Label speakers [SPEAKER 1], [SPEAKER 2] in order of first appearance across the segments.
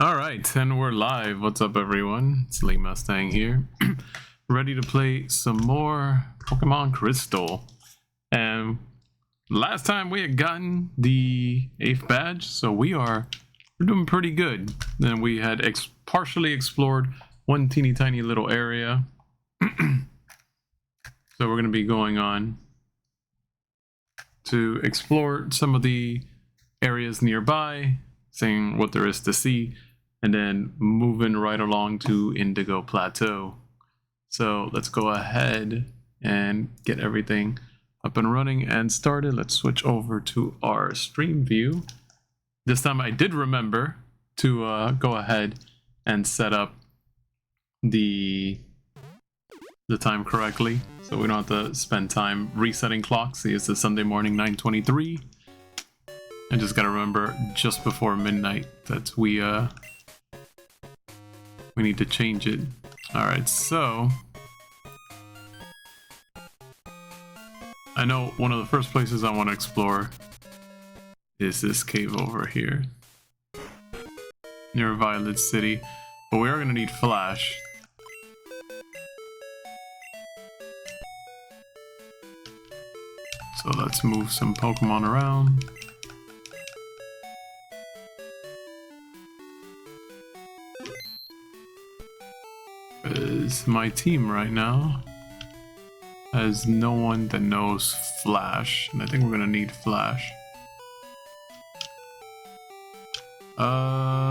[SPEAKER 1] Alright, and we're live. What's up, everyone? It's Lee Mustang here. Ready to play some more Pokemon Crystal. And last time we had gotten the 8th badge, so we're doing pretty good. Then we had partially explored one teeny tiny little area. So we're going to be going on to explore some of the areas nearby, seeing what there is to see, and then moving right along to Indigo Plateau. So let's go ahead and get everything up and running and started. Let's switch over to our stream view. This time I did remember to go ahead and set up the time correctly, so we don't have to spend time resetting clocks. See, it's a Sunday morning, 9:23. I just gotta remember just before midnight that we need to change it. Alright, so I know one of the first places I want to explore is this cave over here near Violet City, but we are going to need Flash. So let's move some Pokemon around. Because my team right now has no one that knows Flash, and I think we're gonna need Flash.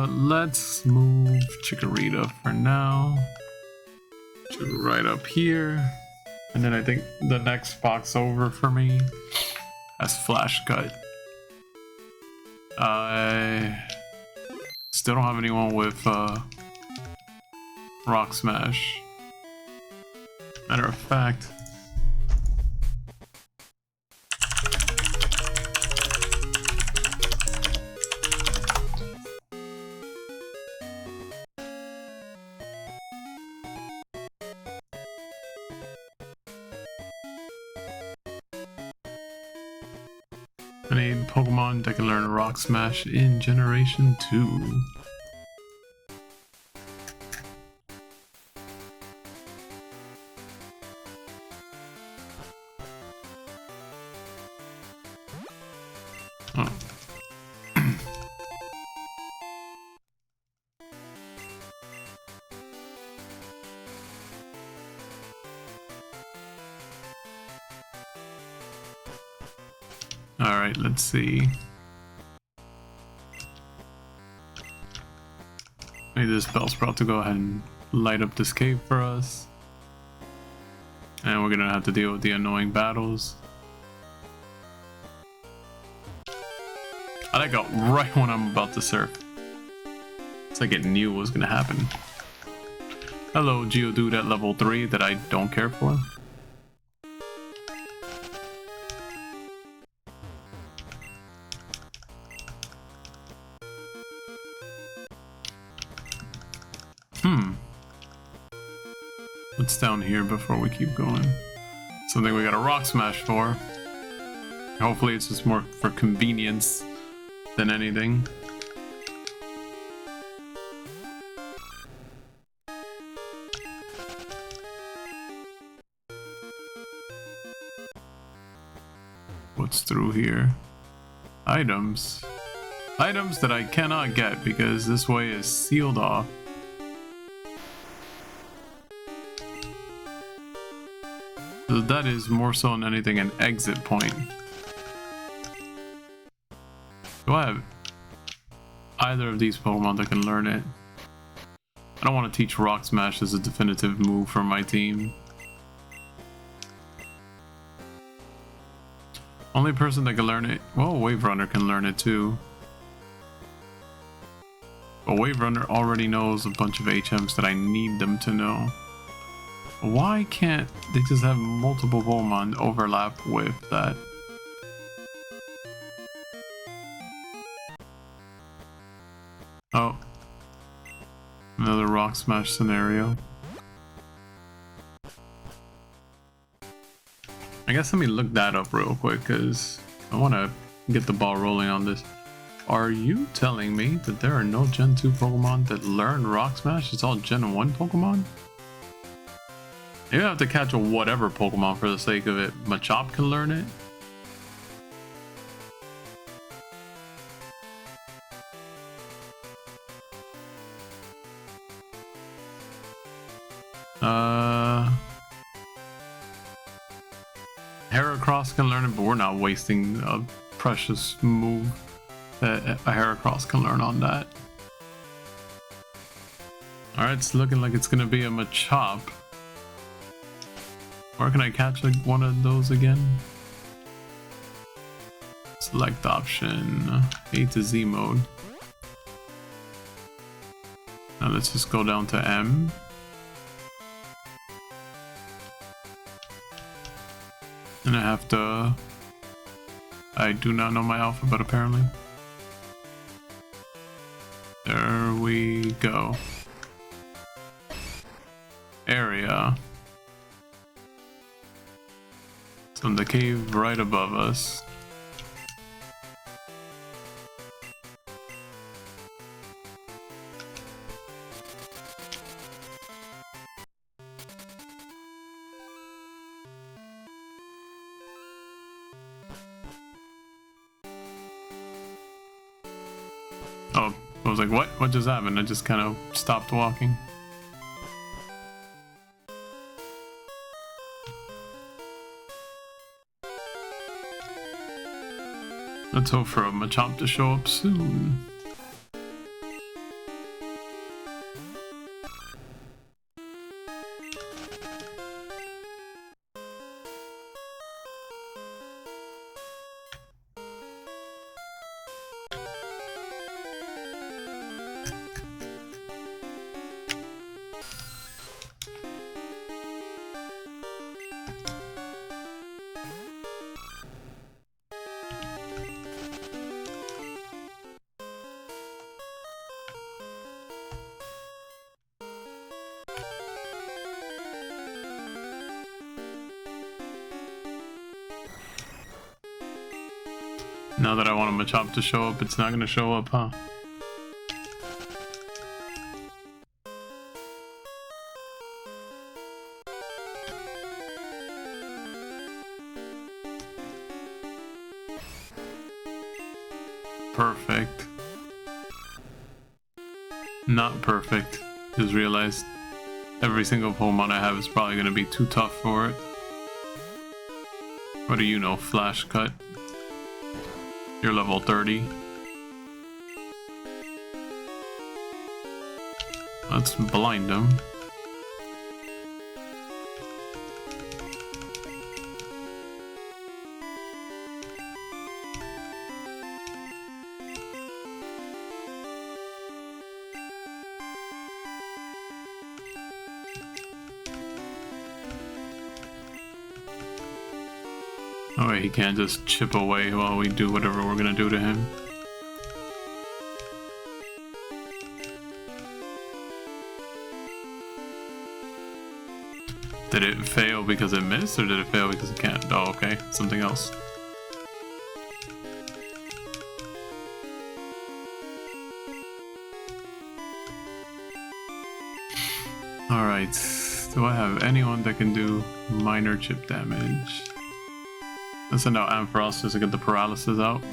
[SPEAKER 1] Let's move Chikorita for now to right up here, and then I think the next box over for me has Flash Cut. I still don't have anyone with Rock Smash. Matter of fact, I need Pokemon that can learn Rock Smash in Generation 2. Alright, let's see. Maybe this Bellsprout to go ahead and light up this cave for us. And we're gonna have to deal with the annoying battles. I got right when I'm about to surf. It's like it knew what was gonna happen. Hello, Geodude at level 3 that I don't care for. What's down here before we keep going? Something we got a Rock Smash for. Hopefully it's just more for convenience than anything. What's through here? Items. Items that I cannot get because this way is sealed off. So that is more so than anything an exit point. Do I have either of these Pokemon that can learn it? I don't want to teach Rock Smash as a definitive move for my team. Only person that can learn it, well, Wave Runner can learn it too. But Wave Runner already knows a bunch of HMs that I need them to know. Why can't they just have multiple Pokemon overlap with that? Oh. Another Rock Smash scenario. I guess let me look that up real quick because I want to get the ball rolling on this. are you telling me that there are no Gen 2 Pokemon that learn Rock Smash? It's all Gen 1 Pokemon? You have to catch a whatever Pokemon for the sake of it. Machop can learn it? Heracross can learn it, but we're not wasting a precious move that a Heracross can learn on that. Alright, it's looking like it's gonna be a Machop. Where can I catch like one of those again? Select option A to Z mode. Now let's just go down to M. And I have to... I do not know my alphabet apparently. There we go. Area. It's on the cave right above us. Oh, I was like, what? What just happened? I just kind of stopped walking. Let's hope for a Machop to show up soon. Now that I want a Machop to show up, it's not gonna show up, huh? Perfect. Not perfect. Just realized every single Pokemon I have is probably gonna be too tough for it. What do you know, Flash Cut? You're level 30. Let's blind him. Oh wait, he can't just chip away while we do whatever we're gonna do to him. Did it fail because it missed, or did it fail because it can't? Oh, okay, something else. Alright, do I have anyone that can do minor chip damage? Let's send out Ampharos just to get the paralysis out.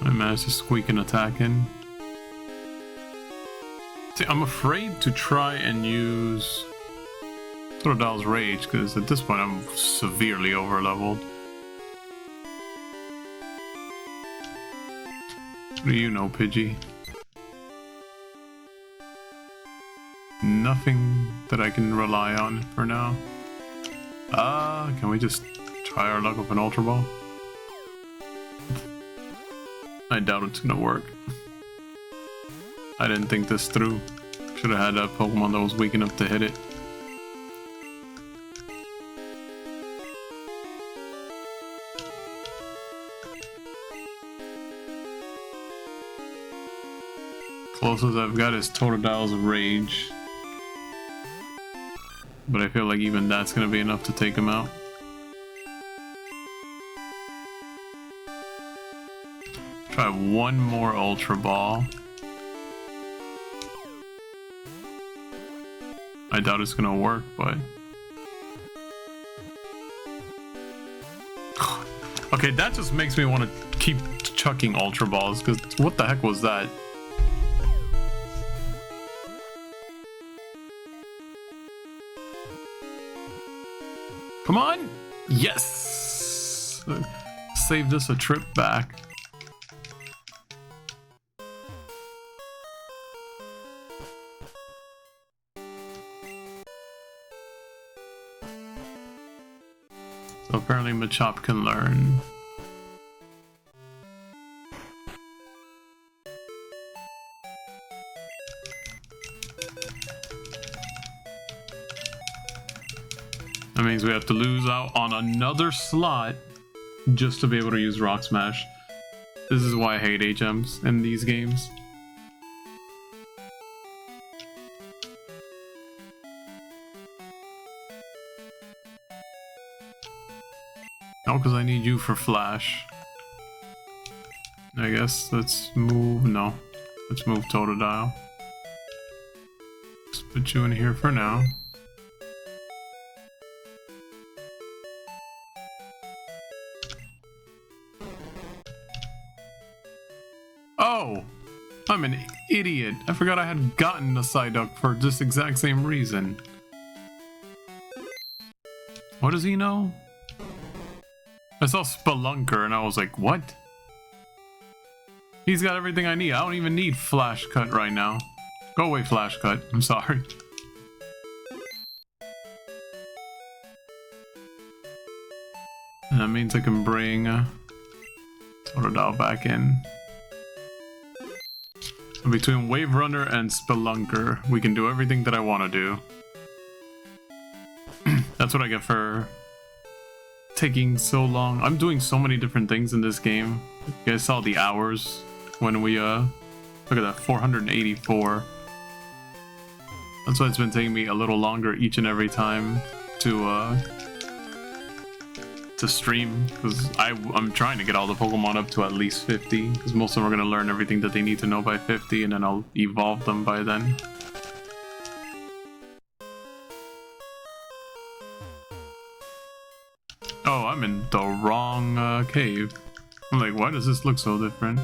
[SPEAKER 1] I managed to squeak an attack in. See, I'm afraid to try and use Totodil's Rage, because at this point I'm severely overleveled. What do you know, Pidgey? Nothing that I can rely on for now. Can we just try our luck with an Ultra Ball? I doubt it's gonna work. I didn't think this through. Should have had a Pokemon that was weak enough to hit it. closest I've got is Totodile's Rage. But I feel like even that's gonna be enough to take him out. Try one more Ultra Ball. I doubt it's gonna work, but... Okay, that just makes me want to keep chucking Ultra Balls, because what the heck was that? Come on! Yes! Save this a trip back. So apparently Machop can learn. That means we have to lose out on another slot just to be able to use Rock Smash. This is why I hate HMs in these games. Oh, because I need you for Flash. I guess let's move... No. Let's move Totodile. Let's put you in here for now. Oh! I'm an idiot. I forgot I had gotten a Psyduck for this exact same reason. What does he know? I saw Spelunker and I was like, what? He's got everything I need. I don't even need Flash Cut right now. Go away, Flash Cut. I'm sorry. And that means I can bring Totodile back in. So between Wave Runner and Spelunker, we can do everything that I want to do. That's what I get for taking so long. I'm doing so many different things in this game. You guys saw the hours when we look at that, 484. That's why it's been taking me a little longer each and every time to stream, because I'm trying to get all the Pokemon up to at least 50, because most of them are going to learn everything that they need to know by 50, and then I'll evolve them by then. Oh, I'm in the wrong cave. I'm like, why does this look so different?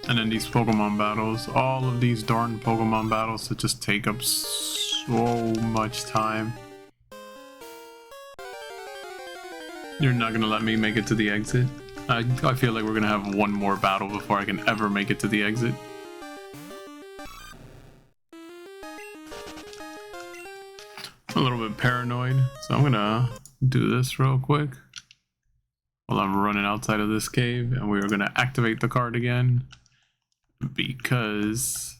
[SPEAKER 1] And then these Pokemon battles, all of these darn Pokemon battles that just take up so much time. You're not gonna let me make it to the exit? I feel like we're gonna have one more battle before I can ever make it to the exit. I'm a little bit paranoid, so I'm gonna do this real quick while I'm running outside of this cave, and we are gonna activate the card again because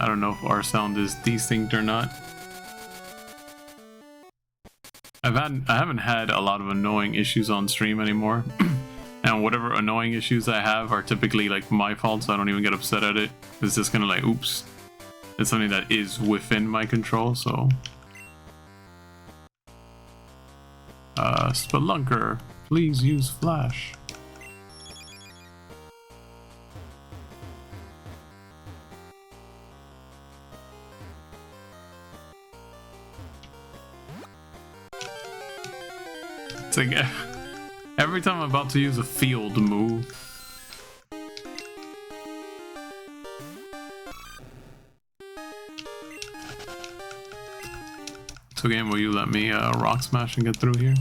[SPEAKER 1] I don't know if our sound is desync or not. I haven't had a lot of annoying issues on stream anymore. And whatever annoying issues I have are typically like my fault, so I don't even get upset at it. It's just kind of like, oops. It's something that is within my control, so... Spelunker, please use Flash. It's like, every time I'm about to use a field move, so game, will you let me Rock Smash and get through here?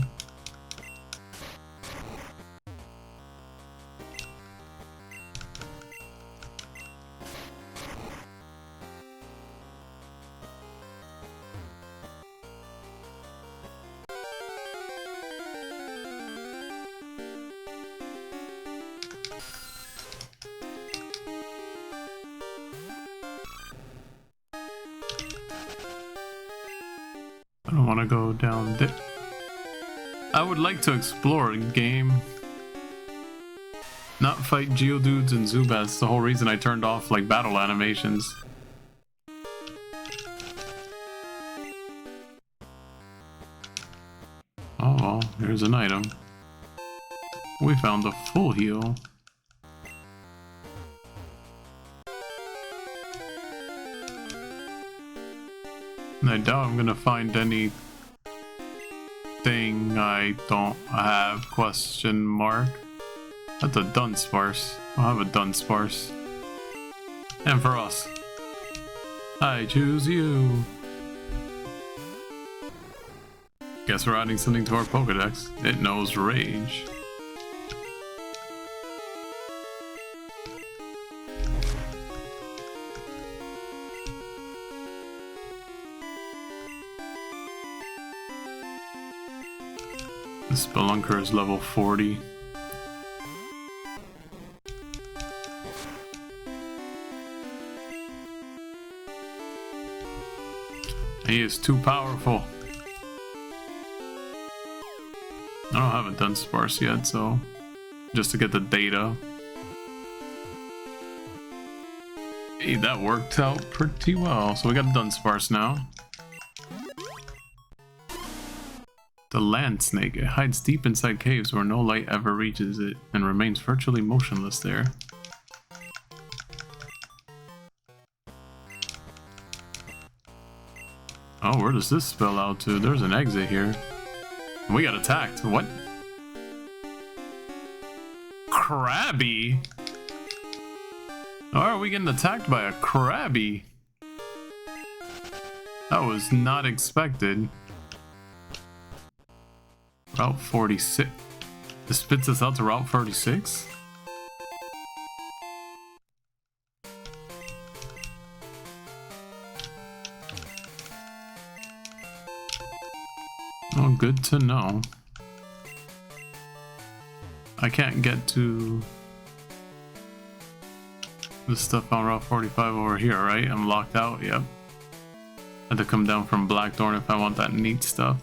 [SPEAKER 1] I don't want to go down there. I would like to explore in game. Not fight Geodudes and Zubats. The whole reason I turned off like battle animations. Oh well, here's an item. We found a full heal. And I doubt I'm gonna find anything I don't have, question mark. That's a Dunsparce. I'll have a Dunsparce. And for us, I choose you. Guess we're adding something to our Pokedex. It knows Rage. The Spelunker is level 40. He is too powerful. I don't have a Dunsparce yet, so just to get the data. Hey, that worked out pretty well. So we got a Dunsparce now. The land snake. It hides deep inside caves where no light ever reaches it and remains virtually motionless there. Oh, where does this spell out to? There's an exit here. We got attacked. What? Krabby? Why are we getting attacked by a Krabby? That was not expected. Route 46. This spits us out to Route 46? Oh, good to know. I can't get to the stuff on Route 45 over here, right? I'm locked out, yep. I had to come down from Blackthorn if I want that neat stuff.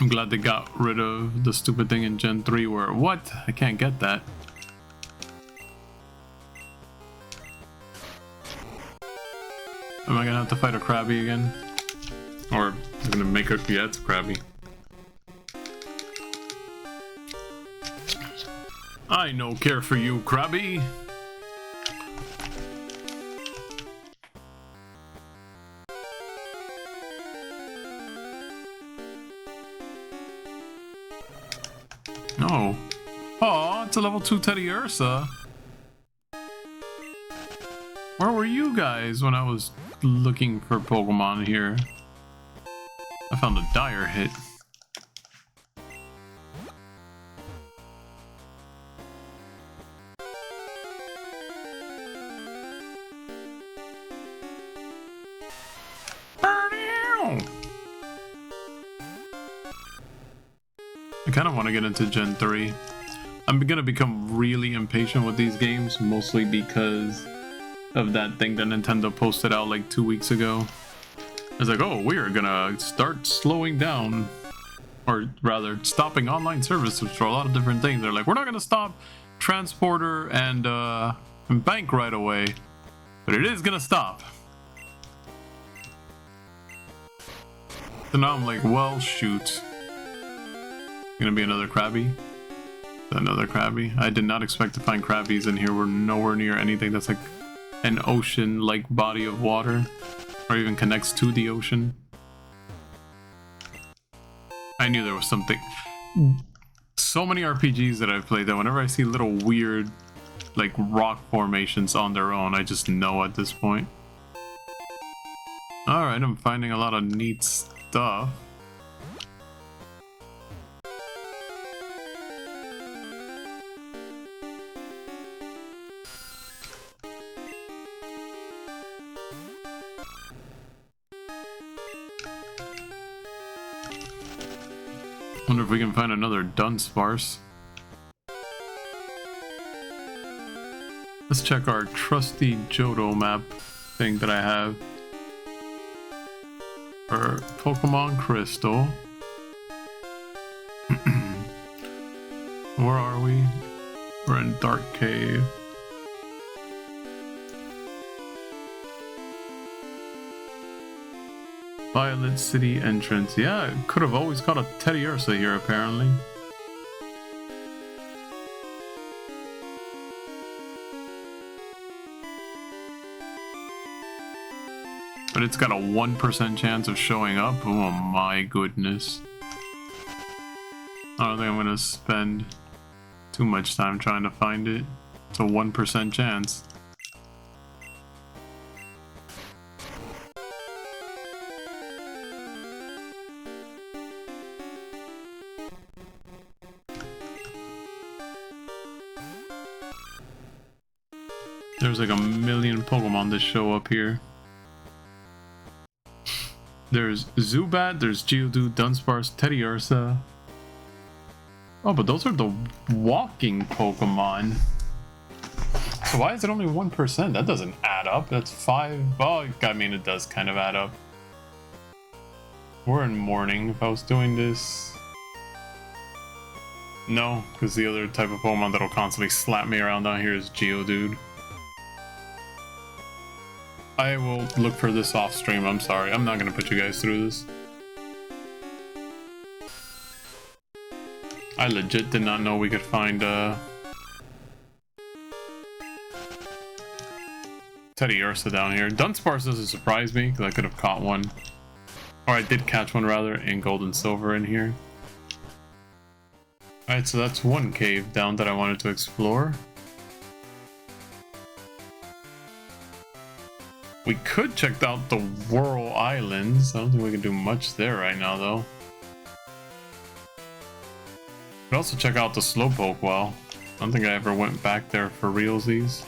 [SPEAKER 1] I'm glad they got rid of the stupid thing in Gen 3 where, what? I can't get that. Am I gonna have to fight a Krabby again? Or I'm gonna make it, yeah, it's a Krabby. I no care for you, Krabby. No. Oh, it's a level 2 Teddy Ursa. Where were you guys when I was looking for Pokemon here? I found a dire hit. I kind of want to get into Gen 3. I'm gonna become really impatient with these games, mostly because of that thing that Nintendo posted out like 2 weeks ago. It's like, oh, we are gonna start slowing down, or rather stopping online services for a lot of different things. They're like, we're not gonna stop Transporter and Bank right away, but it is gonna stop. So now I'm like, well, shoot. Gonna be another Krabby? Another Krabby? I did not expect to find Krabbies in here. We're nowhere near anything that's like an ocean-like body of water, or even connects to the ocean. I knew there was something. So many RPGs that I've played that whenever I see little weird like rock formations on their own, I just know at this point. Alright, I'm finding a lot of neat stuff. Wonder if we can find another Dunsparce. Let's check our trusty Johto map thing that I have. for Pokemon Crystal. Where are we? We're in Dark Cave. Violet City entrance. Yeah, I could have always caught a Teddy Ursa here apparently. But it's got a 1% chance of showing up. Oh my goodness. I don't think I'm gonna spend too much time trying to find it. It's a 1% chance. There's like a million Pokemon that show up here. There's Zubat, there's Geodude, Dunsparce, Teddy Ursa. Oh, but those are the walking Pokemon. So why is it only 1%? That doesn't add up. That's 5. Well, I mean, it does kind of add up. We're in morning. If I was doing this... No, because the other type of Pokemon that'll constantly slap me around down here is Geodude. I will look for this off stream, I'm sorry. I'm not gonna put you guys through this. I legit did not know we could find Teddy Ursa down here. Dunsparce doesn't surprise me, because I could have caught one. Or I did catch one rather, in Gold and Silver in here. Alright, so that's one cave down that I wanted to explore. We could check out the Whirl Islands. I don't think we can do much there right now, though. We could also check out the Slowpoke well. I don't think I ever went back there for realsies.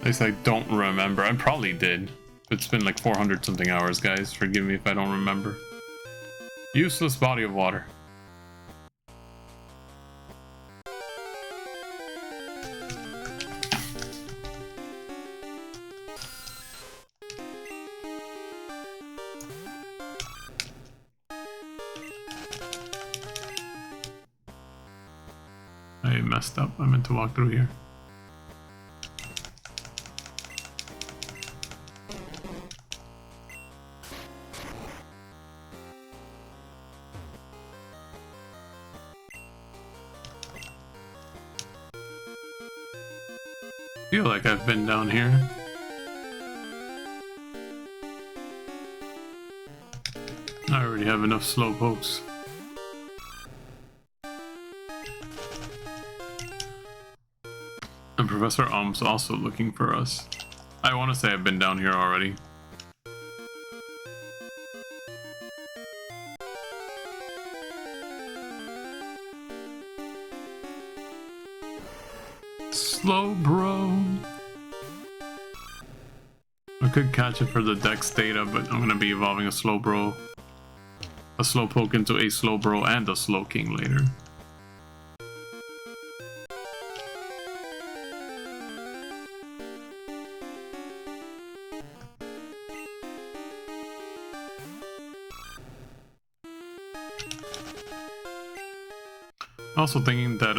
[SPEAKER 1] At least I don't remember. I probably did. It's been like 400 something hours, guys. Forgive me if I don't remember. Useless body of water. I messed up. I meant to walk through here. I feel like I've been down here. I already have enough Slowpokes. And Professor Um's also looking for us. I want to say I've been down here already. Slow bro. I could catch it for the Dex data, but I'm gonna be evolving a Slowbro, a Slowpoke into a Slowbro and a Slowking later. Also thinking that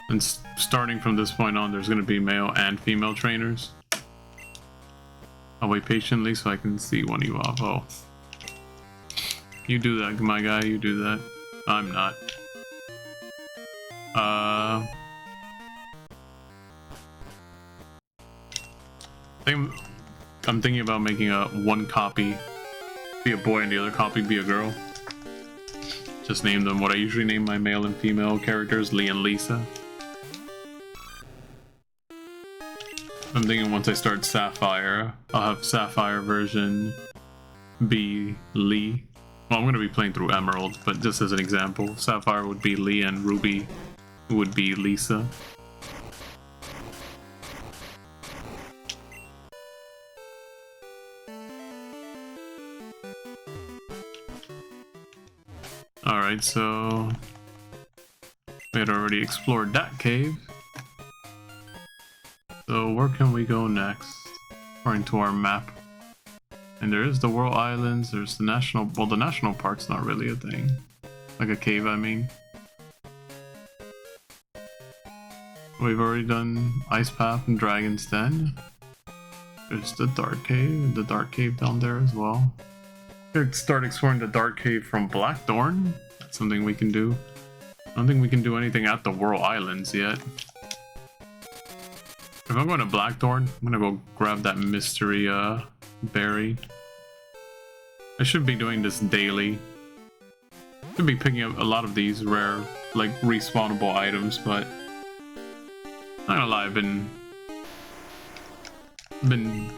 [SPEAKER 1] and starting from this point on, there's going to be male and female trainers. I'll wait patiently so I can see one evolve. Oh. You do that, my guy, you do that. I'm not. I'm thinking about making a one copy be a boy and the other copy be a girl. Just name them what I usually name my male and female characters, Lee and Lisa. I'm thinking once I start Sapphire, I'll have Sapphire version be Lee. Well, I'm going to be playing through Emerald, but just as an example, Sapphire would be Lee and Ruby would be Lisa. Alright, so we had already explored that cave. So where can we go next? According to our map. And there is the World Islands, there's the national, well, the national park's not really a thing. Like a cave, I mean. We've already done Ice Path and Dragon's Den. There's the Dark Cave down there as well. Could start exploring the Dark Cave from Blackthorn. That's something we can do. I don't think we can do anything at the World Islands yet. If I'm going to Blackthorn, I'm gonna go grab that mystery berry. I should be doing this daily. Should be picking up a lot of these rare, like, respawnable items, but not gonna lie, I've been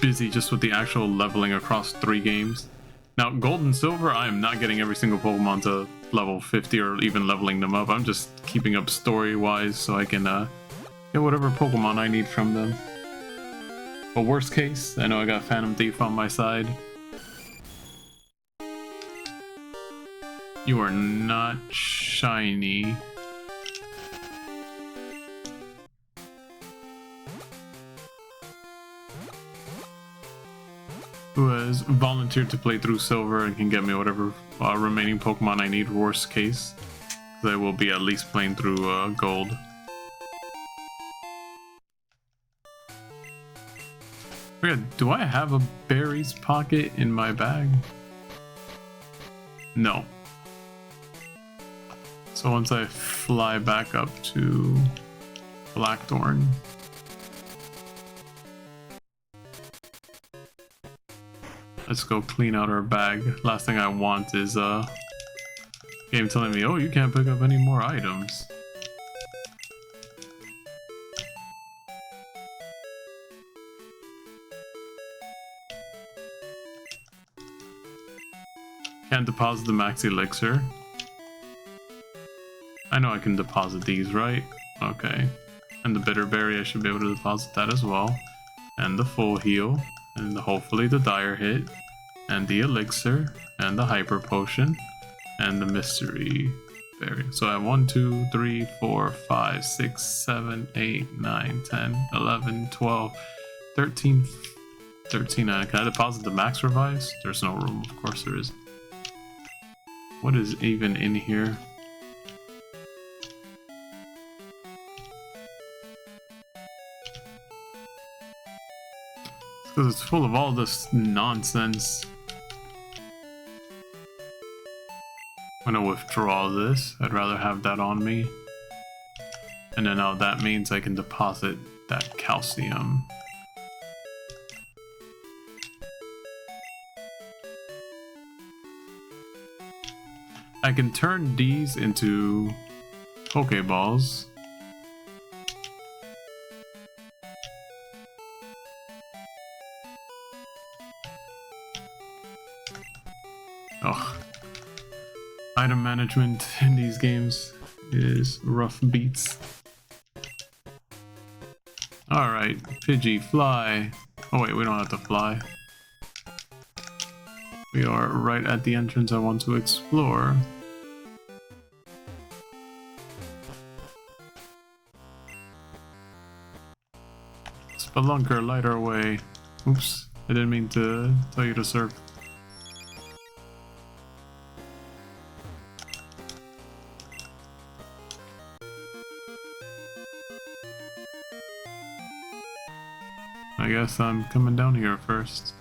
[SPEAKER 1] busy just with the actual leveling across 3 games. Now, Gold and Silver, I am not getting every single Pokemon to level 50 or even leveling them up. I'm just keeping up story-wise so I can get whatever Pokemon I need from them. But worst case, I know I got Phantom Thief on my side. You are not shiny. Who has volunteered to play through Silver and can get me whatever remaining Pokemon I need, worst case. I will be at least playing through Gold. Do I have a berries pocket in my bag? No. So once I fly back up to Blackthorn, let's go clean out our bag. Last thing I want is game telling me, oh, you can't pick up any more items. Can't deposit the max elixir. I know I can deposit these, right? Okay. And the bitter berry, I should be able to deposit that as well. And the full heal. And hopefully the dire hit. And the elixir. And the hyper potion. And the mystery berry. So I have 1, 2, 3, 4, 5, 6, 7, 8, 9, 10, 11, 12, 13, 13. Can I deposit the max revives? There's no room, of course there is. What is even in here? Because it's full of all this nonsense. I'm gonna withdraw this. I'd rather have that on me. And then now that means I can deposit that calcium. I can turn these into Pokeballs. Ugh. Item management in these games is rough beats. Alright, Pidgey, fly. Oh wait, we don't have to fly. We are right at the entrance I want to explore. Spelunker, light our way. Oops, I didn't mean to tell you to surf. I guess I'm coming down here first.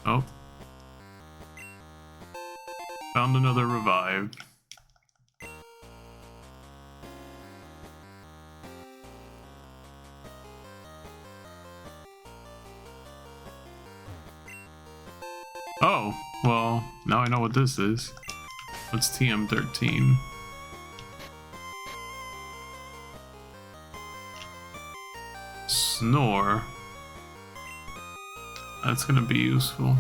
[SPEAKER 1] Oh. Found another revive. Oh, well, now I know what this is. What's TM13? Snore. That's gonna be useful.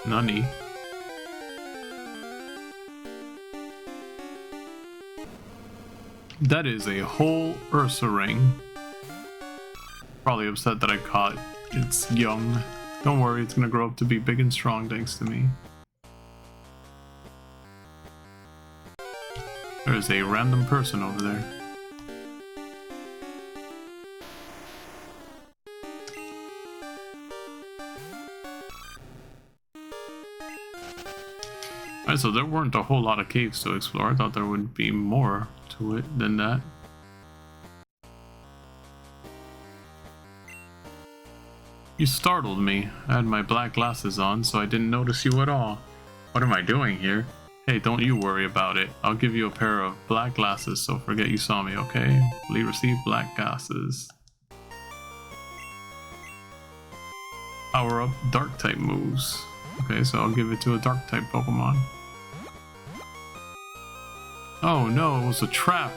[SPEAKER 1] Nani? That is a whole Ursa ring. Probably upset that I caught its young. Don't worry, it's gonna grow up to be big and strong thanks to me. There's a random person over there. Alright, so there weren't a whole lot of caves to explore. I thought there would be more to it than that. You startled me. I had my black glasses on, so I didn't notice you at all. What am I doing here? Hey, don't you worry about it. I'll give you a pair of black glasses, so forget you saw me, okay? Lee received black glasses. Power up dark type moves. Okay, so I'll give it to a dark type Pokemon. Oh no, it was a trap.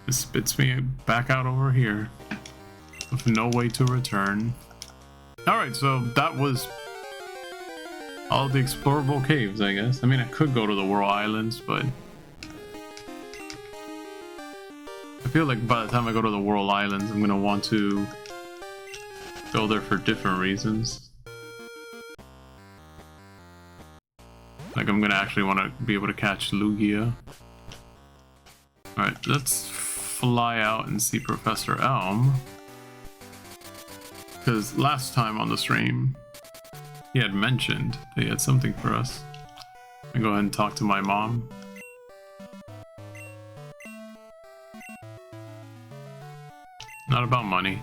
[SPEAKER 1] It spits me back out over here with no way to return. Alright, so that was all the explorable caves, I guess. I mean, I could go to the Whirl Islands, but I feel like by the time I go to the Whirl Islands, I'm gonna want to go there for different reasons. Like, I'm gonna actually want to be able to catch Lugia. Alright, let's fly out and see Professor Elm. Because last time on the stream, he had mentioned that he had something for us. I go ahead and talk to my mom. Not about money.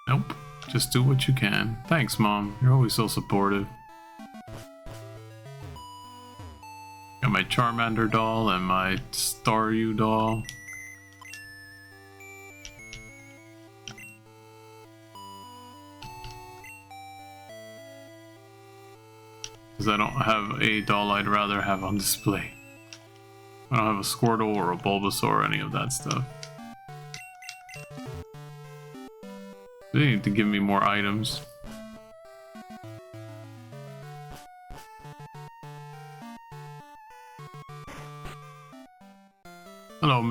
[SPEAKER 1] Nope. Just do what you can. Thanks, Mom. You're always so supportive. Got my Charmander doll and my Staryu doll. Because I don't have a doll I'd rather have on display. I don't have a Squirtle or a Bulbasaur or any of that stuff. They need to give me more items. Hello,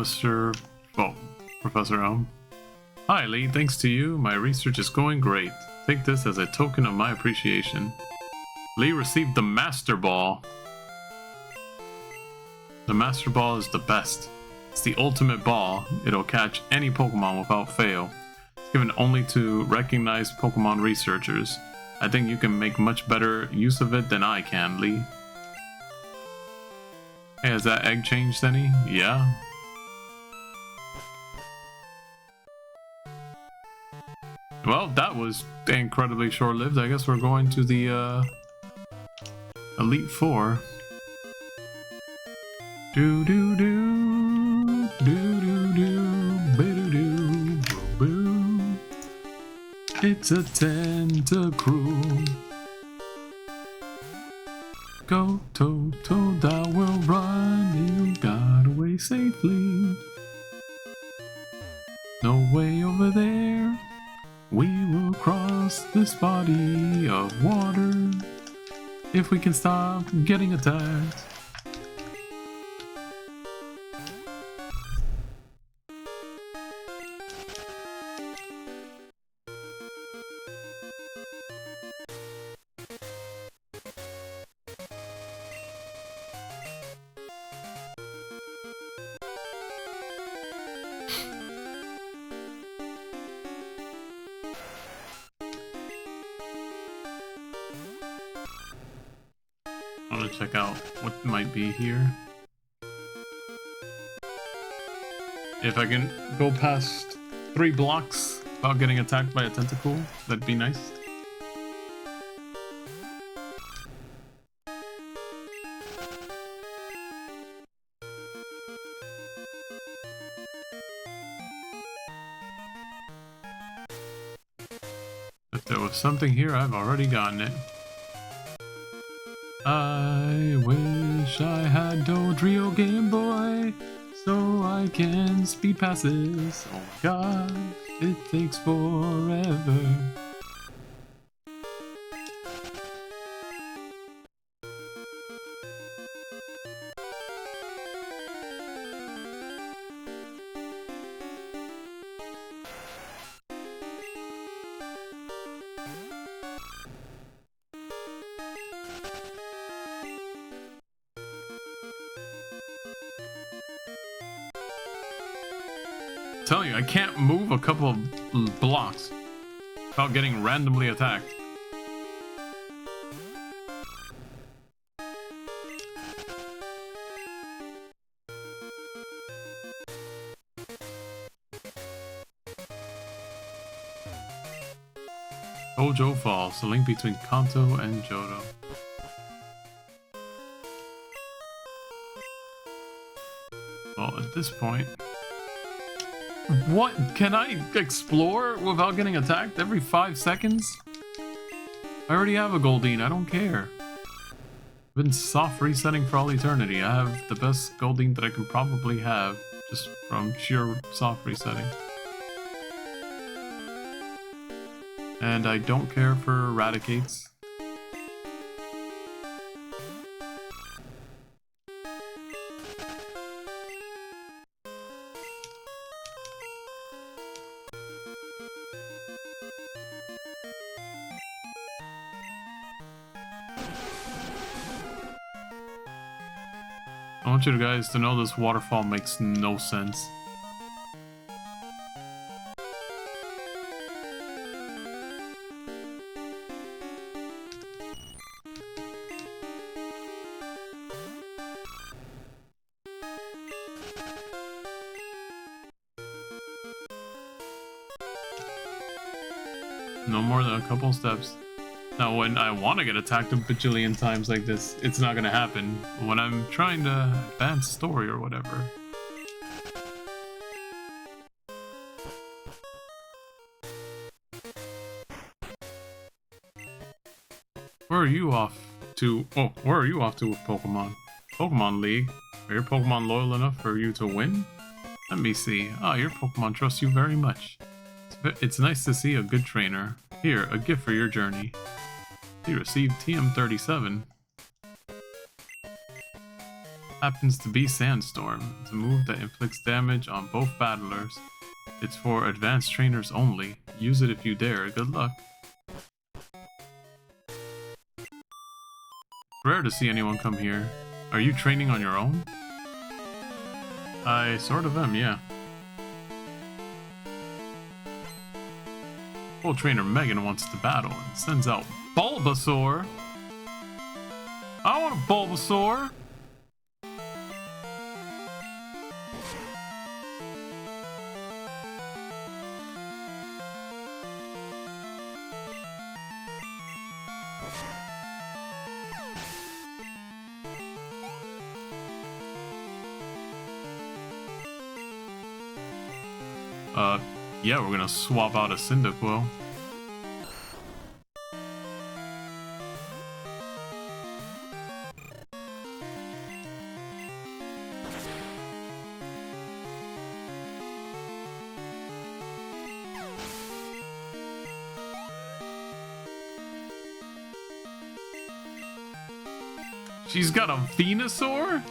[SPEAKER 1] Professor Elm. Hi, Lee. Thanks to you, my research is going great. Take this as a token of my appreciation. Lee received the Master Ball. The Master Ball is the best. It's the ultimate ball. It'll catch any Pokemon without fail. It's given only to recognized Pokemon researchers. I think you can make much better use of it than I can, Lee. Hey, has that egg changed any? Yeah. Well, that was incredibly short-lived. I guess we're going to the Elite Four. Do do do do do do do do boo. It's a Tentacruel. Go Toto, thou will run. You got away safely. No way over there. We will cross this body of water if we can stop getting attacked. I want to check out what might be here. If I can go past 3 blocks without getting attacked by a Tentacool, that'd be nice. If there was something here, I've already gotten it. I wish wish I had Dodrio Game Boy so I can speed passes. Oh god, it takes forever. I'm telling you, I can't move a couple of blocks without getting randomly attacked. Ojo Falls, the link between Kanto and Johto. Well, at this point... What? Can I explore without getting attacked every 5 seconds? I already have a Goldeen, I don't care. I've been soft resetting for all eternity. I have the best Goldeen that I can probably have, just from sheer soft resetting. And I don't care for Eradicates. I want you guys to know this waterfall makes no sense. No more than a couple steps. Now, when I want to get attacked a bajillion times like this, it's not gonna happen. When I'm trying to advance story or whatever. Where are you off to? Oh, where are you off to with Pokemon? Pokemon League. Are your Pokemon loyal enough for you to win? Let me see. Ah, your Pokemon trust you very much. It's nice to see a good trainer. Here, a gift for your journey. You received TM37. Happens to be Sandstorm. It's a move that inflicts damage on both battlers. It's for advanced trainers only. Use it if you dare. Good luck. Rare to see anyone come here. Are you training on your own? I sort of am, yeah. Full trainer Megan wants to battle and sends out Bulbasaur. I want a Bulbasaur. Yeah, we're gonna swap out a Cyndaquil. She's got a Venusaur?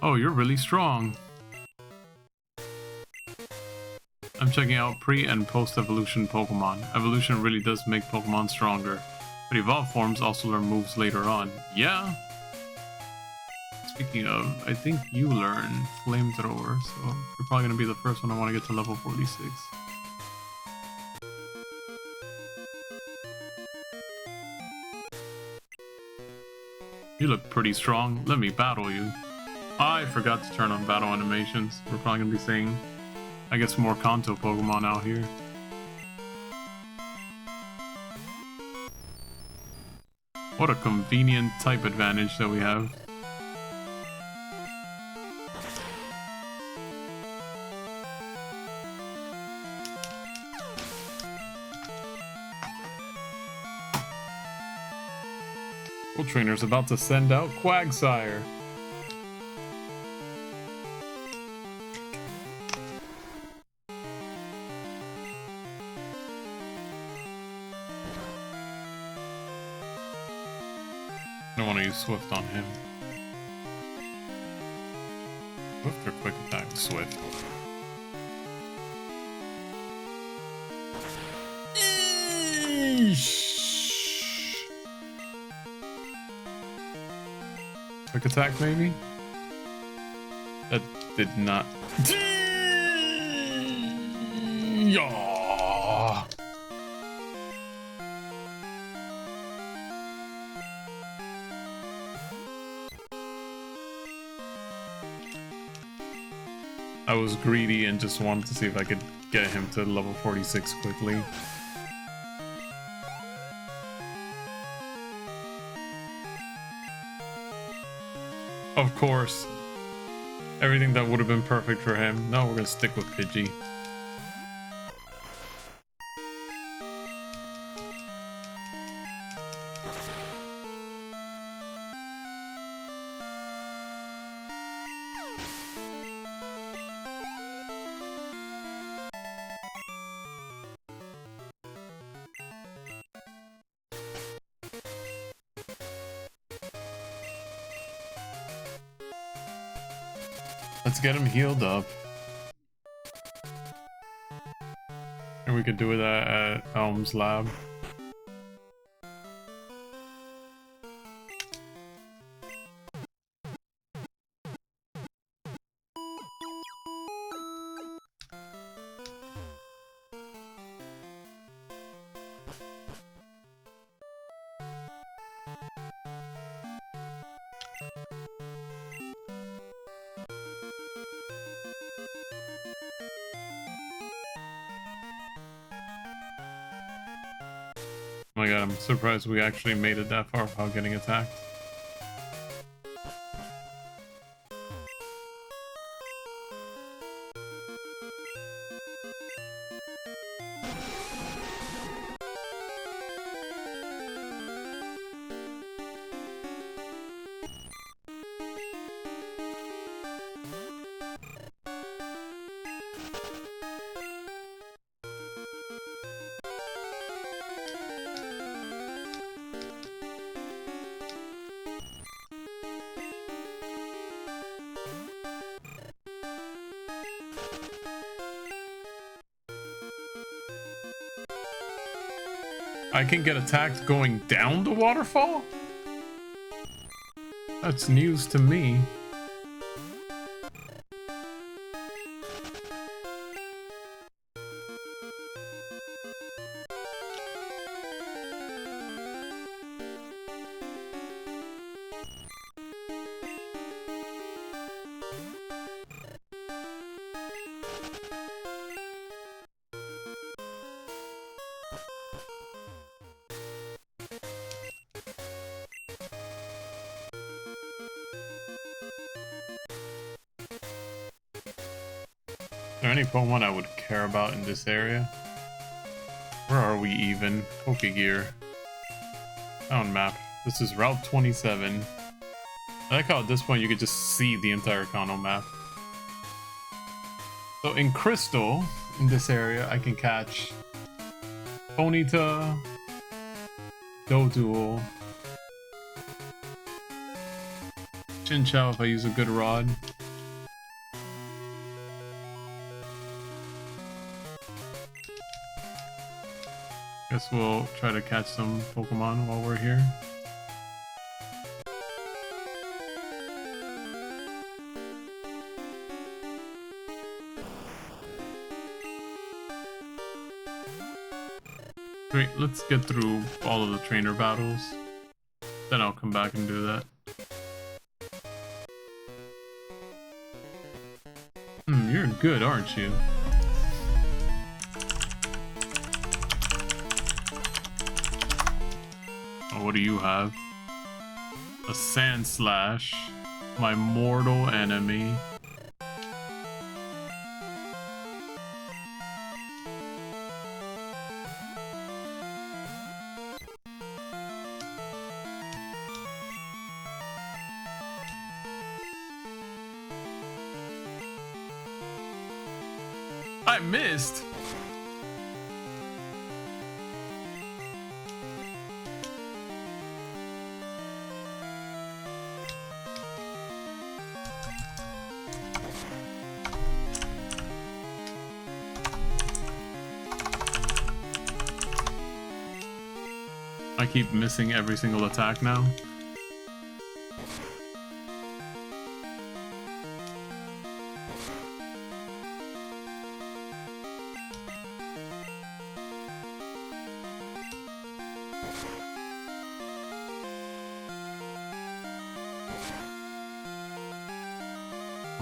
[SPEAKER 1] Oh, you're really strong. I'm checking out pre- and post-evolution Pokemon. Evolution really does make Pokemon stronger, but evolved forms also learn moves later on. Yeah? Speaking of, I think you learn Flamethrower, so you're probably gonna be the first one I want to get to level 46. You look pretty strong. Let me battle you. I forgot to turn on battle animations. We're probably gonna be seeing, I guess, more Kanto Pokemon out here. What a convenient type advantage that we have. Well, Trainer's about to send out Quagsire. I don't want to use Swift on him. Swift or Quick Attack? Swift. Quick Attack, maybe? That did not. Yeah. I was greedy and just wanted to see if I could get him to level 46 quickly. Of course, everything that would have been perfect for him. No, we're gonna stick with Pidgey. Let's get him healed up. And we could do that at Elm's lab. Oh my god, I'm surprised we actually made it that far without getting attacked. I can get attacked going down the waterfall? That's news to me. Is there any Pokemon I would care about in this area? Where are we even? Pokegear. Found map. This is Route 27. I like how at this point you could just see the entire Kanto map. So in Crystal, in this area, I can catch Ponyta, Doduo, Chinchou if I use a good rod. Guess we'll try to catch some Pokemon while we're here. Great, let's get through all of the trainer battles. Then I'll come back and do that. You're good, aren't you? What do you have? A Sand Slash. My mortal enemy. I missed. I keep missing every single attack now.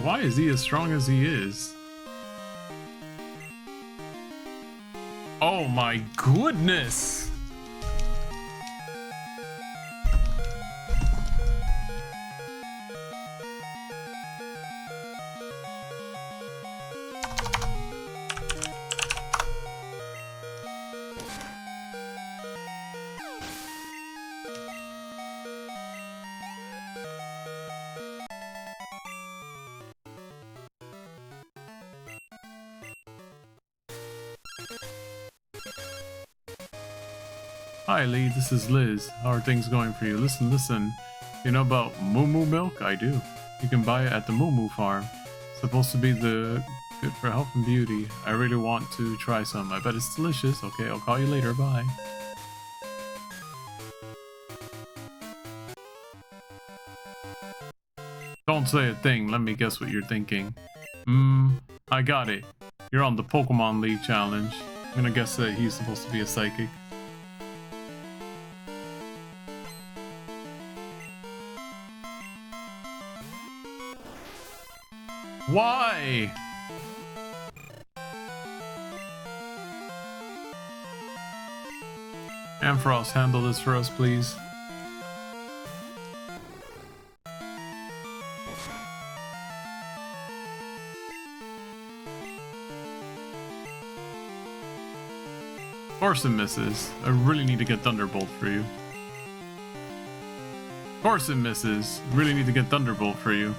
[SPEAKER 1] Why is he as strong as he is? Oh my goodness! Hi Lee, this is Liz. How are things going for you? Listen. You know about Moo Moo milk? I do. You can buy it at the Moo Moo farm. It's supposed to be good for health and beauty. I really want to try some. I bet it's delicious. Okay, I'll call you later. Bye. Don't say a thing. Let me guess what you're thinking. I got it. You're on the Pokemon League challenge. I'm gonna guess that he's supposed to be a psychic. Why? Ampharos, handle this for us, please. Of course it misses. I really need to get Thunderbolt for you. Of course it misses. Really need to get Thunderbolt for you.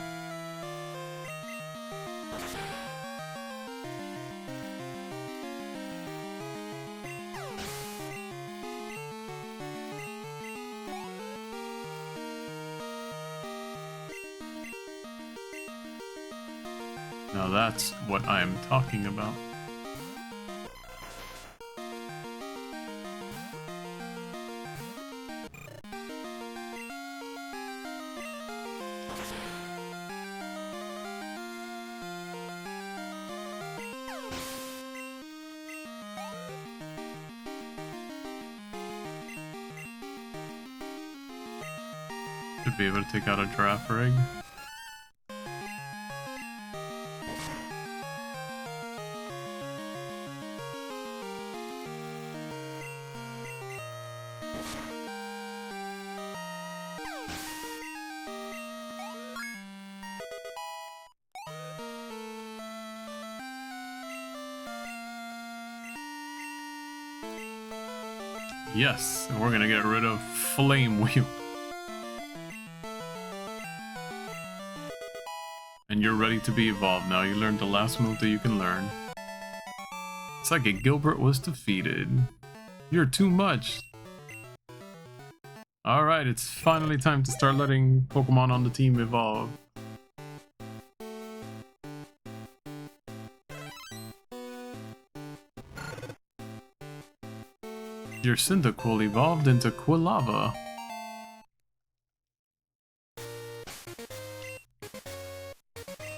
[SPEAKER 1] Now that's what I am talking about. Should be able to take out a giraffe rig. Yes, and we're gonna get rid of Flame Wheel. And you're ready to be evolved now. You learned the last move that you can learn. Psychic Gilbert was defeated. You're too much. Alright, it's finally time to start letting Pokemon on the team evolve. Your Cyndaquil evolved into Quilava.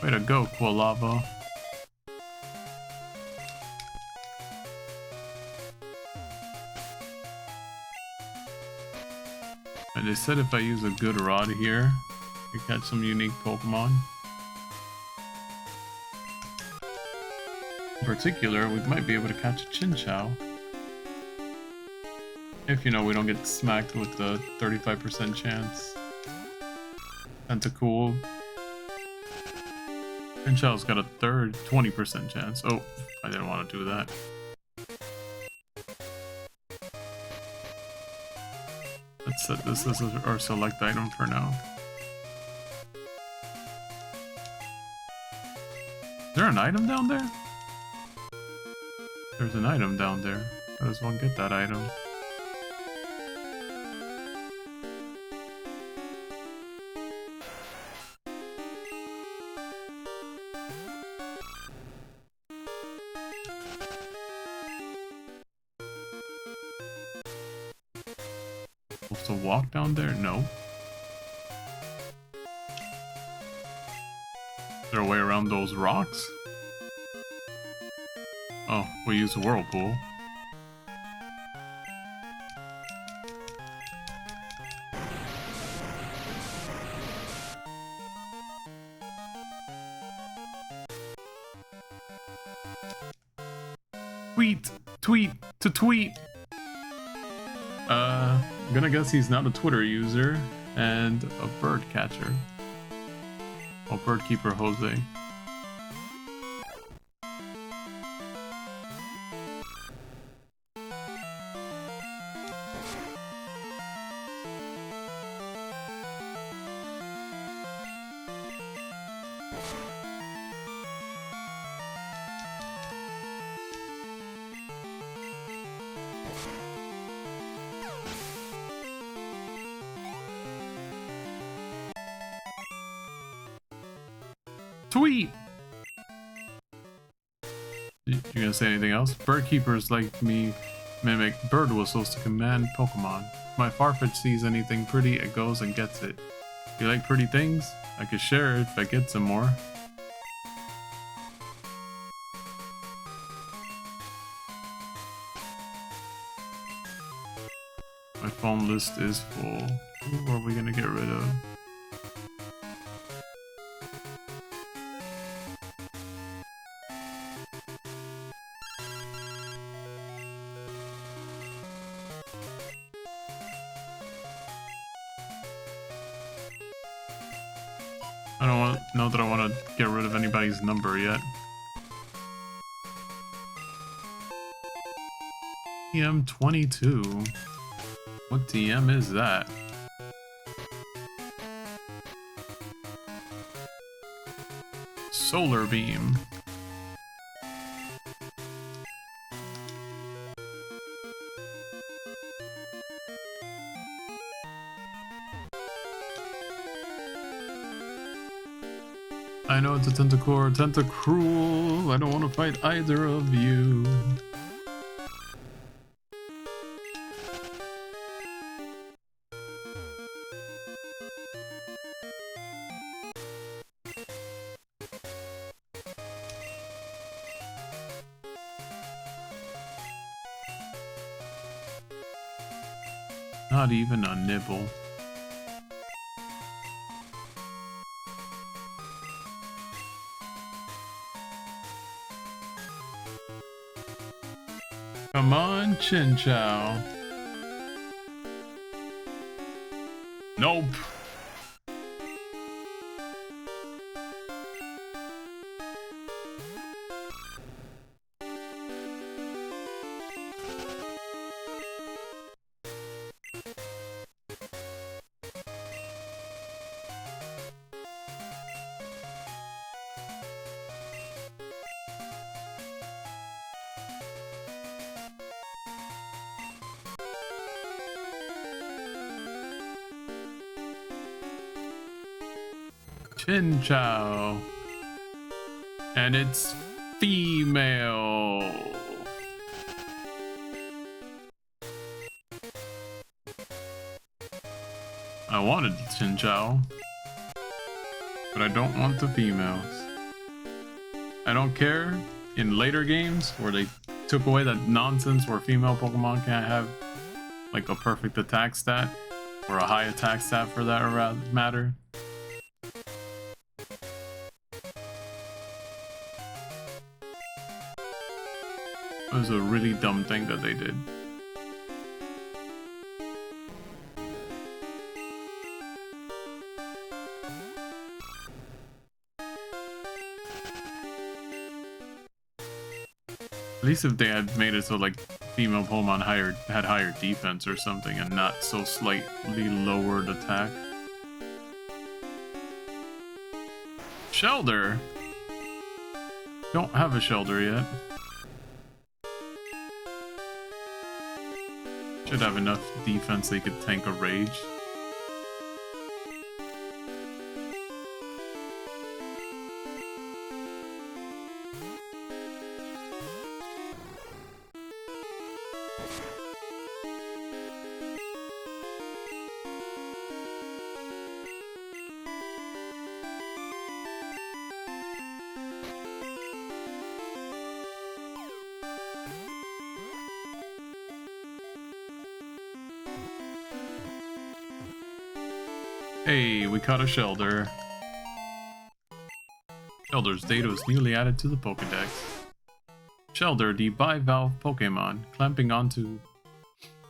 [SPEAKER 1] Way to go, Quilava. And they said if I use a good rod here, I can catch some unique Pokemon. In particular, we might be able to catch a Chinchou. If, you know, we don't get smacked with the 35% chance. Tentacool. Pinchow's got a 20% chance. Oh, I didn't want to do that. Let's set this as our select item for now. Is there an item down there? There's an item down there. How does one get that item? Supposed to walk down there? No. Is there a way around those rocks? Oh, we use a whirlpool. Tweet to tweet. I'm gonna guess he's not a Twitter user and a bird catcher. Oh, bird keeper Jose. Tweet! You gonna say anything else? Bird keepers like me mimic bird whistles to command Pokemon. If my Farfetch sees anything pretty, it goes and gets it. You like pretty things? I could share it if I get some more. My phone list is full. Who are we gonna get rid of? I don't know that I want to get rid of anybody's number yet. TM22. What TM is that? Solar beam. I know it's a Tentacore, Tentacruel. I don't want to fight either of you. Not even a nibble. Come on, Chinchou. Nope. Chinchou. And it's female. I wanted Chinchou, but I don't want the females. I don't care in later games where they took away that nonsense where female Pokemon can't have like a perfect attack stat or a high attack stat for that matter. It was a really dumb thing that they did. At least if they had made it so like female Pokemon had higher defense or something and not so slightly lowered attack. Shelter? Don't have a Shelter yet. Should have enough defense they could tank a Rage. Hey, we caught a Shelter. Shelter's data was newly added to the Pokédex. Shelter, the bivalve Pokémon, clamping onto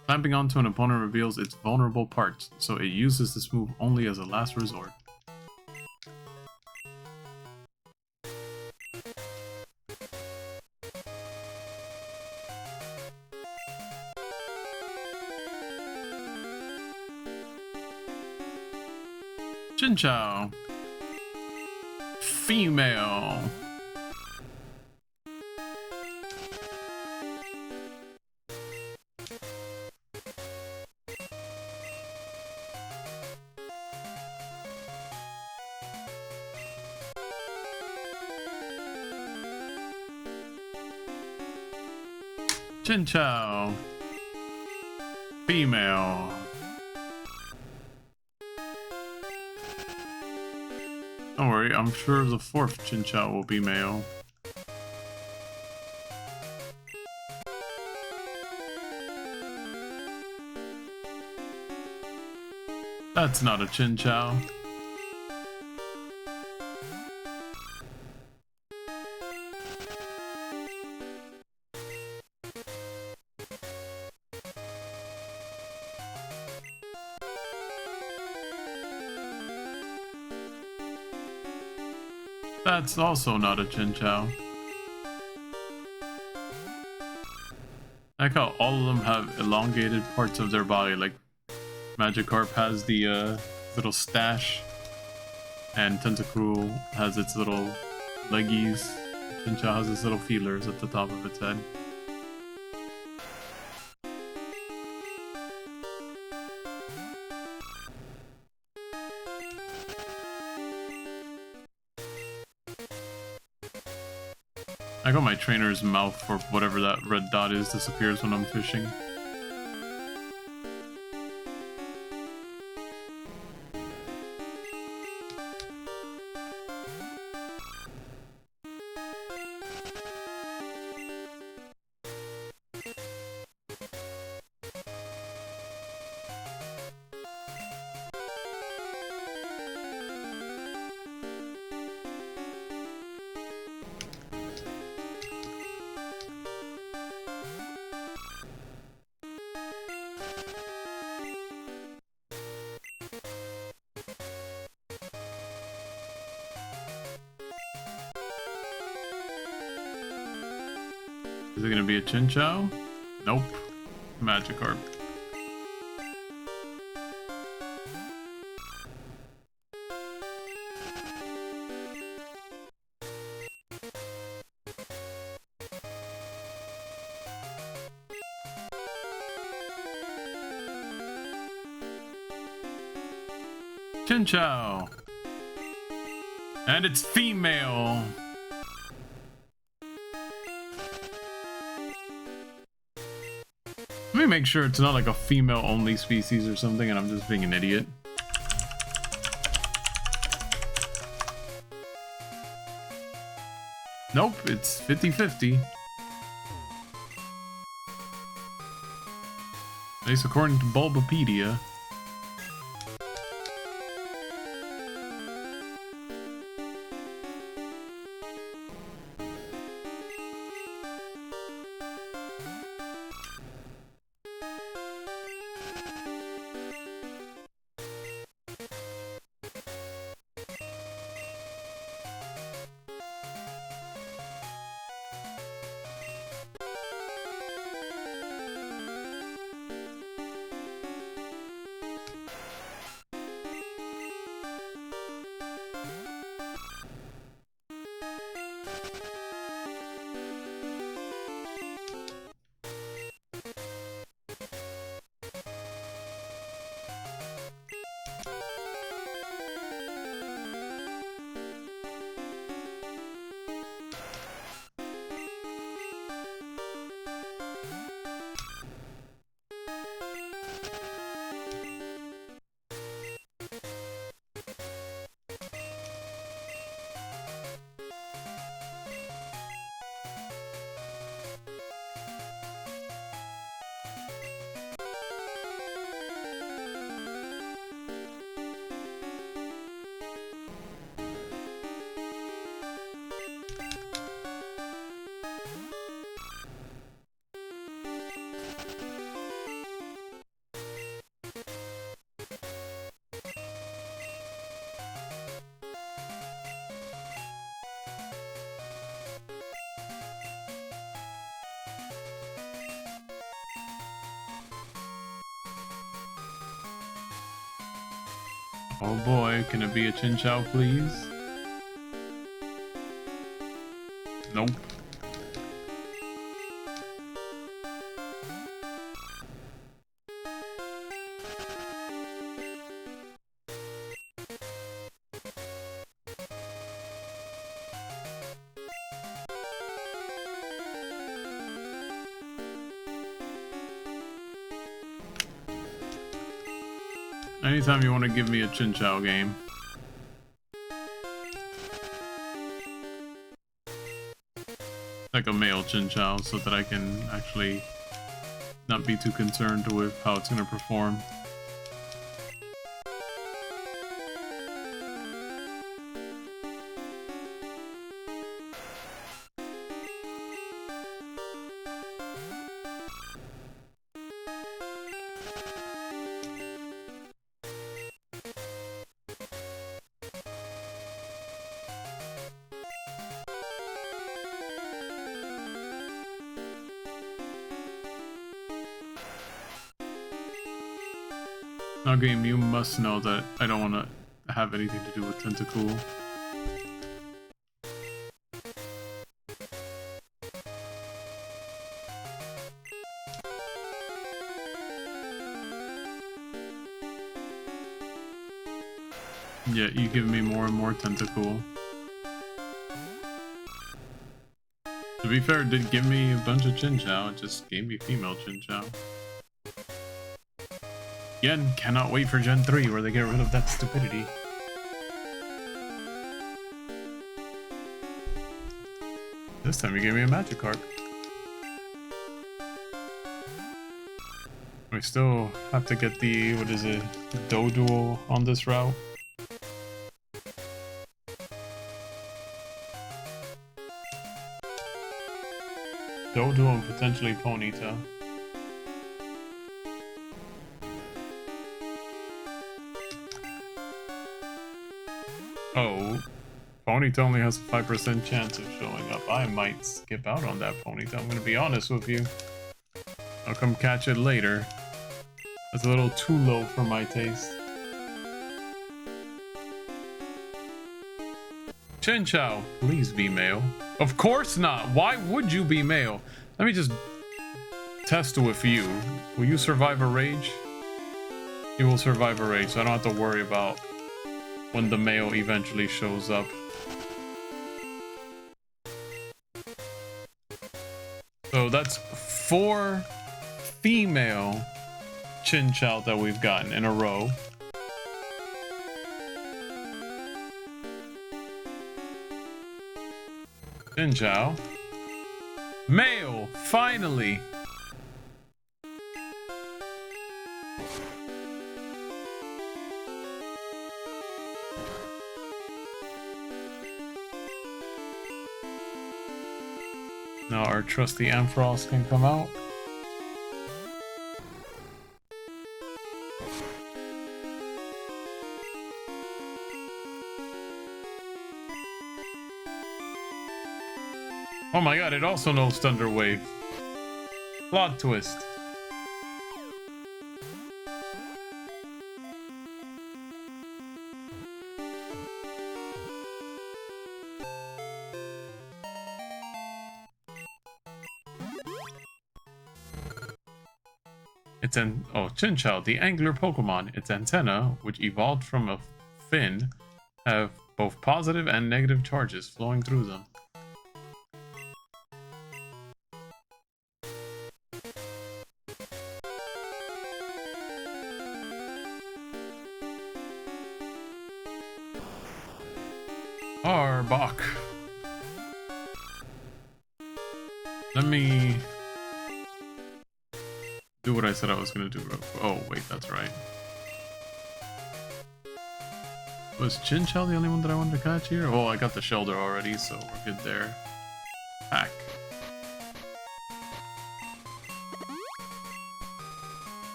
[SPEAKER 1] an opponent reveals its vulnerable parts, so it uses this move only as a last resort. Chinchou. Female. Chinchou. Female. Don't worry, I'm sure the fourth Chinchou will be male. That's not a Chinchou. That's also not a Chinchou. I like how all of them have elongated parts of their body, like Magikarp has the little stash, and Tentacruel has its little leggies. Chinchou has its little feelers at the top of its head. I got my trainer's mouth for whatever that red dot is disappears when I'm fishing. Is it gonna be a Chinchou? Nope. Magikarp. Chinchou! And it's female! Let me make sure it's not like a female-only species or something and I'm just being an idiot. Nope, it's 50-50. At least according to Bulbapedia. Oh boy, can it be a Chinchou, please? Nope. Anytime you want to give me a Chinchou game. Like a male Chinchou, so that I can actually not be too concerned with how it's going to perform. Now game, you must know that I don't want to have anything to do with Tentacool. Yeah, you give me more and more Tentacool. To be fair, it did give me a bunch of Chinchou, it just gave me female Chinchou. Again, cannot wait for Gen 3 where they get rid of that stupidity. This time you gave me a Magikarp. We still have to get the, what is it, Doduo on this route. Doduo and potentially Ponyta. Oh, Ponyta only has a 5% chance of showing up. I might skip out on that Ponyta, I'm gonna be honest with you. I'll come catch it later. That's a little too low for my taste. Chinchou, please be male. Of course not! Why would you be male? Let me just test with you. Will you survive a rage? You will survive a rage, so I don't have to worry about when the male eventually shows up. So that's 4 female Chinchou that we've gotten in a row. Chinchou. Male! Finally! Now our trusty Ampharos can come out. Oh my god, it also knows Thunder Wave. Plot twist. Chinchou, the angler Pokemon. Its antenna, which evolved from a fin, have both positive and negative charges flowing through them. Arbok. Let me do what I said I was gonna do. Oh, wait, that's right. Was Chinchou the only one that I wanted to catch here? Oh, I got the Shelter already, so we're good there. Pack.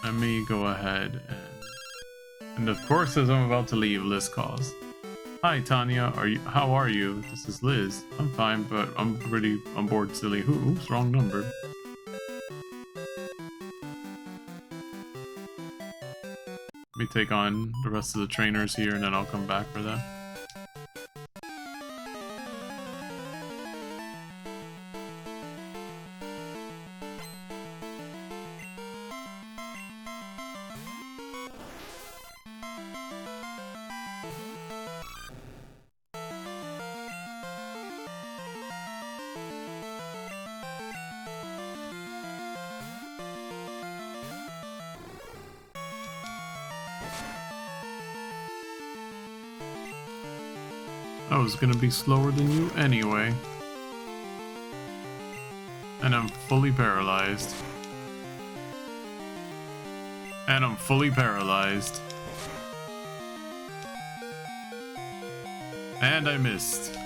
[SPEAKER 1] Let me go ahead and of course, as I'm about to leave, Liz calls. Hi, Tanya. How are you? This is Liz. I'm fine, but I'm pretty on board, silly. Oops, wrong number. me take on the rest of the trainers here and then I'll come back for that. I was gonna be slower than you anyway. And I'm fully paralyzed. And I'm fully paralyzed. And I missed.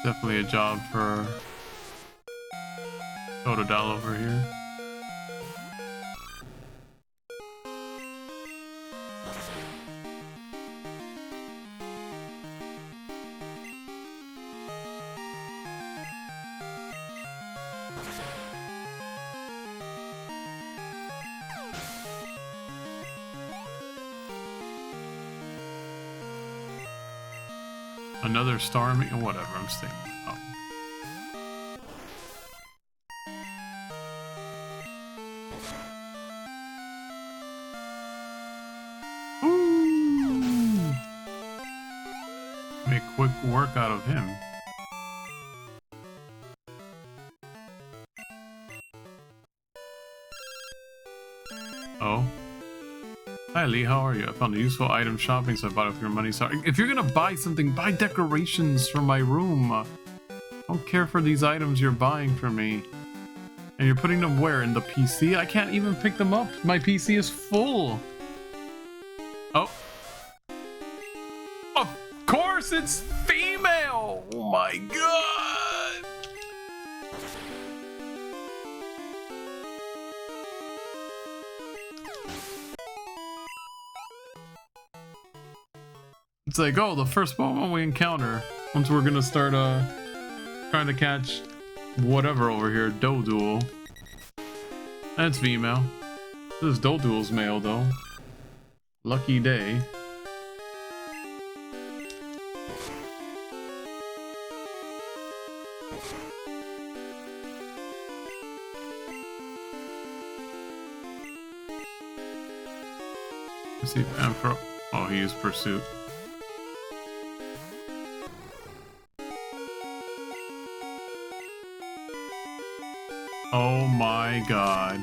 [SPEAKER 1] Definitely a job for Totodile over here. Another star me, whatever, I'm staying. Oh. Ooh. Make quick work out of him. Oh. Hi Lee, how are you? I found a useful item shopping, so I bought it with your money. Sorry. If you're gonna buy something, buy decorations for my room. I don't care for these items you're buying for me. And you're putting them where? In the PC? I can't even pick them up. My PC is full. Oh. Of course it's female! Oh my god! It's like, oh, the first Pokemon we encounter once we're gonna start trying to catch whatever over here, Dodual. That's female. This Dodual's male though. Lucky day. Let's see if Ampro. Oh, he used Pursuit. Oh my god.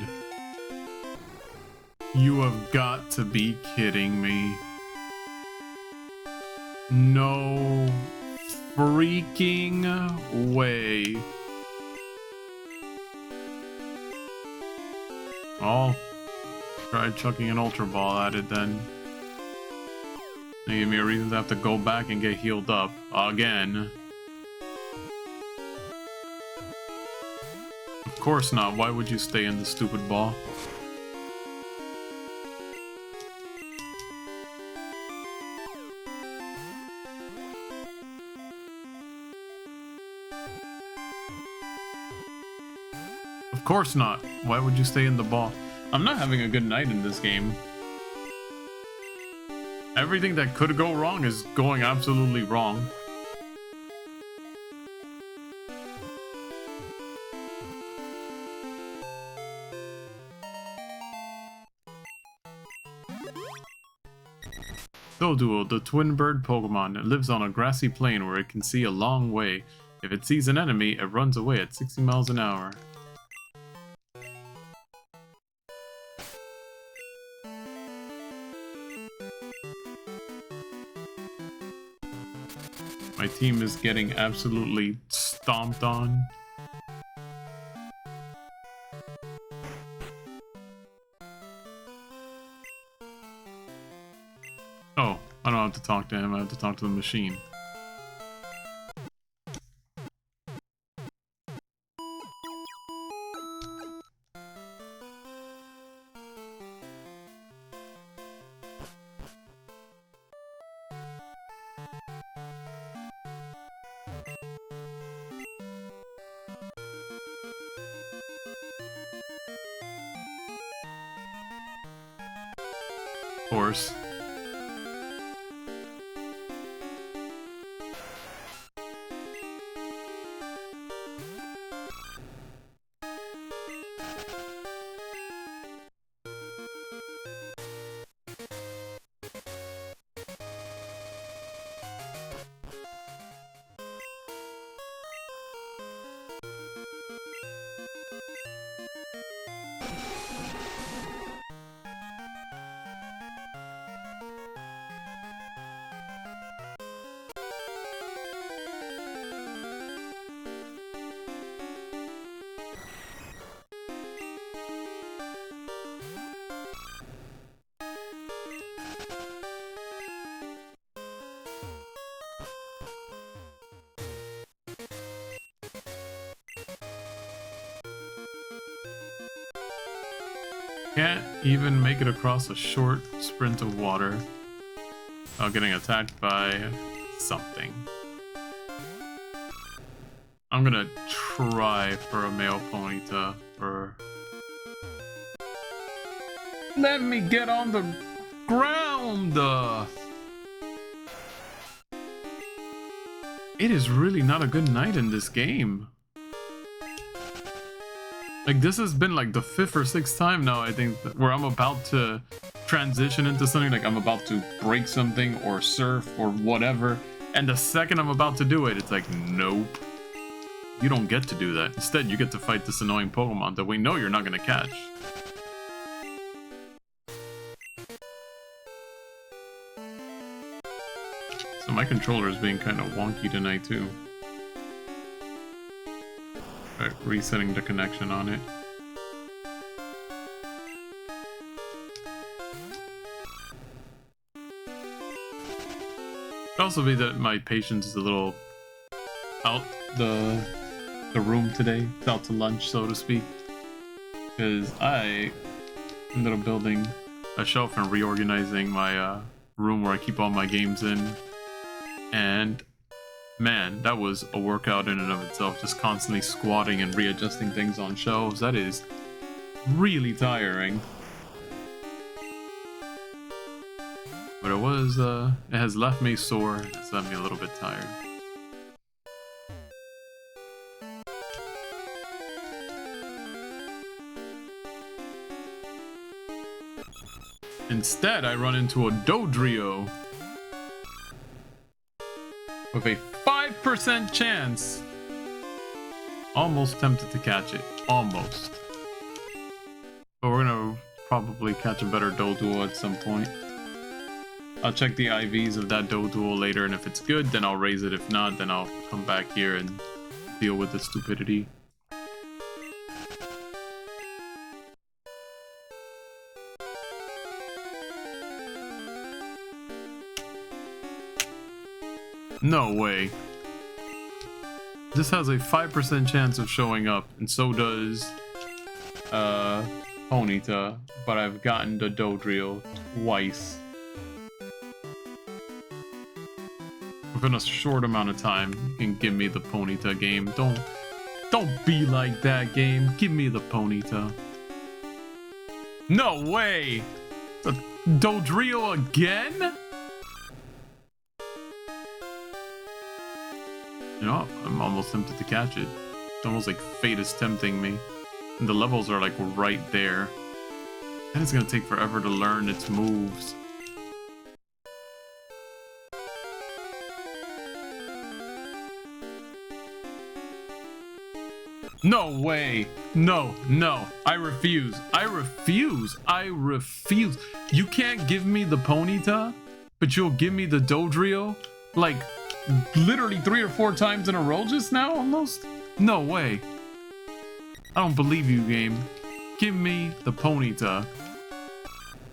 [SPEAKER 1] You have got to be kidding me. No freaking way. I'll try chucking an Ultra Ball at it then. They give me a reason to have to go back and get healed up again. Of course not. Why would you stay in the stupid ball? Of course not. Why would you stay in the ball? I'm not having a good night in this game. Everything that could go wrong is going absolutely wrong. Dodual, the twin bird Pokemon. It lives on a grassy plain where it can see a long way. If it sees an enemy, it runs away at 60 miles an hour. My team is getting absolutely stomped on. Oh, I don't have to talk to him, I have to talk to the machine. Of course. Can't even make it across a short sprint of water without getting attacked by something. I'm gonna try for a male ponyta for... Let me get on the ground! It is really not a good night in this game. Like, this has been like the 5th or 6th time now, I think, where I'm about to transition into something, like I'm about to break something or surf or whatever, and the second I'm about to do it, it's like, nope. You don't get to do that. Instead, you get to fight this annoying Pokemon that we know you're not going to catch. So my controller is being kind of wonky tonight, too. Right, resetting the connection on it. Could also be that my patience is a little out the room today. It's out to lunch, so to speak. Because I ended up building a shelf and reorganizing my room where I keep all my games in. And man, that was a workout in and of itself, just constantly squatting and readjusting things on shelves. That is really tiring. But it has left me sore, it's left me a little bit tired. Instead, I run into a Dodrio with a 5% chance. Almost tempted to catch it. Almost. But we're gonna probably catch a better Doduo at some point. I'll check the IVs of that Doduo later, and if it's good, then I'll raise it. If not, then I'll come back here and deal with the stupidity. No way. This has a 5% chance of showing up, and so does Ponyta, but I've gotten the Dodrio twice. Within a short amount of time, you can give me the Ponyta game. Don't be like that, game. Give me the Ponyta. No way! The Dodrio again? You know, I'm almost tempted to catch it. It's almost like fate is tempting me. And the levels are like right there. And it's gonna take forever to learn its moves. No way! No, no. I refuse. I refuse. I refuse. You can't give me the Ponyta, but you'll give me the Dodrio? Like, literally 3 or 4 times in a row just now, almost? No way. I don't believe you, game. Give me the Ponyta.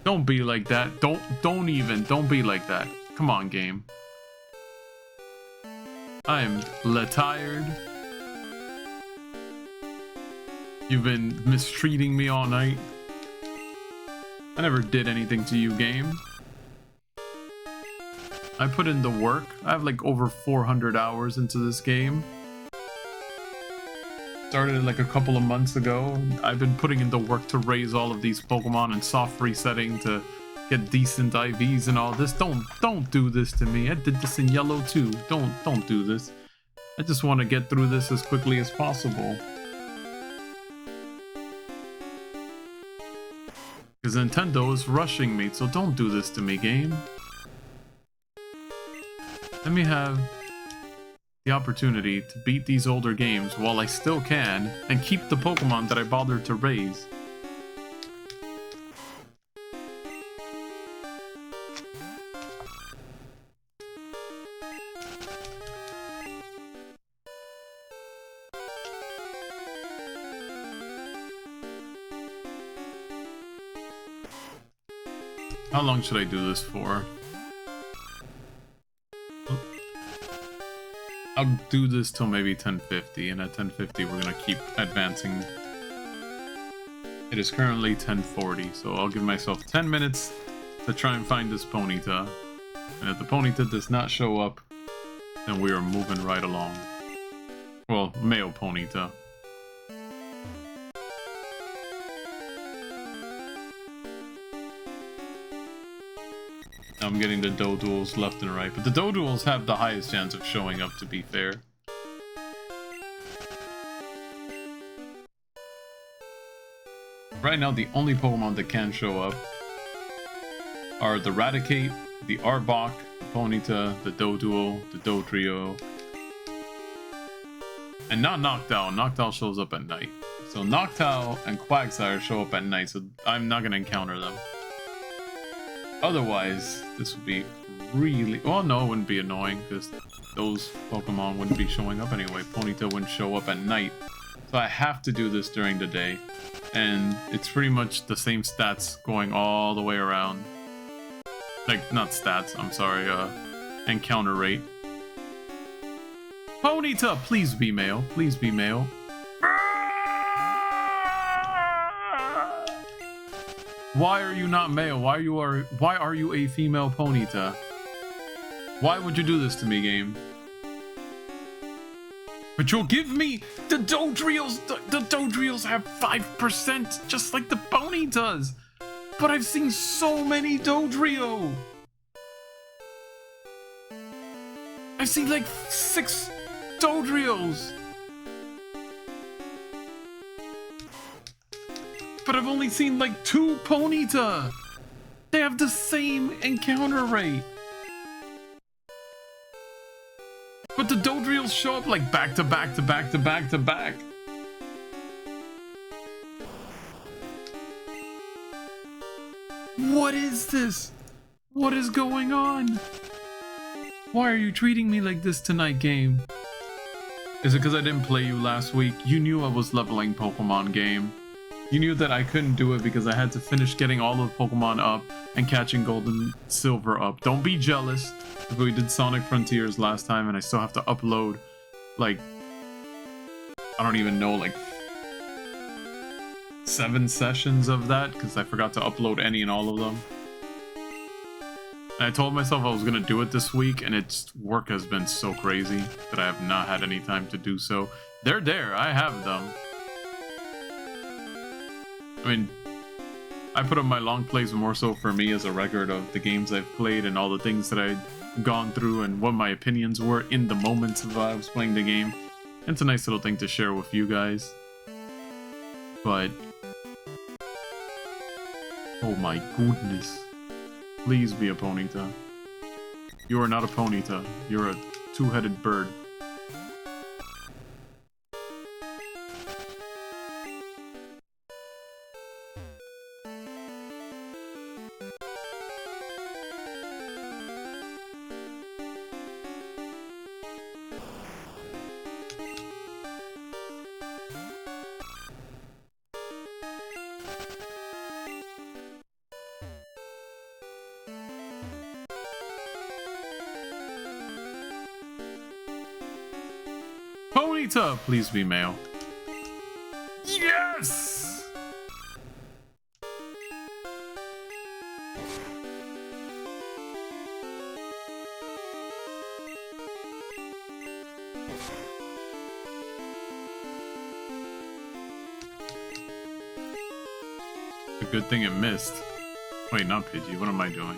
[SPEAKER 1] Don't be like that. Don't be like that. Come on, game. I'm tired. You've been mistreating me all night. I never did anything to you, game. I put in the work. I have like over 400 hours into this game. Started like a couple of months ago. I've been putting in the work to raise all of these Pokemon and soft resetting to get decent IVs and all this. Don't do this to me. I did this in yellow too. Don't do this. I just want to get through this as quickly as possible. Because Nintendo is rushing me, so don't do this to me, game. Let me have the opportunity to beat these older games while I still can, and keep the Pokemon that I bothered to raise. How long should I do this for? I'll do this till maybe 10:50, and at 10:50 we're gonna keep advancing. It is currently 10:40, so I'll give myself 10 minutes to try and find this Ponyta. And if the Ponyta does not show up, then we are moving right along. Well, male Ponyta. I'm getting the Doduals left and right, but the Doduals have the highest chance of showing up, to be fair. Right now, the only Pokemon that can show up are the Raticate, the Arbok, the Ponyta, the Dodual, the Dodrio, and not Noctowl. Noctowl shows up at night. So Noctowl and Quagsire show up at night, so I'm not going to encounter them. Otherwise, this would be really... Well, no, it wouldn't be annoying, because those Pokemon wouldn't be showing up anyway. Ponyta wouldn't show up at night. So I have to do this during the day. And it's pretty much the same stats going all the way around. Like, not stats, I'm sorry, encounter rate. Ponyta, please be male. Please be male. Why are you not male? Why are you a female Ponyta? Why would you do this to me, game? But you'll give me the Dodrios. The Dodrios have 5%, just like the Ponytas. But I've seen so many Dodrio. I've seen like 6 Dodrios. But I've only seen like 2 Ponyta. They have the same encounter rate. But the Dodrios show up like back to back to back to back to back. What is this? What is going on? Why are you treating me like this tonight, game? Is it because I didn't play you last week? You knew I was leveling Pokemon, game. You knew that I couldn't do it because I had to finish getting all of the Pokemon up and catching Gold and Silver up. Don't be jealous. We did Sonic Frontiers last time and I still have to upload, like, I don't even know, like 7 sessions of that because I forgot to upload any and all of them. And I told myself I was going to do it this week, and its work has been so crazy that I have not had any time to do so. They're there. I have them. I mean, I put up my long plays more so for me as a record of the games I've played and all the things that I'd gone through and what my opinions were in the moments of I was playing the game. And it's a nice little thing to share with you guys. But... oh my goodness. Please be a Ponyta. You are not a Ponyta. You're a two-headed bird. Ponyta, please be male. Yes! good thing it missed. Wait, not Pidgey. What am I doing?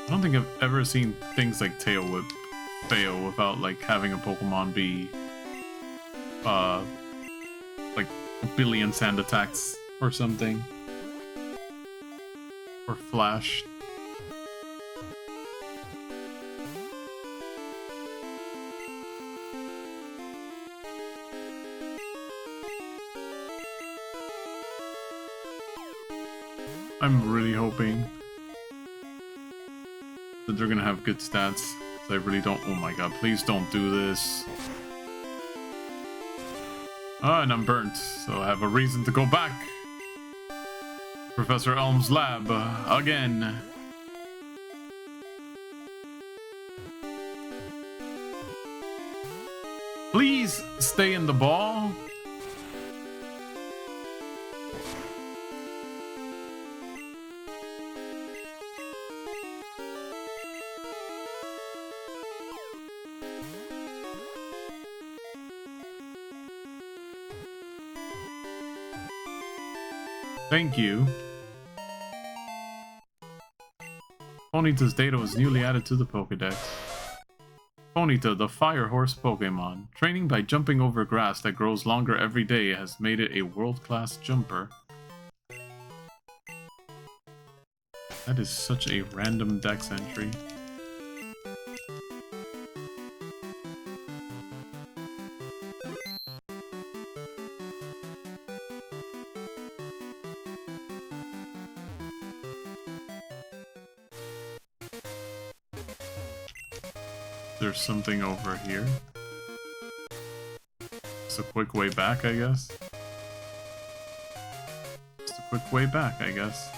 [SPEAKER 1] I don't think I've ever seen things like Tail Whip fail without like having a Pokemon be like a billion sand attacks or something. Or Flash. I'm really hoping that they're gonna have good stats. I really don't. Oh my god, please don't do this. Oh, and I'm burnt, so I have a reason to go back. Professor Elm's lab again. Please stay in the ball. Thank you. Ponyta's data was newly added to the Pokédex. Ponyta, the Fire Horse Pokémon. Training by jumping over grass that grows longer every day has made it a world-class jumper. That is such a random dex entry. There's something over here. It's a quick way back, I guess. Just a quick way back, I guess.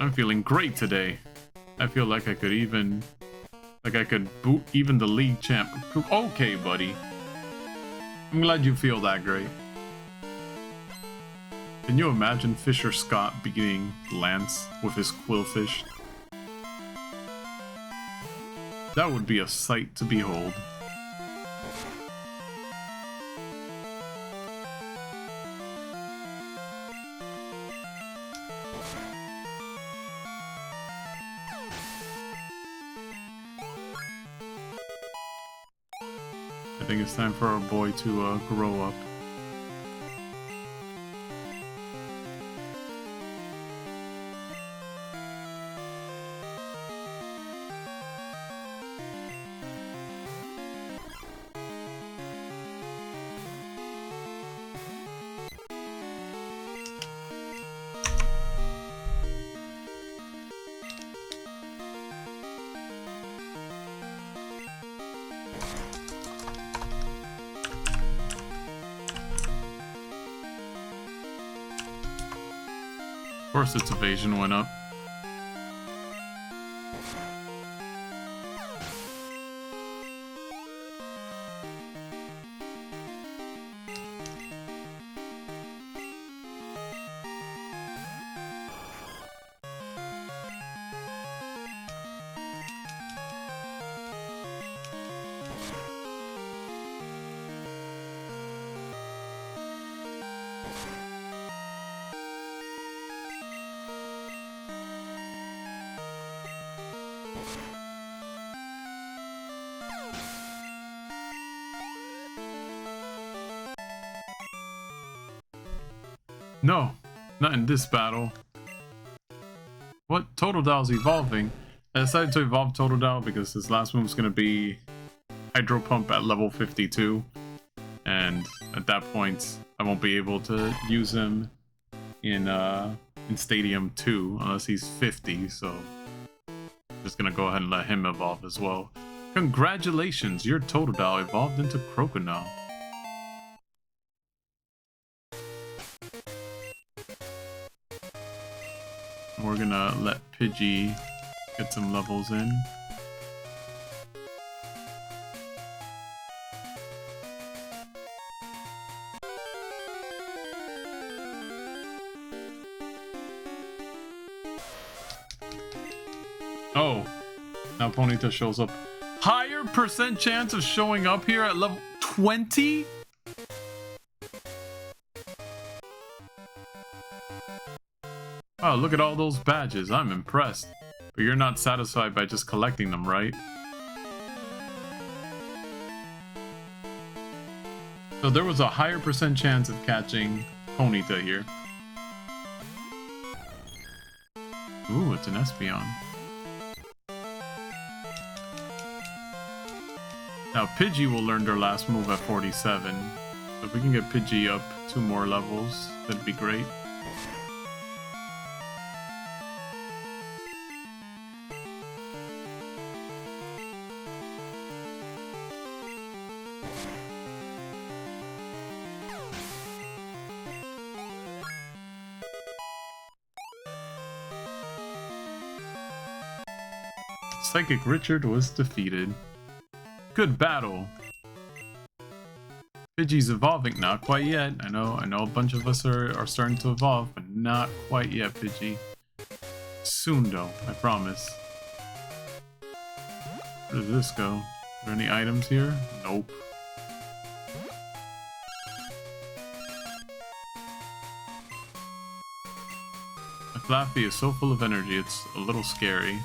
[SPEAKER 1] I'm feeling great today. I feel like I could even... like I could boot even the league champ. Okay, buddy. I'm glad you feel that great. Can you imagine Fisher Scott beating Lance with his Quillfish? That would be a sight to behold. I think it's time for our boy to grow up. Of course its evasion went up. No, not in this battle. What? Totodile's evolving. I decided to evolve Totodile because his last move is going to be Hydro Pump at level 52. And at that point, I won't be able to use him in Stadium 2 unless he's 50, so I'm just going to go ahead and let him evolve as well. Congratulations, your Totodile evolved into Croconaw. We're gonna let Pidgey get some levels in. Now Ponyta shows up. Higher percent chance of showing up here at level 20? Oh, look at all those badges. I'm impressed. But you're not satisfied by just collecting them, right? So there was a higher percent chance of catching Ponyta here. Ooh, it's an Espeon. Now Pidgey will learn their last move at 47. So if we can get Pidgey up 2 more levels, that'd be great. Psychic Richard was defeated. Good battle. Pidgey's evolving, not quite yet. I know a bunch of us are starting to evolve, but not quite yet, Pidgey. Soon though, I promise. Where does this go? Are there any items here? Nope. My Flaffy is so full of energy, it's a little scary.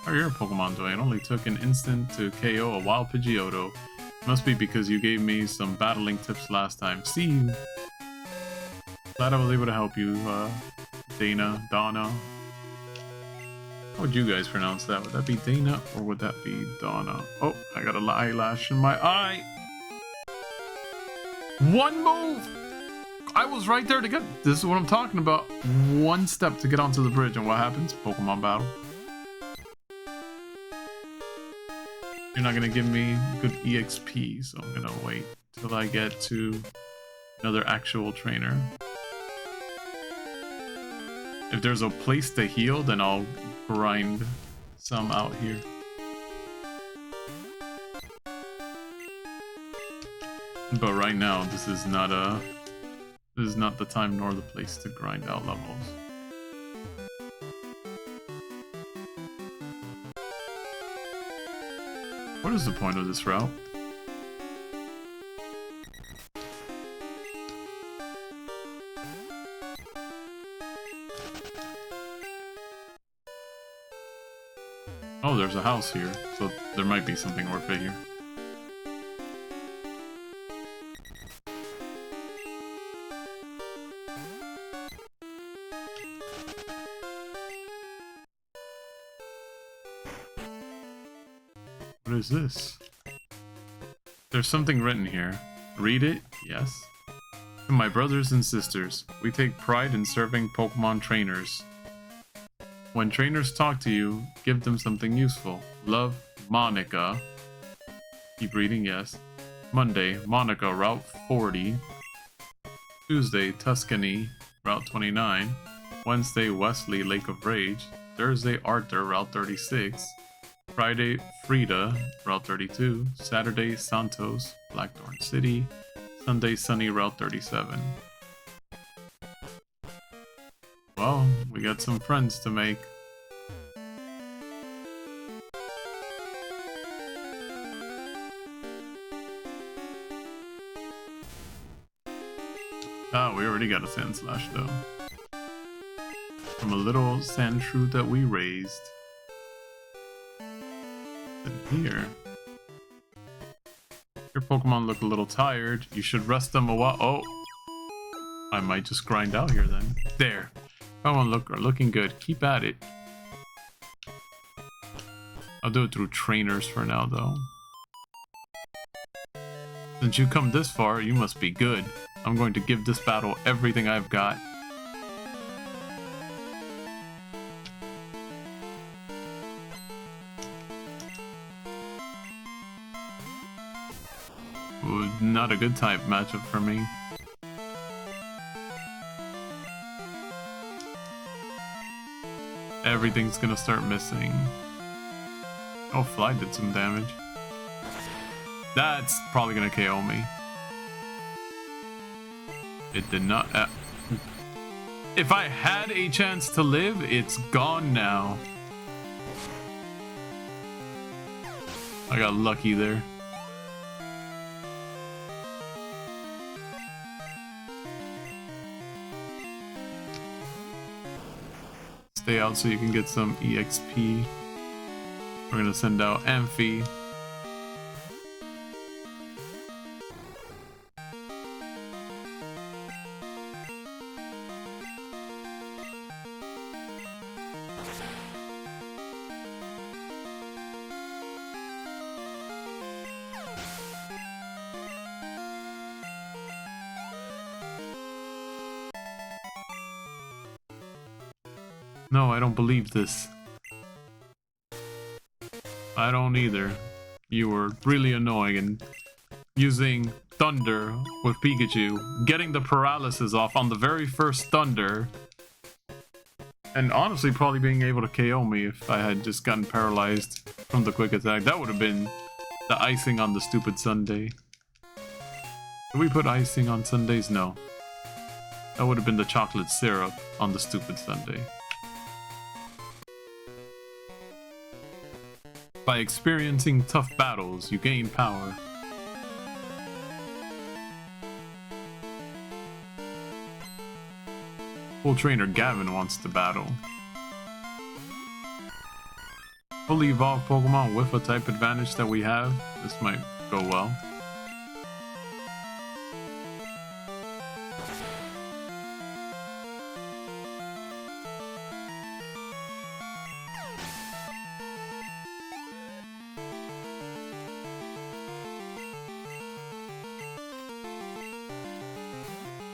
[SPEAKER 1] How are your Pokemon doing? It only took an instant to KO a wild Pidgeotto. Must be because you gave me some battling tips last time. See you! Glad I was able to help you, Dana. How would you guys pronounce that? Would that be Dana or would that be Donna? Oh, I got a eyelash in my eye! One move! I was right there to get... This is what I'm talking about. One step to get onto the bridge, and what happens? Pokemon battle. You're not gonna give me good EXP, so I'm gonna wait till I get to another actual trainer. If there's a place to heal, then I'll grind some out here. But right now, this is not the time nor the place to grind out levels. What is the point of this route? Oh, there's a house here, so there might be something worth it here. What is this? There's something written here. Read it? Yes. To my brothers and sisters, we take pride in serving Pokemon trainers. When trainers talk to you, give them something useful. Love, Monica. Keep reading, yes. Monday, Monica, Route 40. Tuesday, Tuscany, Route 29. Wednesday, Wesley, Lake of Rage. Thursday, Arthur, Route 36. Friday, Frida, Route 32. Saturday, Santos, Blackthorn City. Sunday, Sunny, Route 37. Well, we got some friends to make. Ah, we already got a Sandslash though. From a little Sandshrew that we raised. And here. Your Pokemon look a little tired. You should rest them a while. Oh! I might just grind out here then. There! Pokemon are looking good. Keep at it. I'll do it through trainers for now though. Since you come this far, you must be good. I'm going to give this battle everything I've got. Ooh, not a good type matchup for me. Everything's gonna start missing. Oh, Fly did some damage. That's probably gonna KO me. It did not. If I had a chance to live, it's gone now. I got lucky there. Stay out so you can get some EXP. We're gonna send out Amphi. No, I don't believe this. I don't either. You were really annoying and using Thunder with Pikachu, getting the paralysis off on the very first Thunder, and honestly probably being able to KO me if I had just gotten paralyzed from the quick attack. That would have been the icing on the stupid sundae. Did we put icing on sundaes? No. That would have been the chocolate syrup on the stupid sundae. By experiencing tough battles, you gain power. Full Trainer Gavin wants to battle. Fully evolved Pokemon with a type advantage that we have. This might go well.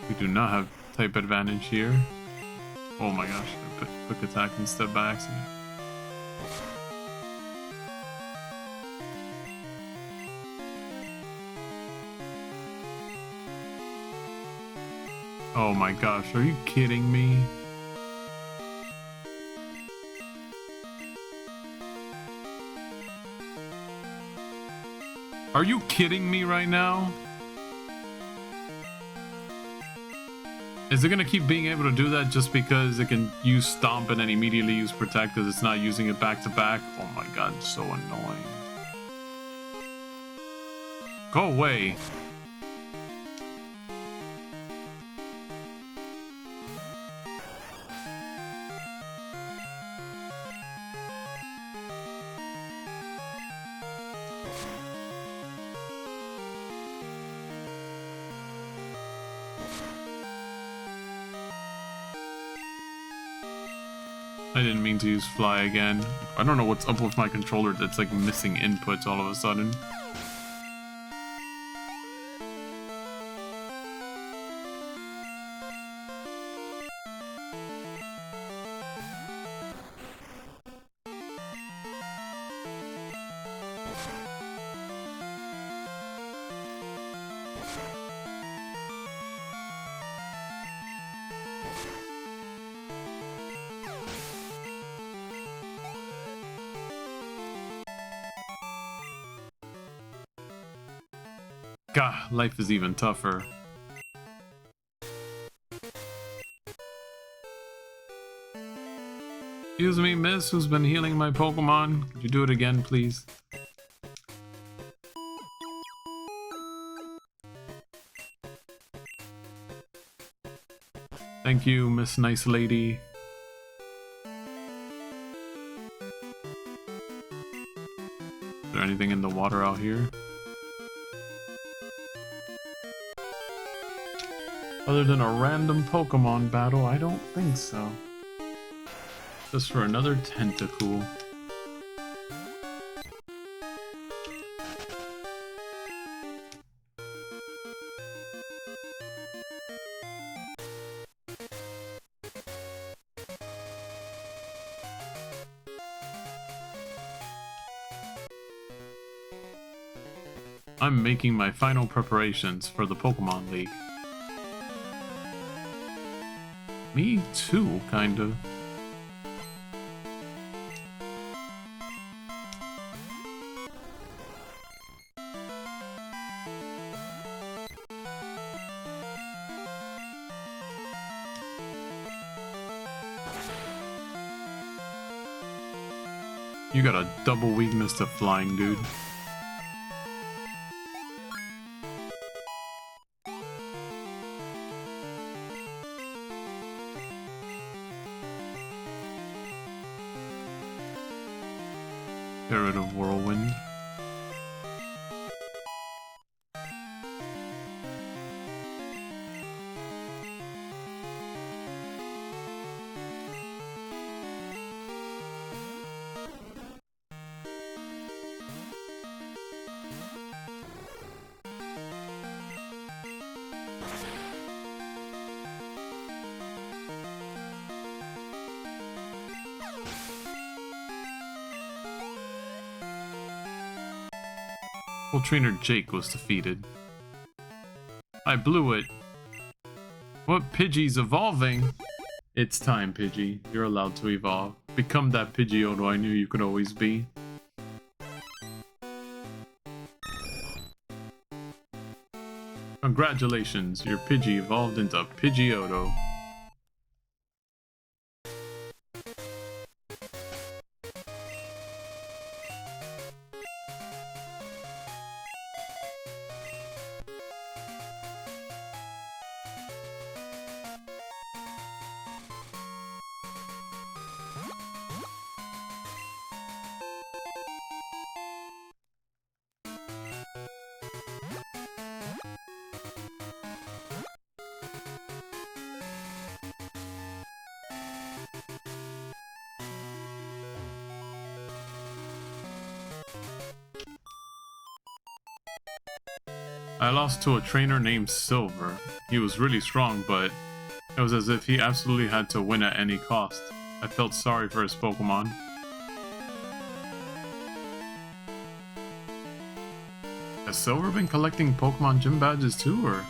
[SPEAKER 1] We do not have type advantage here. Oh my gosh, I put quick attack instead by accident. Oh my gosh, are you kidding me? Are you kidding me right now? Is it gonna keep being able to do that just because it can use Stomp and then immediately use Protect because it's not using it back to back? Oh my god, so annoying. Go away. I didn't mean to use Fly again. I don't know what's up with my controller that's like missing inputs all of a sudden. God, life is even tougher. Excuse me, miss, who's been healing my Pokemon? Could you do it again, please? Thank you, Miss Nice Lady. Is there anything in the water out here? Other than a random Pokemon battle, I don't think so. Just for another Tentacool. I'm making my final preparations for the Pokemon League. Me too, kind of. You got a double weakness to flying, dude. rid of Whirlwind. Well, Trainer Jake was defeated. I blew it. What Pidgey's evolving? It's time, Pidgey. You're allowed to evolve. Become that Pidgeotto I knew you could always be. Congratulations, your Pidgey evolved into Pidgeotto. I lost to a trainer named Silver. He was really strong, but it was as if he absolutely had to win at any cost. I felt sorry for his Pokemon. Has Silver been collecting Pokemon gym badges too, or...?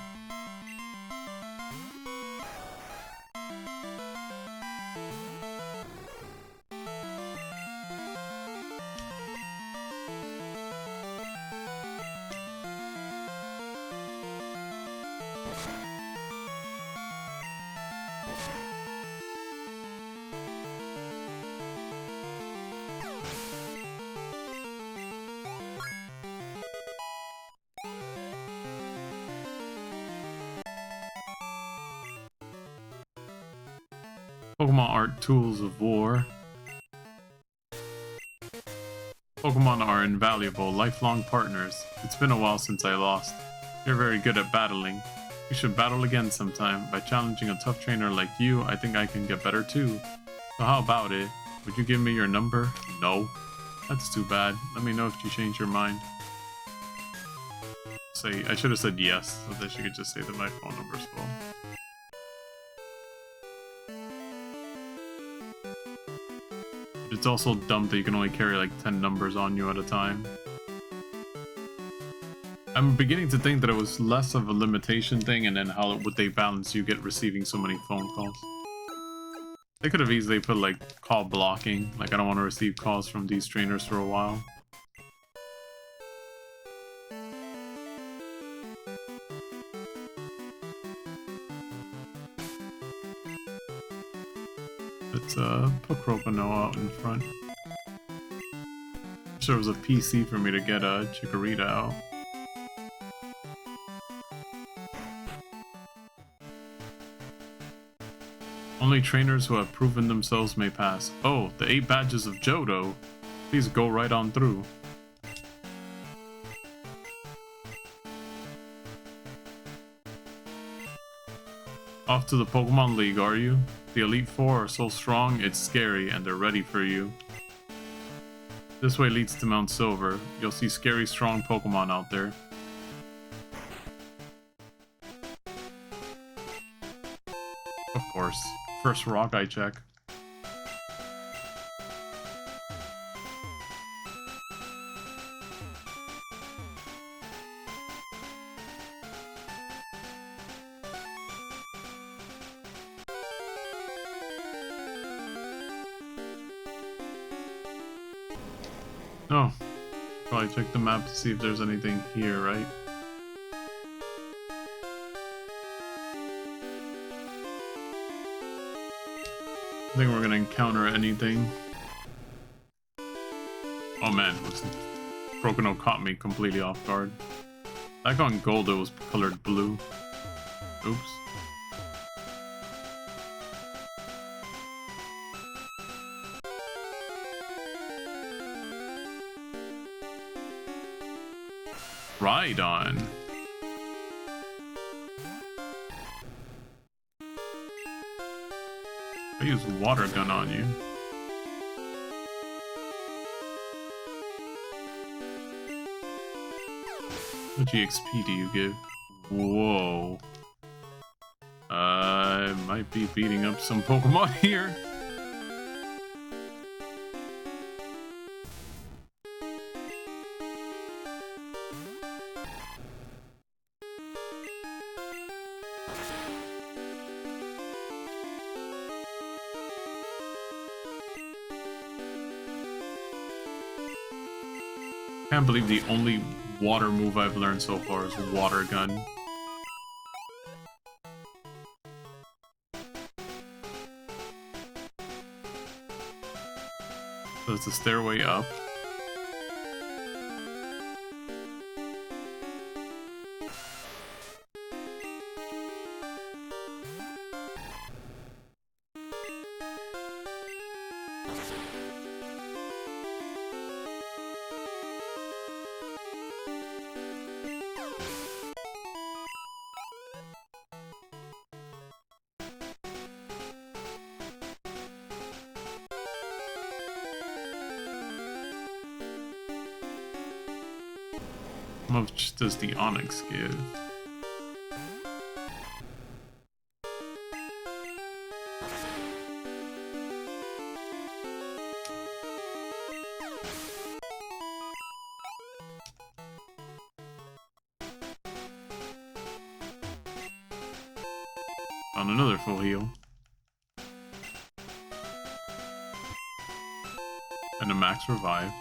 [SPEAKER 1] Pokemon aren't tools of war. Pokemon are invaluable, lifelong partners. It's been a while since I lost. You're very good at battling. We should battle again sometime. By challenging a tough trainer like you, I think I can get better too. So how about it? Would you give me your number? No. That's too bad. Let me know if you change your mind. I should have said yes, so that she could just say that my phone number's full. It's also dumb that you can only carry like 10 numbers on you at a time. I'm beginning to think that it was less of a limitation thing, and then how would they balance you receiving so many phone calls. They could have easily put like call blocking, like I don't want to receive calls from these trainers for a while. Let's put Crocono out in front. Wish there was a PC for me to get a Chikorita out. Only trainers who have proven themselves may pass. Oh, the 8 badges of Johto. Please go right on through. Off to the Pokemon League, are you? The Elite Four are so strong, it's scary, and they're ready for you. This way leads to Mount Silver. You'll see scary, strong Pokemon out there. Of course. First rock I check. Oh, probably check the map to see if there's anything here, right? I think we're gonna encounter anything. Oh man, Crocono caught me completely off guard. Back on Gold it was colored blue. Oops. Rhydon. I use water gun on you. How much EXP do you give? Whoa. I might be beating up some Pokemon here. I can't believe the only water move I've learned so far is Water Gun. So it's a stairway up. How much does the Onyx give? On another full heal. And a max revive.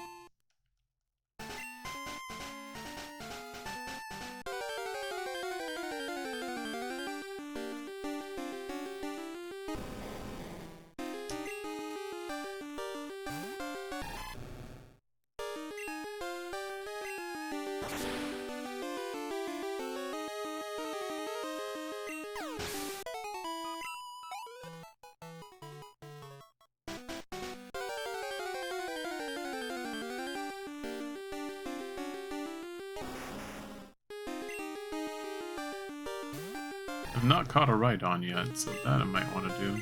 [SPEAKER 1] I've not caught a Rhydon yet, so that I might want to do.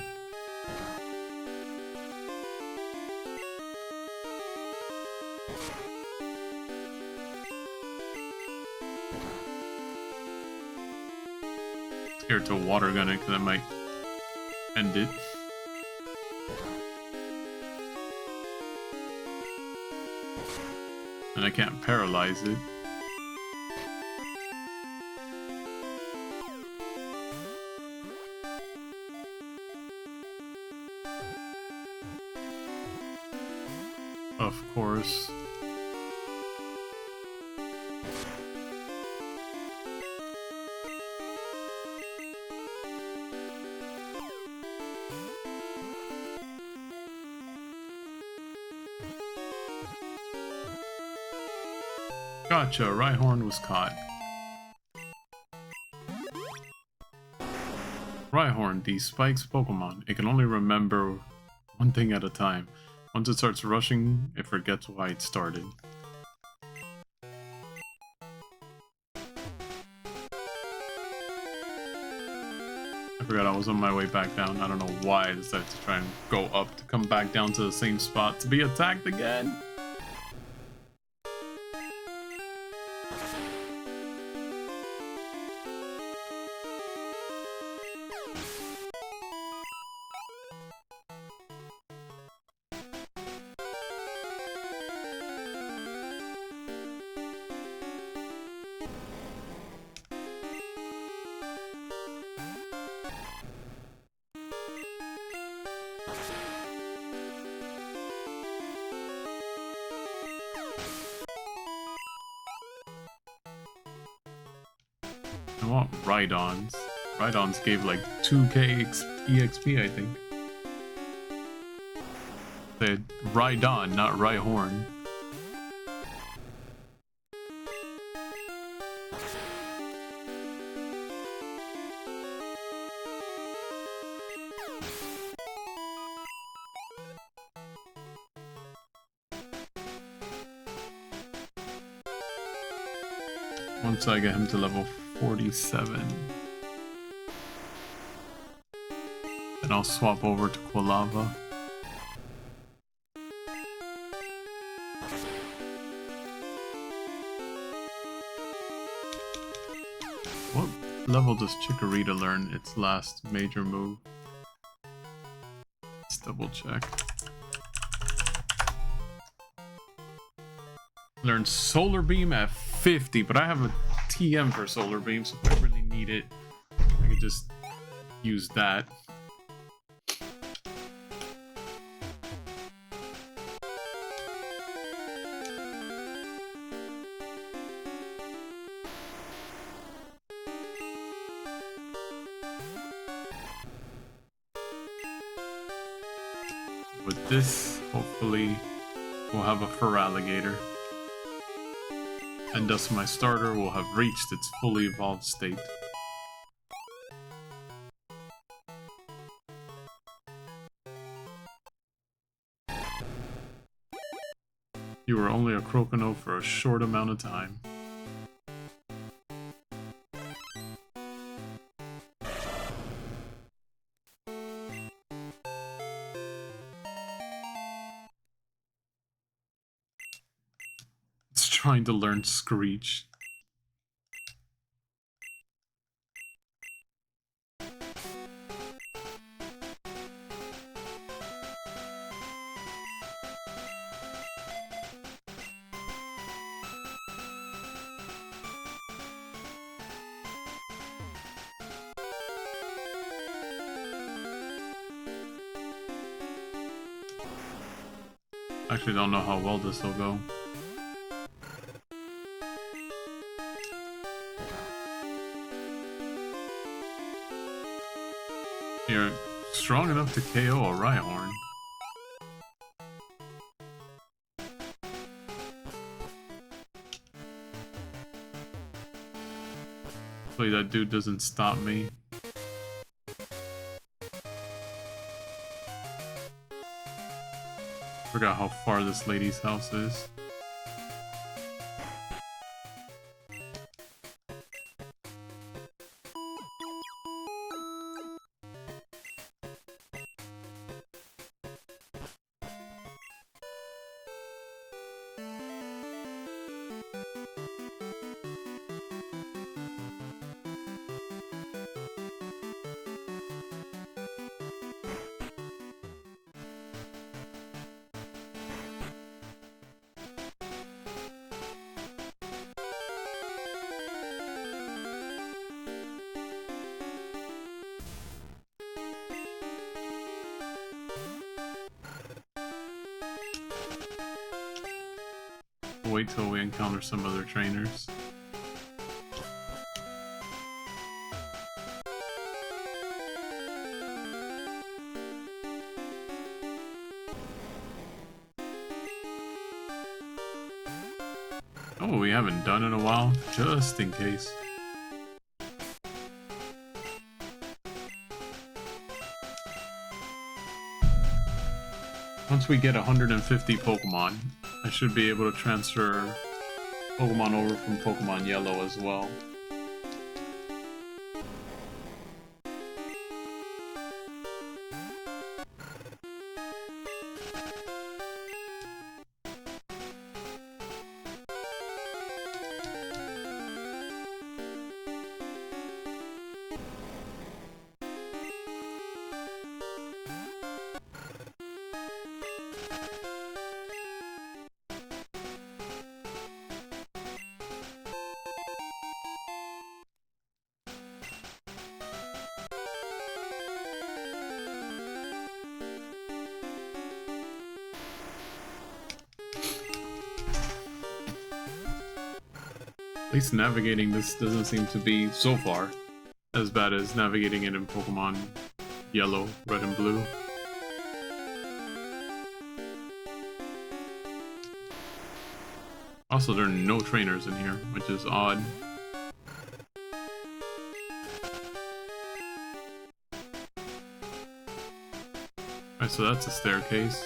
[SPEAKER 1] Scared to water gun it because I might end it. And I can't paralyze it. Of course. Gotcha, Rhyhorn was caught. Rhyhorn, the Spike's Pokemon. It can only remember one thing at a time. Once it starts rushing, it forgets why it started. I forgot I was on my way back down. I don't know why I decided to try and go up to come back down to the same spot to be attacked again. I want Rhydons. Rhydons gave like 2k EXP, I think. Said Rhydon, not Rhyhorn. once I get him to level 47. Then I'll swap over to Quilava. What level does Chikorita learn its last major move? Let's double check. Learn Solar Beam at 50, but I have a TM for Solar Beam, so if I really need it, I can just use that. With this, hopefully, we'll have a Feraligatr. And thus my starter will have reached its fully evolved state. You were only a Crocono for a short amount of time. Trying to learn Screech. Actually don't know how well this will go. You're strong enough to KO a Rhyhorn. Hopefully that dude doesn't stop me. Forgot how far this lady's house is. Wait till we encounter some other trainers. Oh, we haven't done in a while, just in case. Once we get 150 Pokemon, I should be able to transfer Pokemon over from Pokemon Yellow as well. At least navigating this doesn't seem to be, so far, as bad as navigating it in Pokemon Yellow, Red, and Blue. Also, there are no trainers in here, which is odd. Alright, so that's a staircase.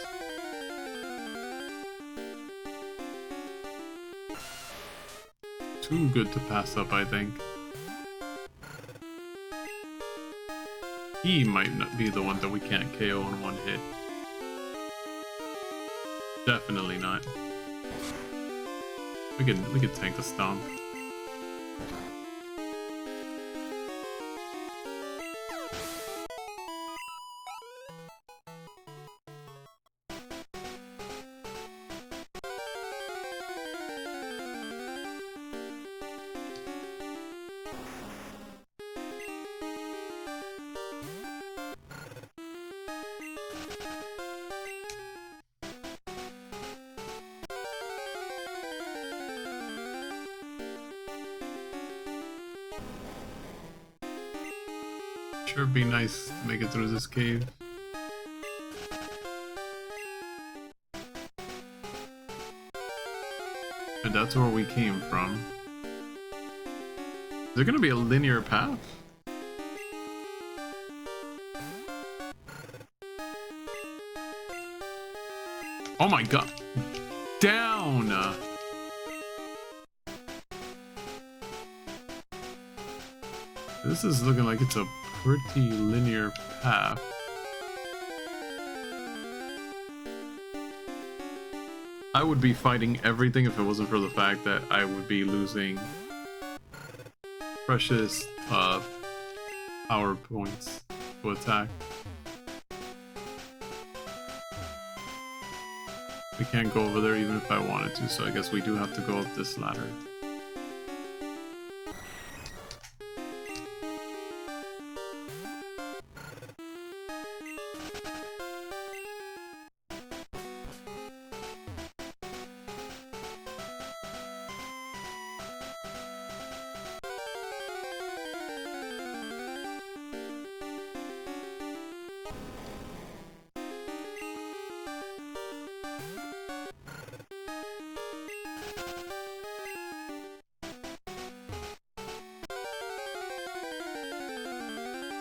[SPEAKER 1] too good to pass up, I think. He might not be the one that we can't KO in one hit. Definitely not. We could tank the stomp. Sure be nice to make it through this cave. And that's where we came from. Is there gonna be a linear path? Oh my god! Down! This is looking like it's a pretty linear path. I would be fighting everything if it wasn't for the fact that I would be losing precious power points to attack. We can't go over there even if I wanted to, so I guess we do have to go up this ladder.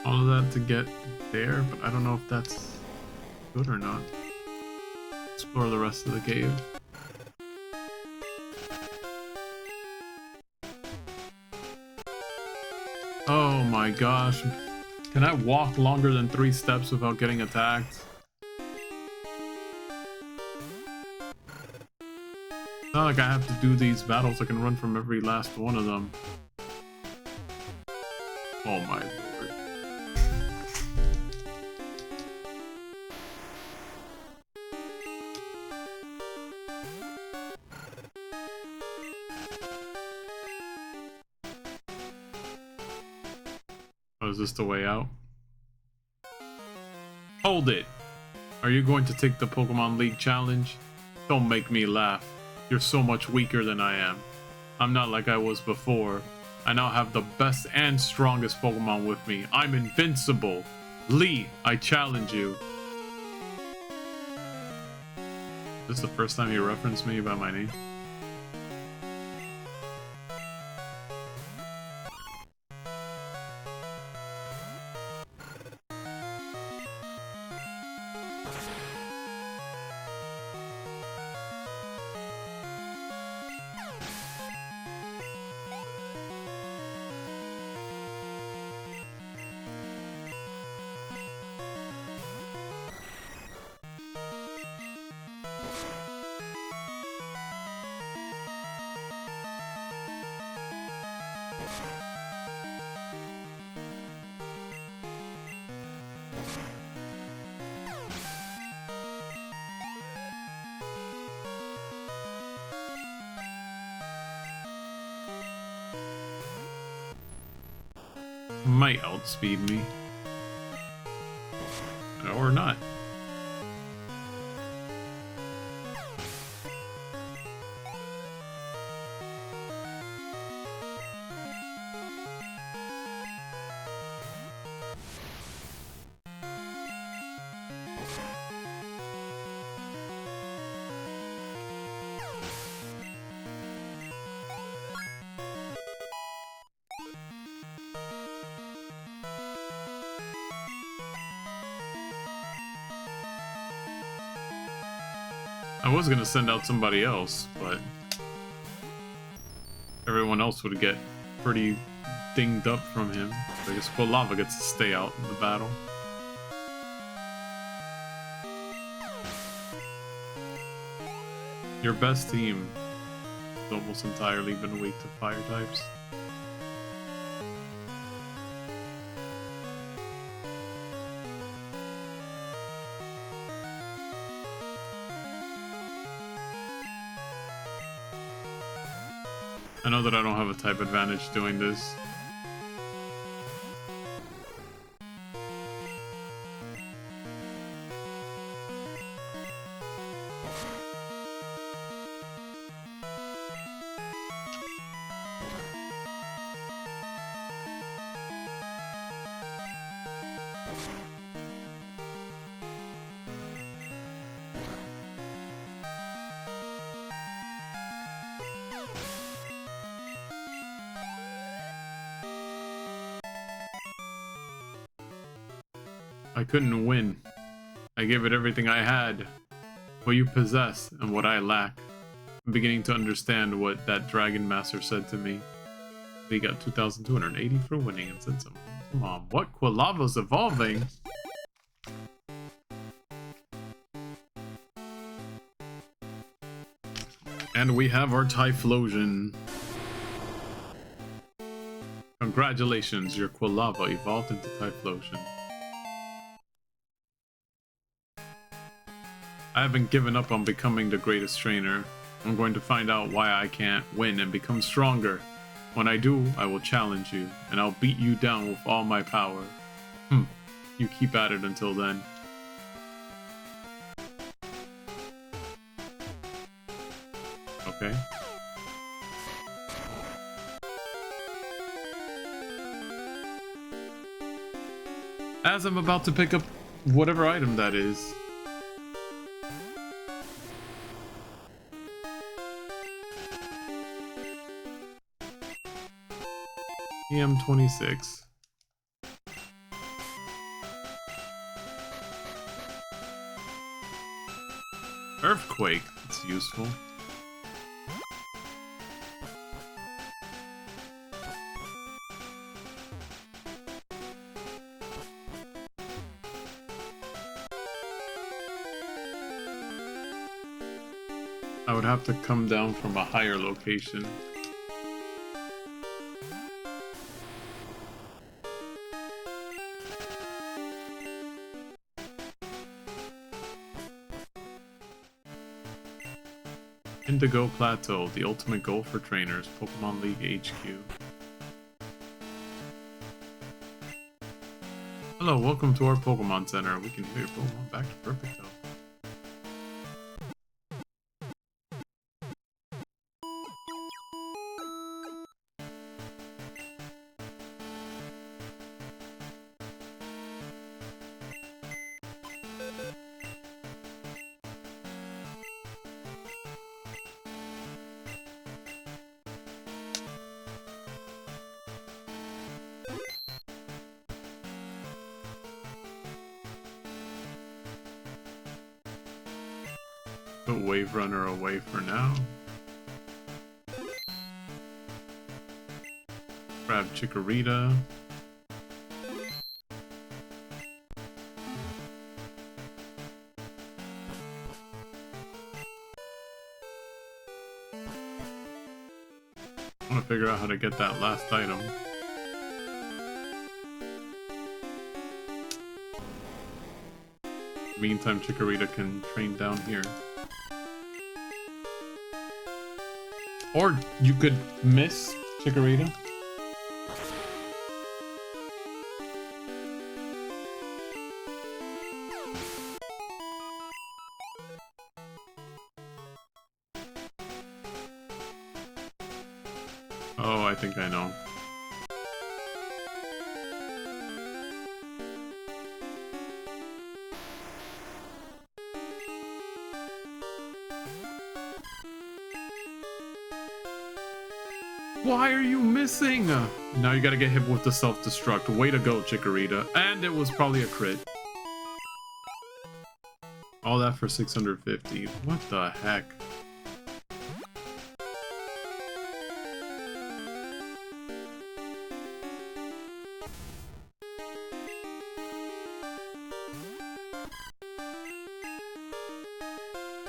[SPEAKER 1] All of that to get there, but I don't know if that's good or not. Explore the rest of the cave. Oh my gosh. Can I walk longer than 3 steps without getting attacked? It's not like I have to do these battles. I can run from every last one of them. Oh my lord. Oh, is this the way out? Hold it! Are you going to take the Pokemon League challenge? Don't make me laugh. You're so much weaker than I am. I'm not like I was before. I now have the best and strongest Pokemon with me. I'm invincible. Lee, I challenge you. Is this the first time you referenced me by my name? Might outspeed me. Or not. I was gonna send out somebody else, but everyone else would get pretty dinged up from him. So I guess Quilava gets to stay out in the battle. Your best team has almost entirely been weak to fire types. I know that I don't have a type advantage doing this. I couldn't win. I gave it everything I had. What you possess and what I lack. I'm beginning to understand what that Dragon Master said to me. They got 2,280 for winning and said some. Come on, what? Quilava's evolving? And we have our Typhlosion. Congratulations, your Quilava evolved into Typhlosion. I haven't given up on becoming the greatest trainer. I'm going to find out why I can't win and become stronger. When I do, I will challenge you, and I'll beat you down with all my power. You keep at it until then. Okay. As I'm about to pick up whatever item that is. EM26. Earthquake, it's useful. I would have to come down from a higher location. Indigo Plateau, the ultimate goal for trainers, Pokemon League HQ. Hello, welcome to our Pokemon Center. We can heal your Pokemon back to perfect health. Put Wave Runner away for now. Grab Chikorita. I want to figure out how to get that last item. Meantime, Chikorita can train down here. Or you could miss Chikorita. Oh, I think I know. Why are you missing? Now you gotta get hit with the self-destruct. Way to go, Chikorita. And it was probably a crit. All that for 650. What the heck?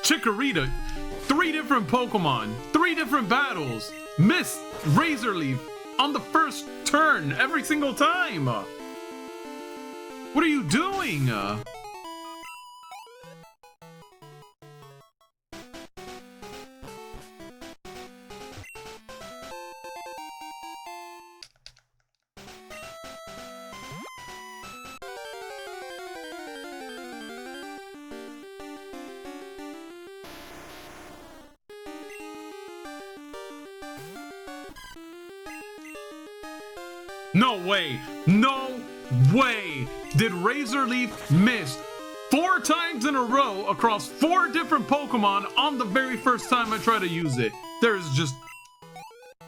[SPEAKER 1] Chikorita, 3 different Pokemon, 3 different battles, missed Razor Leaf on the first turn every single time. What are you doing? No way! No way! Did Razor Leaf miss 4 times in a row across 4 different Pokemon on the very first time I try to use it? There's just...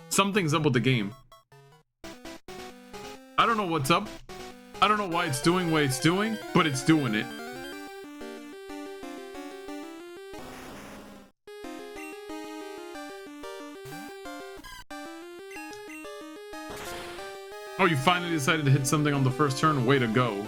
[SPEAKER 1] something's up with the game. I don't know what's up. I don't know why it's doing what it's doing, but it's doing it. Oh, you finally decided to hit something on the first turn? Way to go.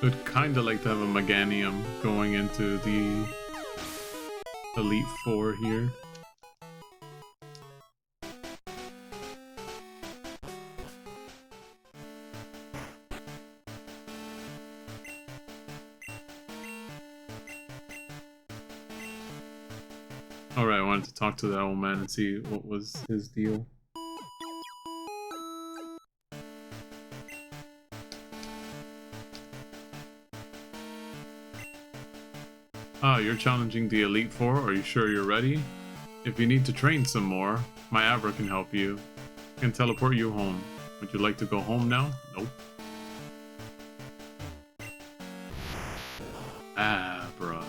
[SPEAKER 1] Would kinda like to have a Meganium going into the Elite Four here. Alright, I wanted to talk to that old man and see what was his deal. Ah, you're challenging the Elite Four? Are you sure you're ready? If you need to train some more, my Abra can help you. I can teleport you home. Would you like to go home now? Nope. Abra.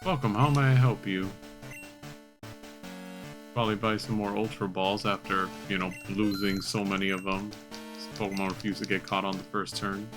[SPEAKER 1] Welcome, how may I help you? Probably buy some more Ultra Balls after, you know, losing so many of them. This Pokemon refuse to get caught on the first turn.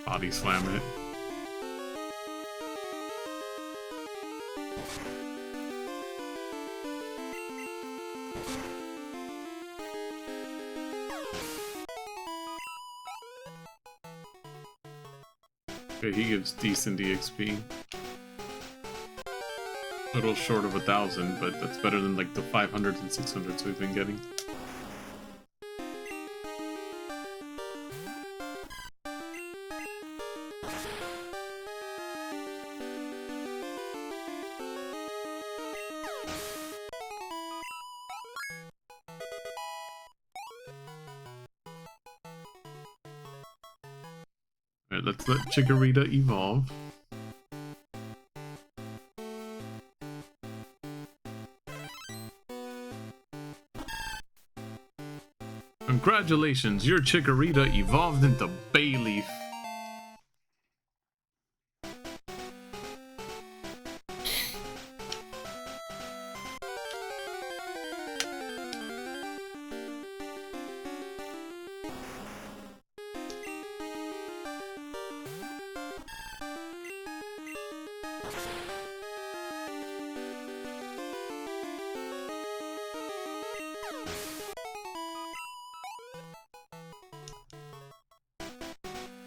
[SPEAKER 1] Body slam it. Okay, he gives decent EXP. A little short of 1,000, but that's better than like the 500s and 600s we've been getting. Alright, let's let Chikorita evolve. I'm Congratulations, your Chikorita evolved into Bayleaf.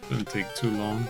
[SPEAKER 1] Didn't take too long.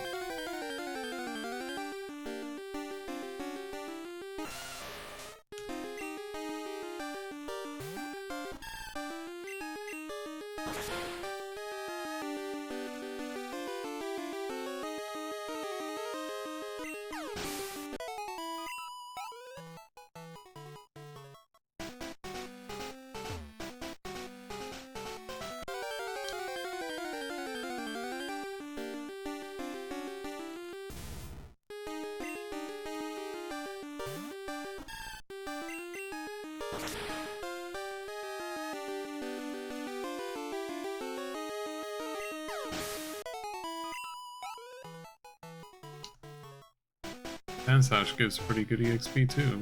[SPEAKER 1] Pansash gives pretty good EXP too.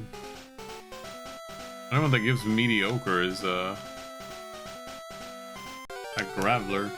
[SPEAKER 1] The only one that gives mediocre is a Graveler.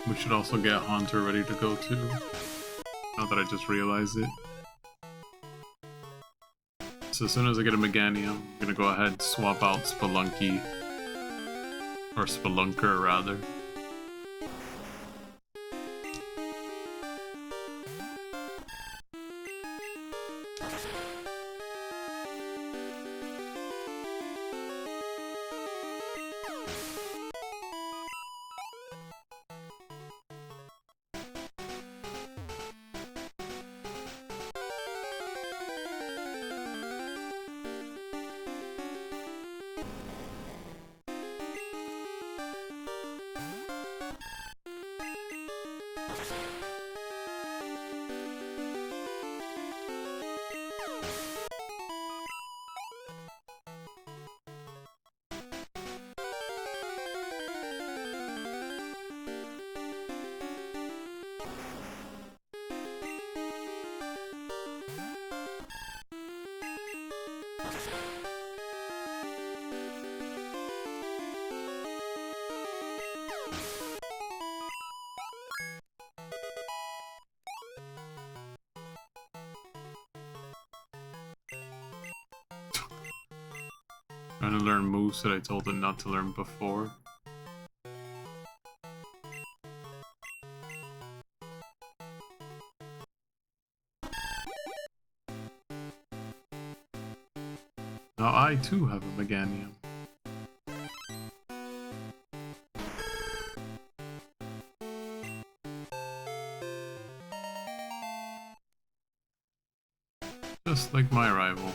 [SPEAKER 1] We should also get Haunter ready to go too. Now that I just realized it. So as soon as I get a Meganium, I'm gonna go ahead and swap out Spelunky. Or Spelunker rather. Trying to learn moves that I told him not to learn before. Now I too have a Meganium. Just like my rival.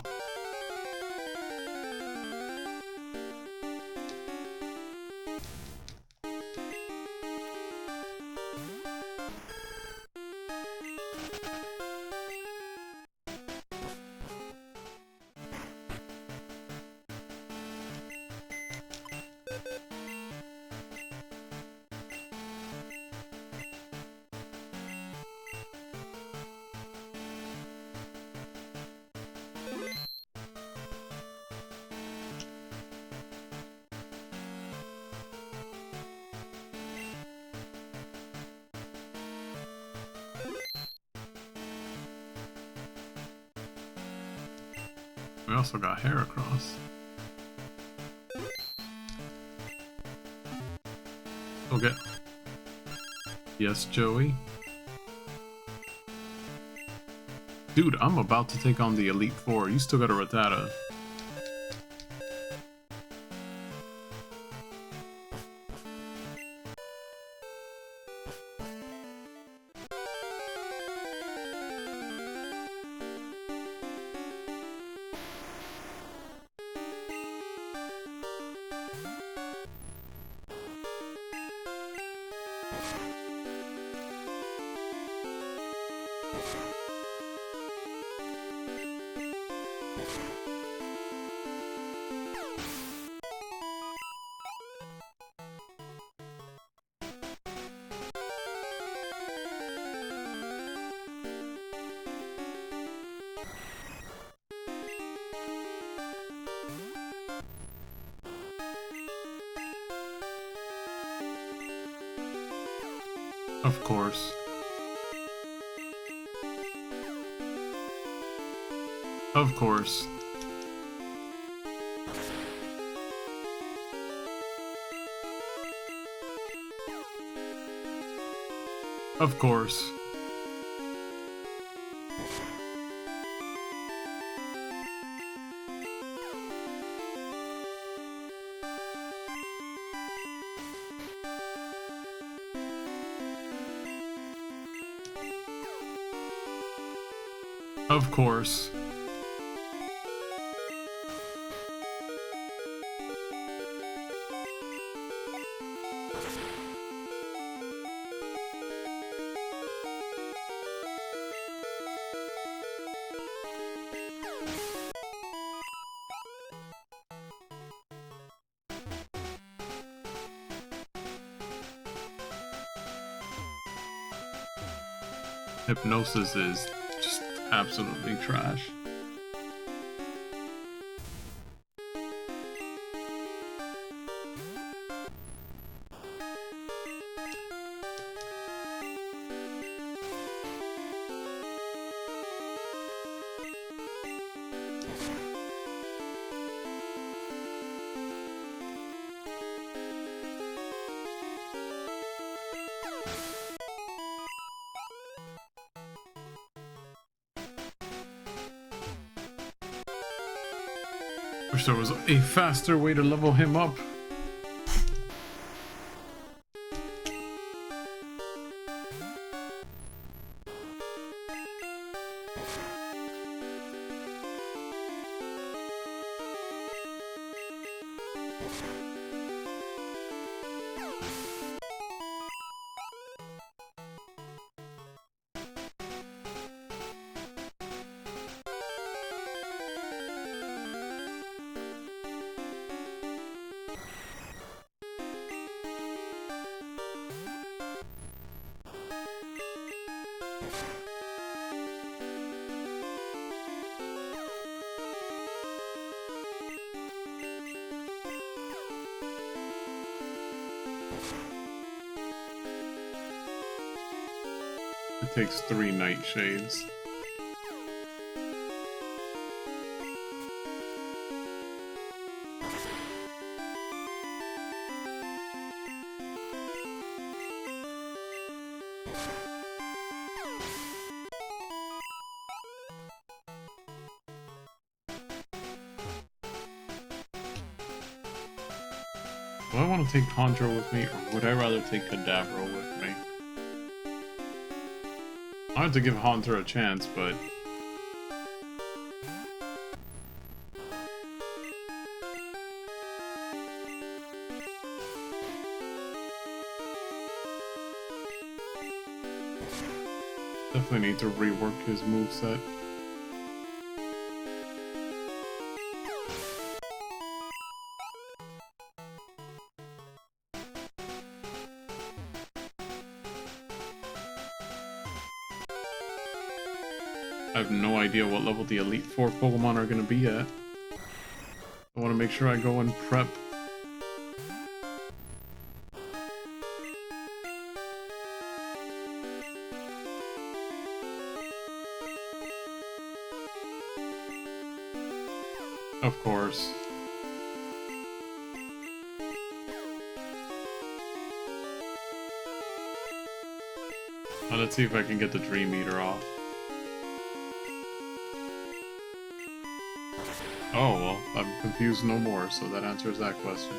[SPEAKER 1] We also got Heracross. Okay. Yes, Joey. Dude, I'm about to take on the Elite Four. You still got a Rattata. Of course. Of course. Of course. Of course. Hypnosis is just absolutely trash. Wish there was a faster way to level him up. It takes 3 Nightshades. Do I want to take Contra with me, or would I rather take Kadabra with me? I have to give Haunter a chance, but... definitely need to rework his moveset. I have no idea what level the Elite Four Pokemon are going to be at. I want to make sure I go and prep. Let's see if I can get the Dream Eater off. Oh, well, I'm confused no more, so that answers that question.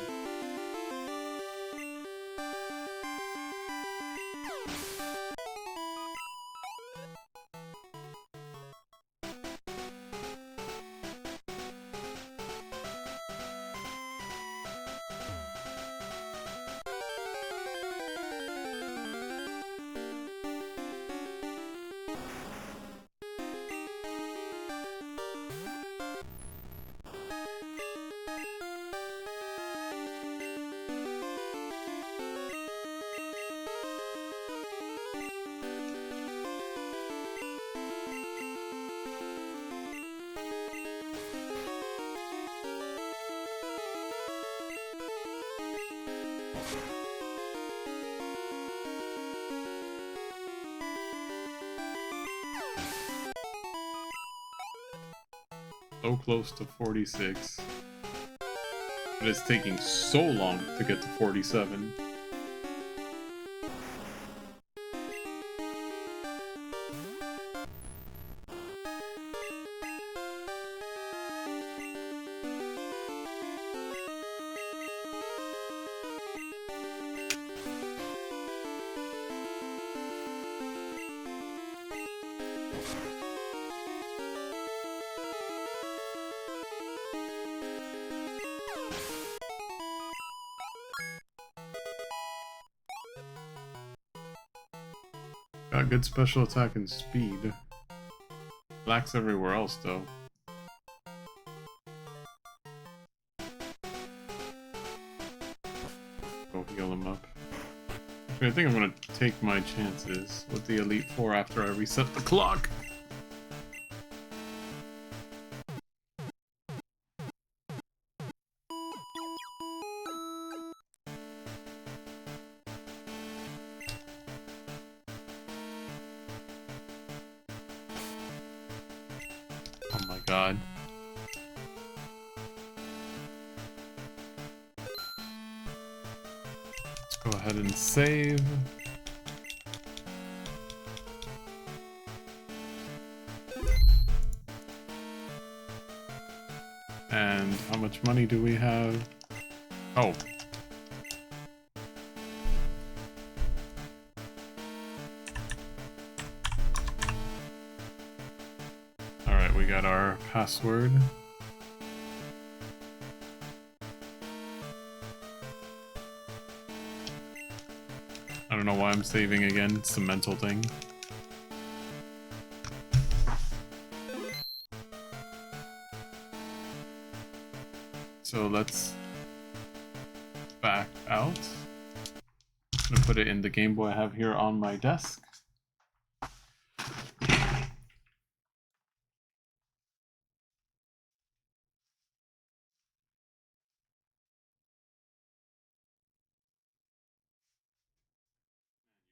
[SPEAKER 1] So close to 46. But it's taking so long to get to 47. Got good special attack and speed. Lacks everywhere else, though. Go heal him up. Actually, I think I'm gonna take my chances with the Elite Four after I reset the clock. Oh my god. Let's go ahead and save. And how much money do we have? Oh. Alright, we got our password. I don't know why I'm saving again. It's a mental thing. So let's back out. I'm gonna put it in the Game Boy I have here on my desk.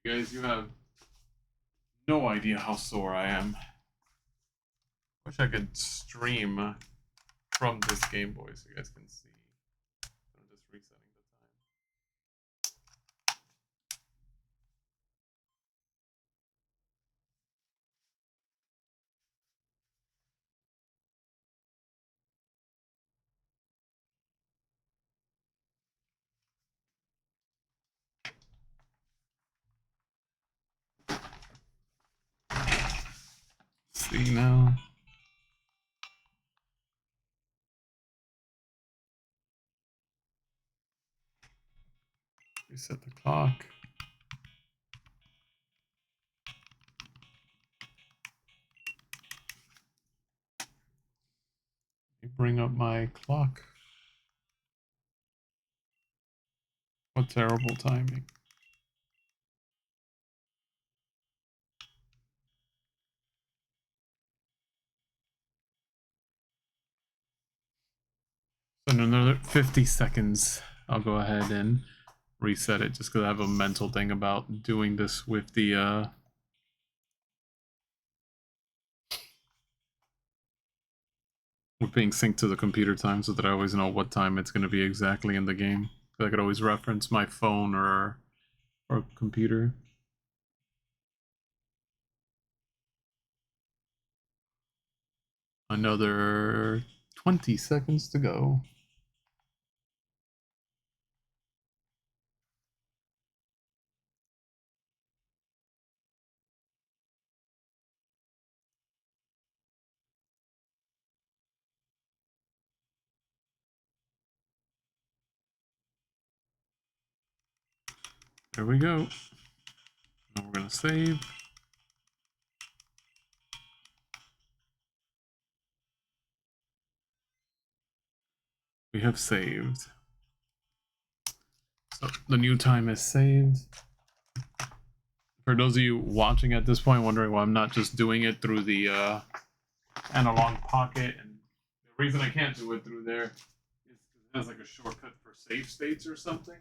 [SPEAKER 1] You guys, you have no idea how sore I am. Wish I could stream from this Game Boy so you guys can see. I'm just resetting the time. See now. Reset the clock. Bring up my clock. What terrible timing. So in another 50 seconds, I'll go ahead and reset it just because I have a mental thing about doing this with the with being synced to the computer time so that I always know what time it's going to be exactly in the game. So I could always reference my phone or computer. Another 20 seconds to go. There we go. Now we're gonna save. We have saved. So the new time is saved. For those of you watching at this point, wondering why I'm not just doing it through the analog pocket, and the reason I can't do it through there is because it has like a shortcut for save states or something.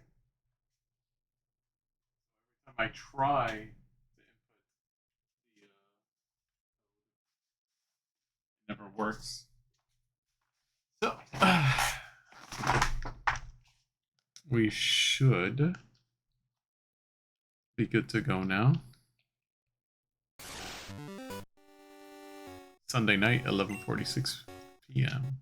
[SPEAKER 1] Every time I try to input it never works. So we should be good to go now. Sunday night, 11:46 p.m.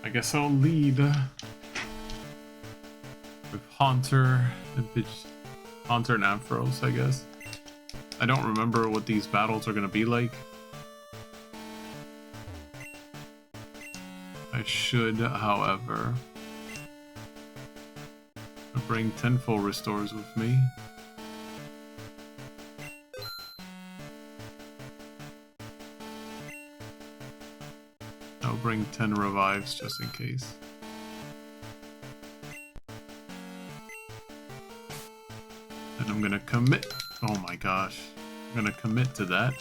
[SPEAKER 1] I guess I'll lead with Haunter and Haunter and Ampharos, I guess. I don't remember what these battles are going to be like. I should, however, bring 10 full restores with me. I'll bring 10 revives just in case. And I'm gonna commit. Oh my gosh. I'm gonna commit to that.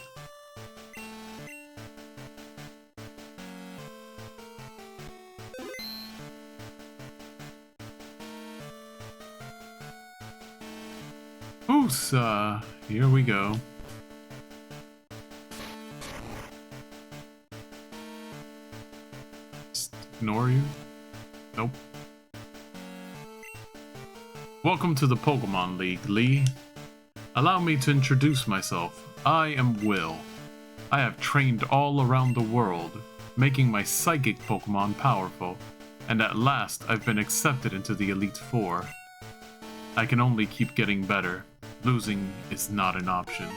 [SPEAKER 1] Here we go. Just ignore you? Nope. Welcome to the Pokemon League, Lee. Allow me to introduce myself. I am Will. I have trained all around the world, making my psychic Pokemon powerful, and at last I've been accepted into the Elite Four. I can only keep getting better. Losing is not an option.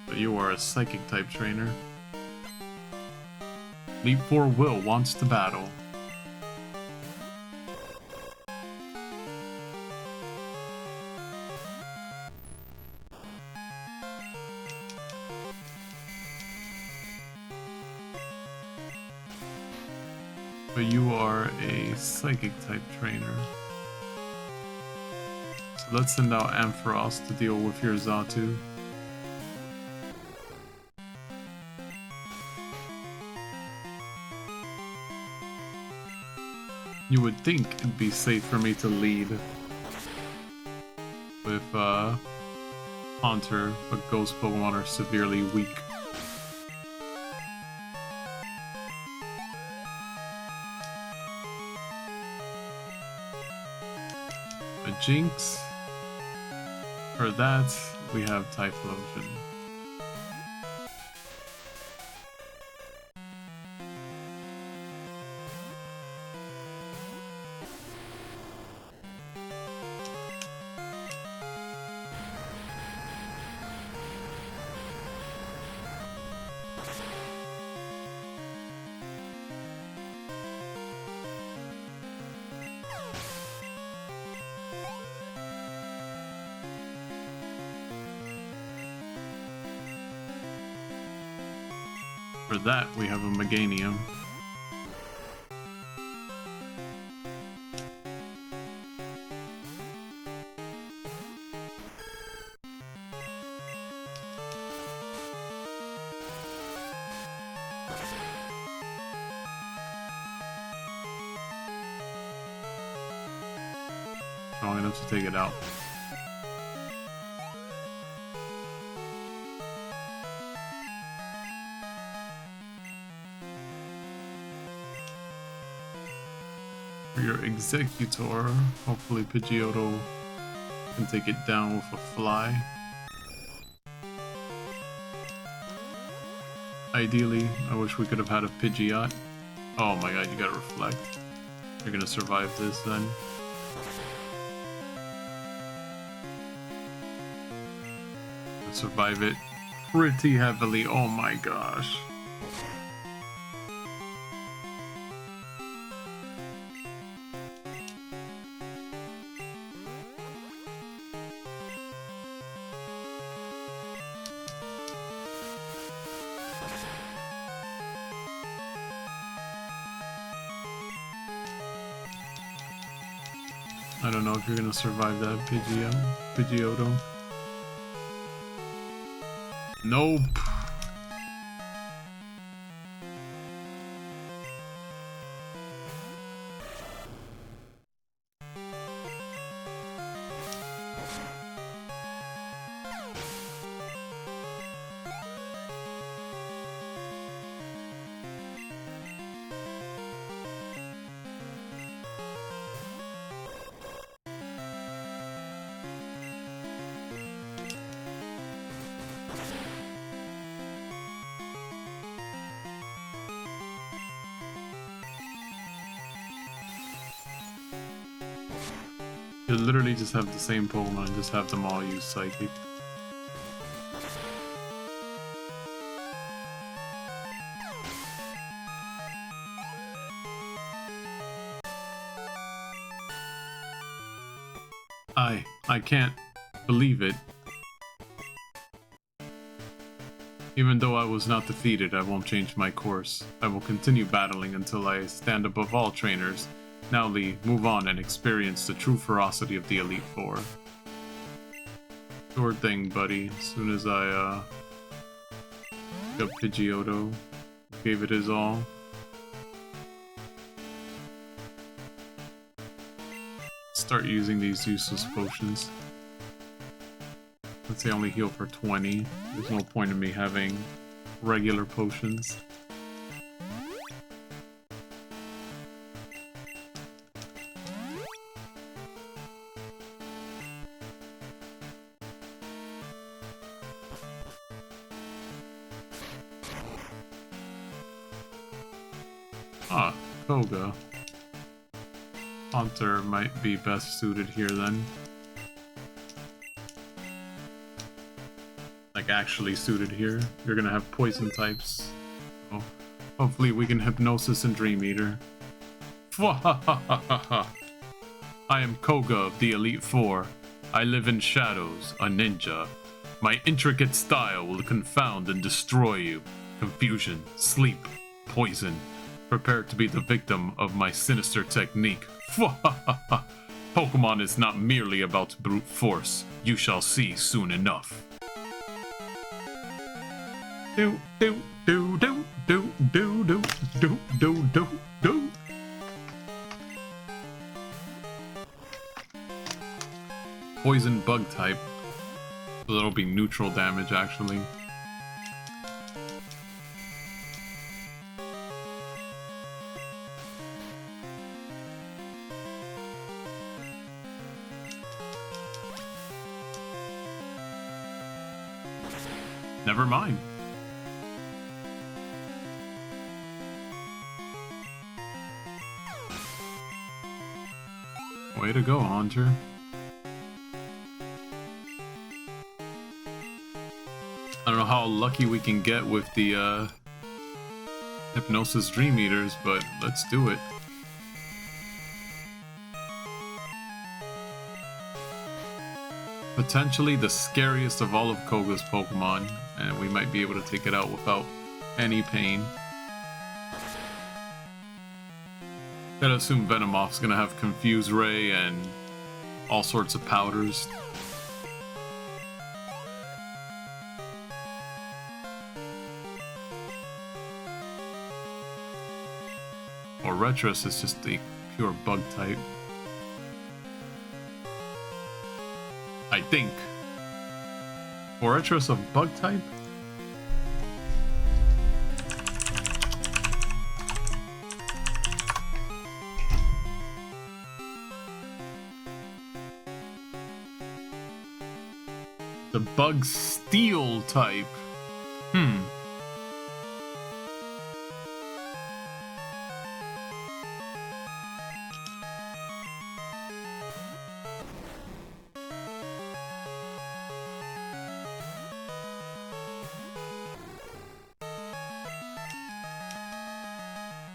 [SPEAKER 1] But you are a psychic type trainer. Elite Four Will wants to battle. But you are a psychic type trainer. So let's send out Ampharos to deal with your Xatu. You would think it'd be safe for me to lead with Haunter, but Ghost Pokemon are severely weak. A Jinx. For that, we have Typhlosion. For that, we have a Meganium. Strong enough to take it out. For your Executor, hopefully Pidgeotto Can take it down with a fly. Ideally, I wish we could have had a Pidgeot. Oh my god, you gotta reflect. You're gonna survive this then. Survive it pretty heavily. Oh my gosh. I don't know if you're gonna survive that Pidgeotto. Nope. You literally just have the same Pokemon and just have them all use Psychic. I can't believe it. Even though I was not defeated, I won't change my course. I will continue battling until I stand above all trainers. Now, Lee, move on and experience the true ferocity of the Elite Four. Sure thing, buddy. As soon as I, got Pidgeotto, gave it his all. Start using these useless potions. Since they only heal for 20, there's no point in me having regular potions. Ah, Koga. Haunter might be best suited here then. Like actually suited here. You're gonna have poison types. So hopefully we can Hypnosis and Dream Eater. I am Koga of the Elite Four. I live in shadows, a ninja. My intricate style will confound and destroy you. Confusion, sleep, poison. Prepare to be the victim of my sinister technique. Pokemon is not merely about brute force. You shall see soon enough. Do do do do do do do do do do do. Poison bug type. So that'll be neutral damage actually. Never mind. Way to go, Haunter. I don't know how lucky we can get with the Hypnosis Dream Eaters, but let's do it. Potentially the scariest of all of Koga's Pokemon, and we might be able to take it out without any pain. Gotta assume Venomoth's gonna have Confuse Ray and all sorts of powders. Or Retros is just a pure bug type. I think. Or Retros a bug type? The bug steel type. Hmm.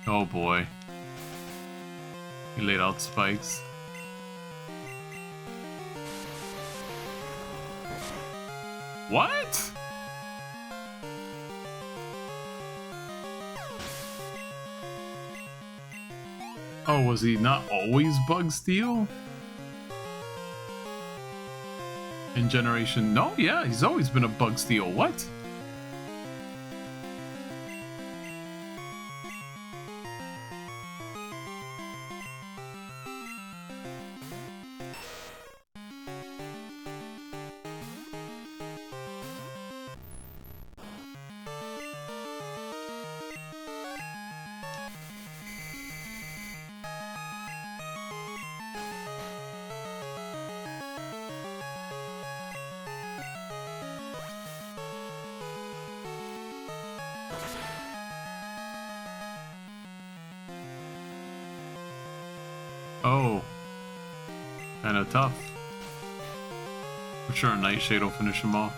[SPEAKER 1] Oh boy. He laid out spikes. What? Oh, was he not always bug steel? In Generation... No, yeah, he's always been a bug steel. What? Oh. Kinda tough. I'm sure a Nightshade will finish him off.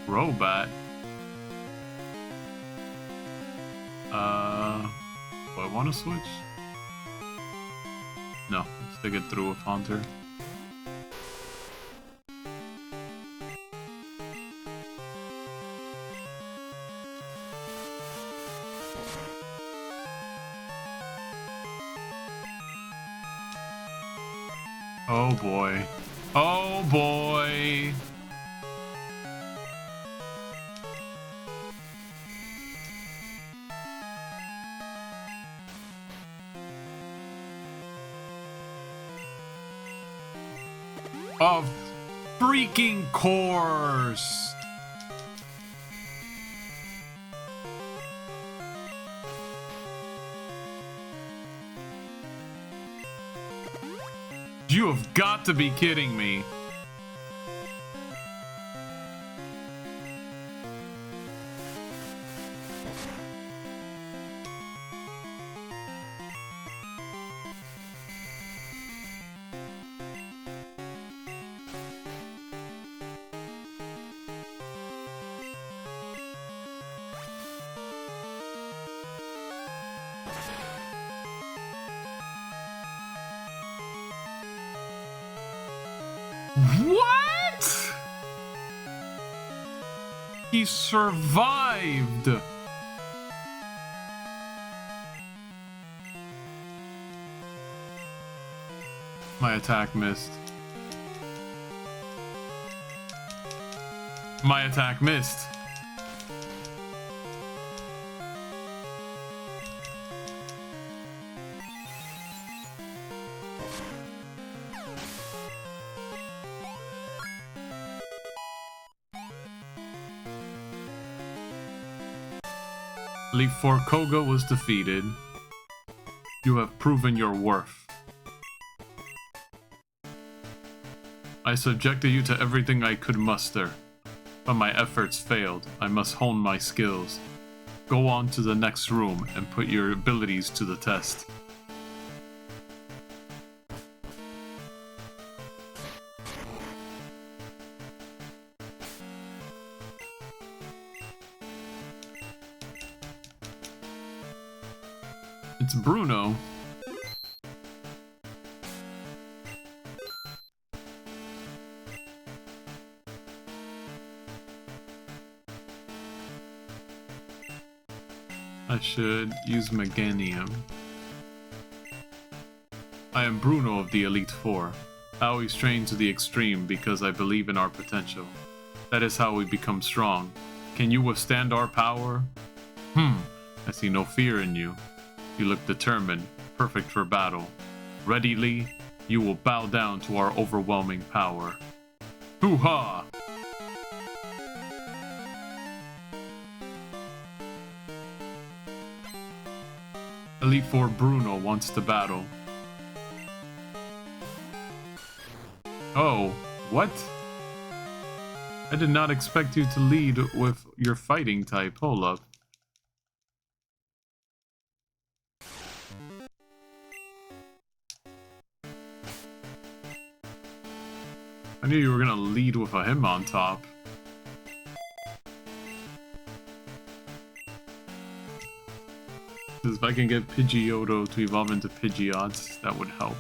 [SPEAKER 1] Robot? Do I want to switch? No, let's take it through with Haunter. Oh boy. Oh boy! Of freaking course! You have got to be kidding me. What? He survived. My attack missed. My attack missed. Leaf 4 Koga was defeated. You have proven your worth. I subjected you to everything I could muster, but my efforts failed. I must hone my skills. Go on to the next room and put your abilities to the test. It's Bruno. I should use Meganium. I am Bruno of the Elite Four. I always train to the extreme because I believe in our potential. That is how we become strong. Can you withstand our power? I see no fear in you. You look determined, perfect for battle. Readily, you will bow down to our overwhelming power. Hoo-ha! Elite Four Bruno wants to battle. Oh, what? I did not expect you to lead with your fighting type. Hold up. I knew you were gonna lead with a him on top. Because if I can get Pidgeotto to evolve into Pidgeots, that would help.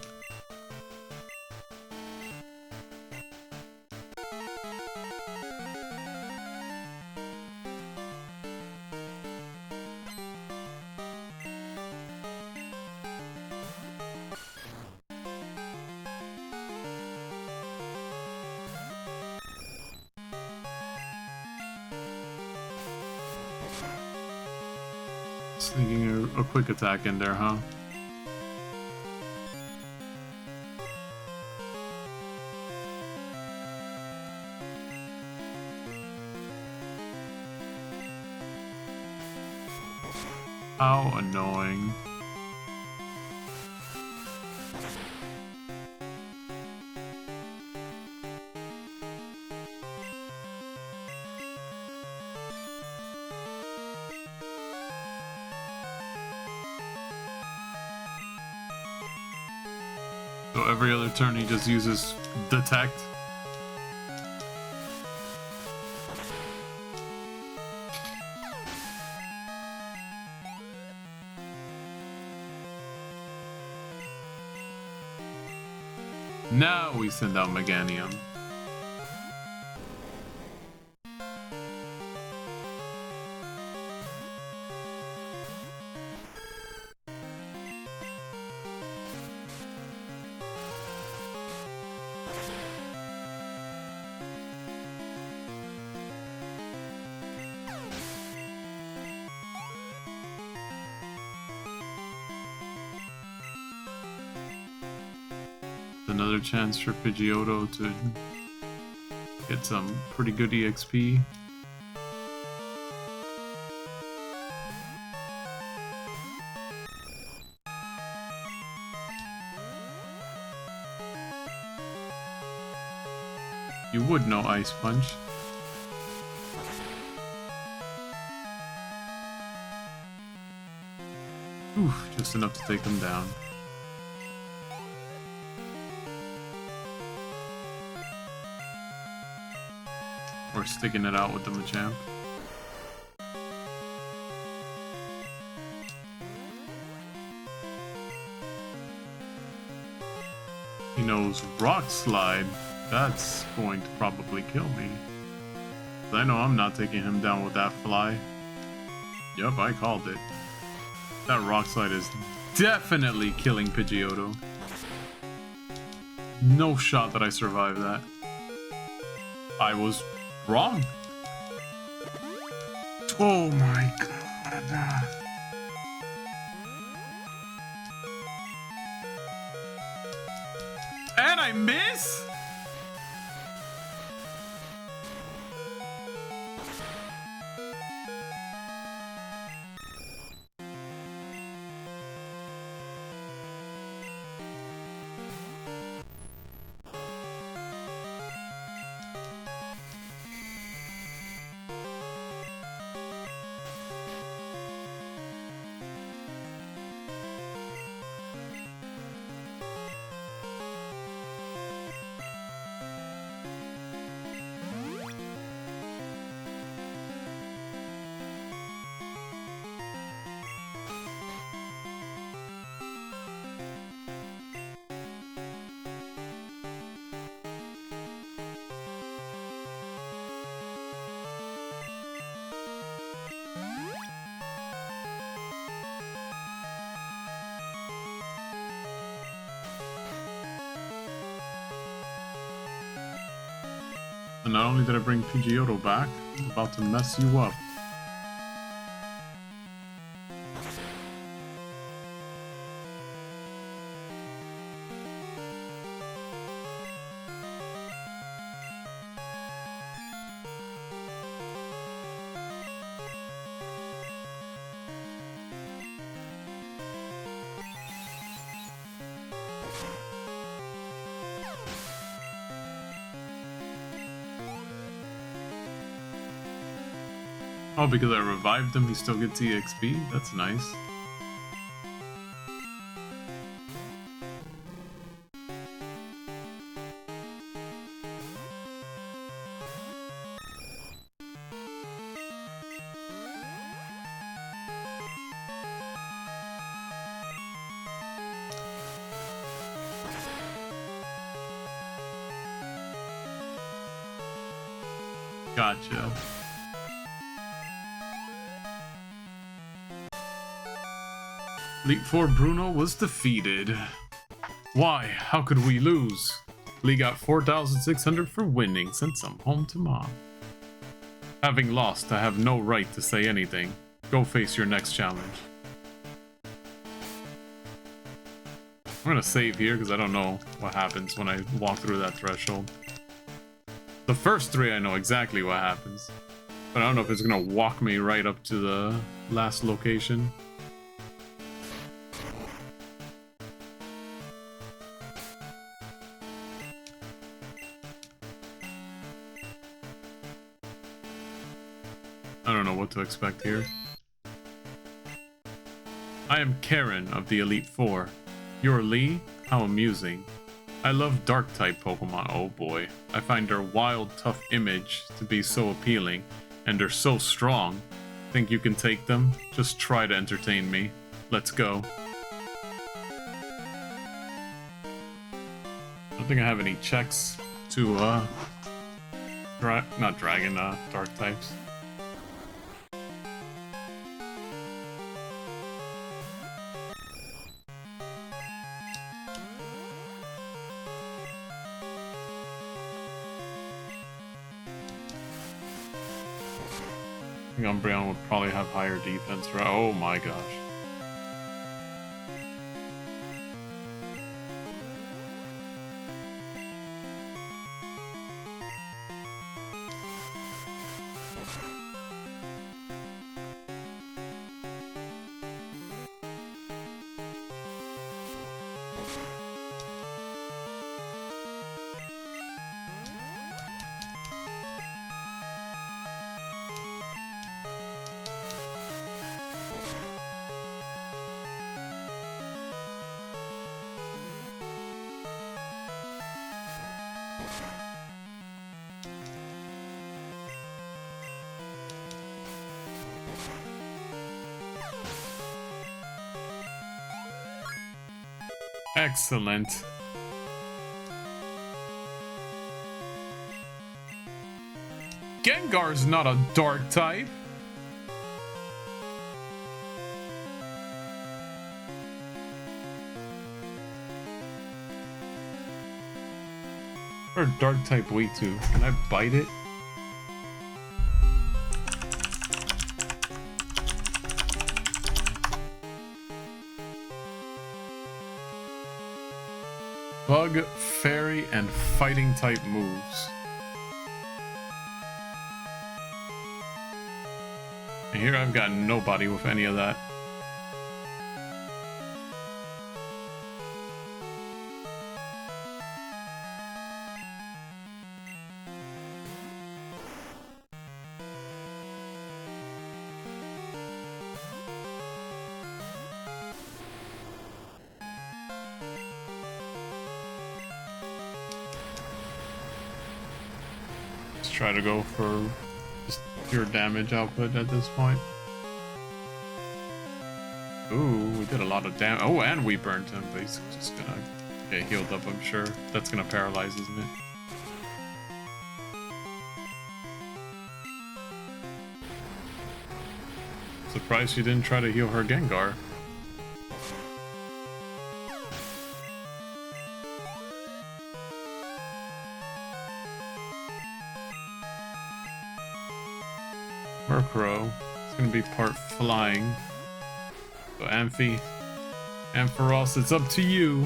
[SPEAKER 1] Sneaking a quick attack in there, huh? How annoying. So every other turn he just uses Detect. Now we send out Meganium. Another chance for Pidgeotto to get some pretty good EXP. You would know Ice Punch. Oof, just enough to take him down. Or sticking it out with the Machamp. He knows Rock Slide. That's going to probably kill me. I know I'm not taking him down with that fly. Yup, I called it. That Rock Slide is definitely killing Pidgeotto. No shot that I survive that. I was wrong. Oh my god. And I miss? And not only did I bring Pidgeotto back, I'm about to mess you up. Oh, because I revived him, he still gets EXP? That's nice. Gotcha. Elite 4 Bruno was defeated. Why? How could we lose? Lee got 4,600 for winning. Sent some home to mom. Having lost, I have no right to say anything. Go face your next challenge. I'm gonna save here because I don't know what happens when I walk through that threshold. The first 3 I know exactly what happens. But I don't know if it's gonna walk me right up to the last location. I don't know what to expect here. I am Karen of the Elite Four. You're Lee? How amusing. I love Dark-type Pokemon. Oh boy. I find their wild, tough image to be so appealing, and they're so strong. Think you can take them? Just try to entertain me. Let's go. I don't think I have any checks to, not dragon, dark types. I think Umbreon would probably have higher defense, right? Oh my gosh. Excellent. Gengar's not a dark type. Or dark type weak too. Can I bite it? Bug, fairy, and fighting type moves. And here I've got nobody with any of that. Try to go for just pure damage output at this point. Ooh, we did a lot of damage. Oh, and we burnt him, but he's just gonna get healed up, I'm sure. That's gonna paralyze, isn't it? Surprised she didn't try to heal her Gengar. Murkrow. It's gonna be part flying. So Ampharos, it's up to you.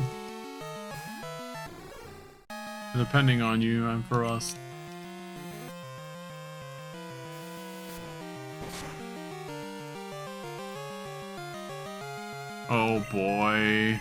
[SPEAKER 1] Depending on you, Ampharos. Oh boy.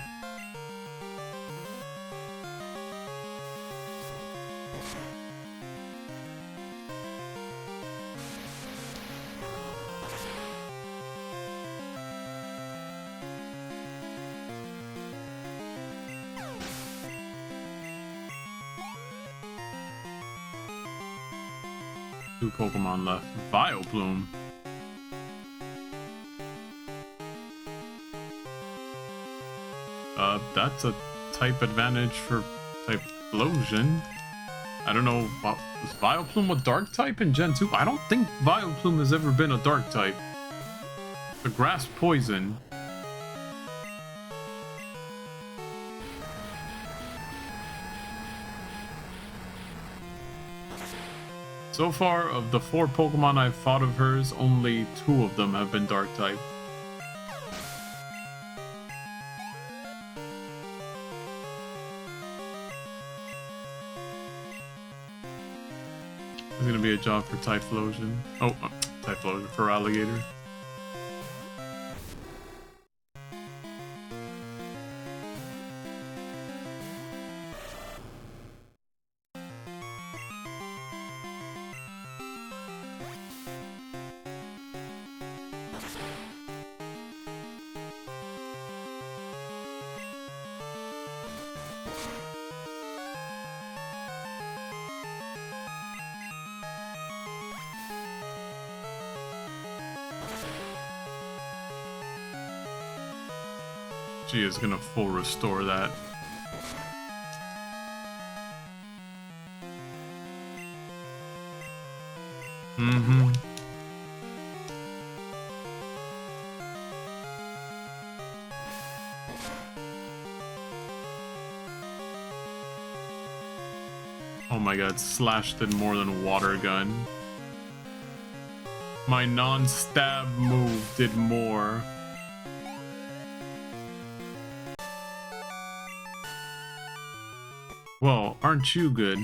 [SPEAKER 1] 2 Pokemon left. Vileplume. That's a type advantage for Typhlosion. I don't know, was Vileplume a dark type in Gen 2? I don't think Vileplume has ever been a dark type. The grass poison. So far, of the 4 Pokemon I've fought of hers, only 2 of them have been dark type. There's gonna be a job for Typhlosion. Oh, Typhlosion for Alligator. She is gonna full restore that. Mm-hmm. Oh my god, Slash did more than Water Gun. My non-stab move did more. Well, aren't you good?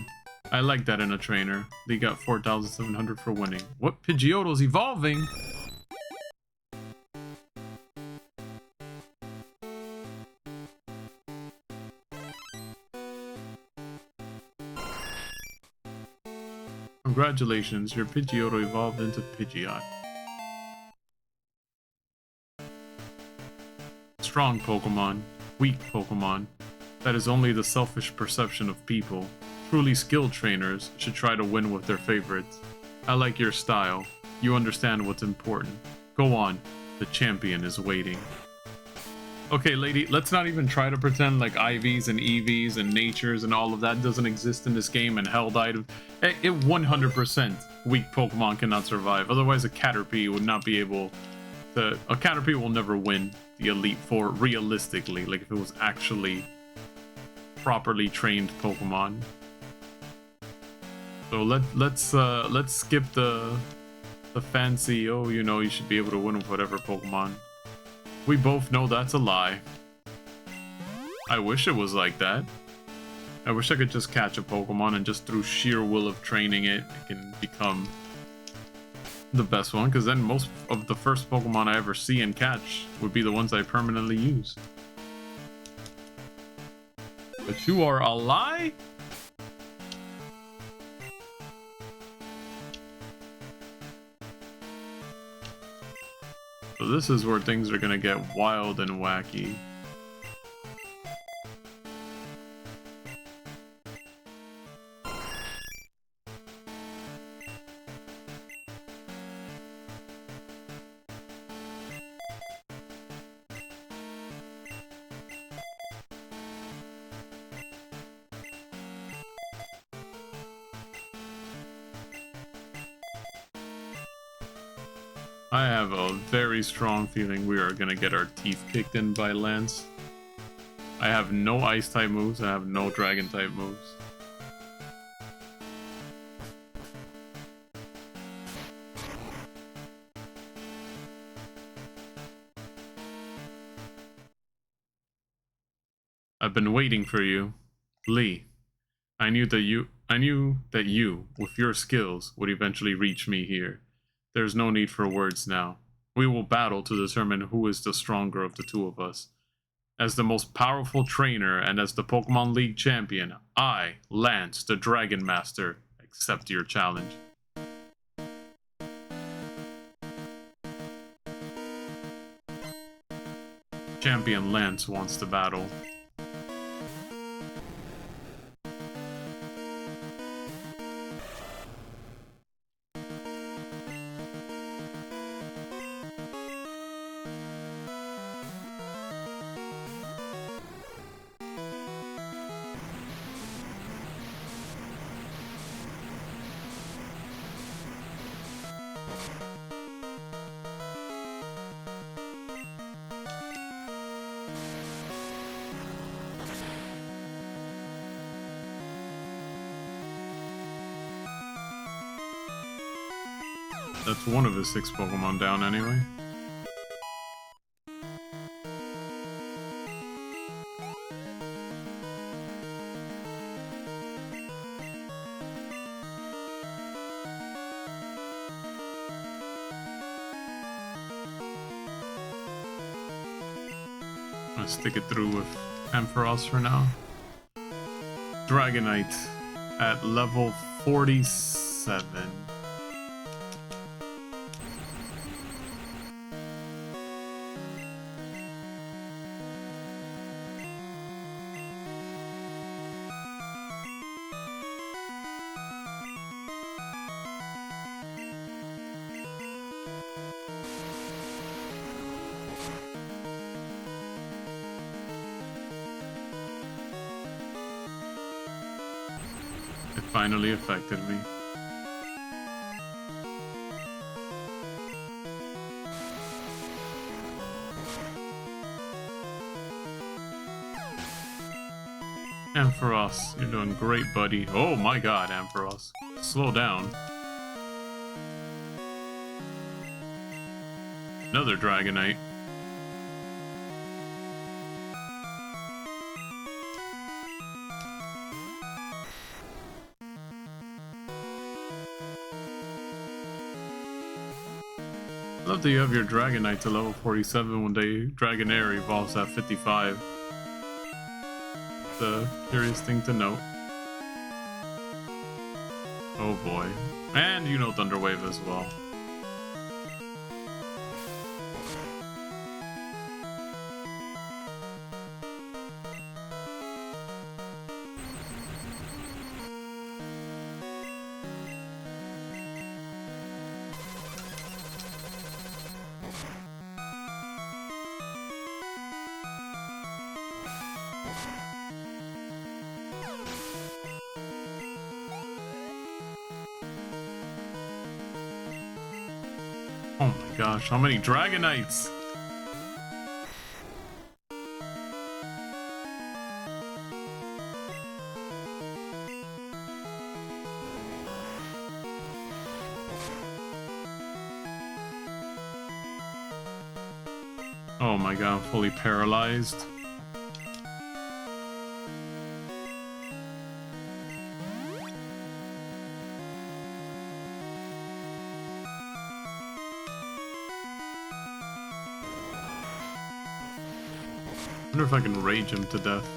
[SPEAKER 1] I like that in a trainer. They got 4,700 for winning. What? Pidgeotto's evolving? Congratulations, your Pidgeotto evolved into Pidgeot. Strong Pokemon. Weak Pokemon. That is only the selfish perception of people. Truly skilled trainers should try to win with their favorites. I like your style. You understand what's important. Go on. The champion is waiting. Okay, lady, let's not even try to pretend like IVs and EVs and natures and all of that doesn't exist in this game and held items. It 100% weak Pokemon cannot survive. Otherwise, a Caterpie would not be able to... A Caterpie will never win the Elite Four realistically, like if it was actually properly trained Pokemon. So let's skip the fancy, oh, you know, you should be able to win with whatever Pokemon. We both know that's a lie. I wish it was like that. I wish I could just catch a Pokemon and just through sheer will of training it, it can become the best one, because then most of the first Pokemon I ever see and catch would be the ones I permanently use. But you are a lie? So this is where things are gonna get wild and wacky. I have a very strong feeling we are gonna get our teeth kicked in by Lance. I have no ice type moves, I have no dragon type moves. I've been waiting for you, Lee. I knew that you, with your skills, would eventually reach me here. There's no need for words now. We will battle to determine who is the stronger of the two of us. As the most powerful trainer and as the Pokemon League champion, I, Lance, the Dragon Master, accept your challenge. Champion Lance wants to battle. That's one of his 6 Pokemon down anyway. I'm gonna stick it through with Ampharos for now. Dragonite at level 47. It finally affected me. Ampharos, you're doing great, buddy. Oh my god, Ampharos. Slow down. Another Dragonite. I love that you have your Dragonite to level 47 when the Dragonair evolves at 55. It's a curious thing to note. Oh boy. And you know Thunder Wave as well. Oh my gosh, how many Dragonites? Oh my god, I'm fully paralyzed. I wonder if I can rage him to death.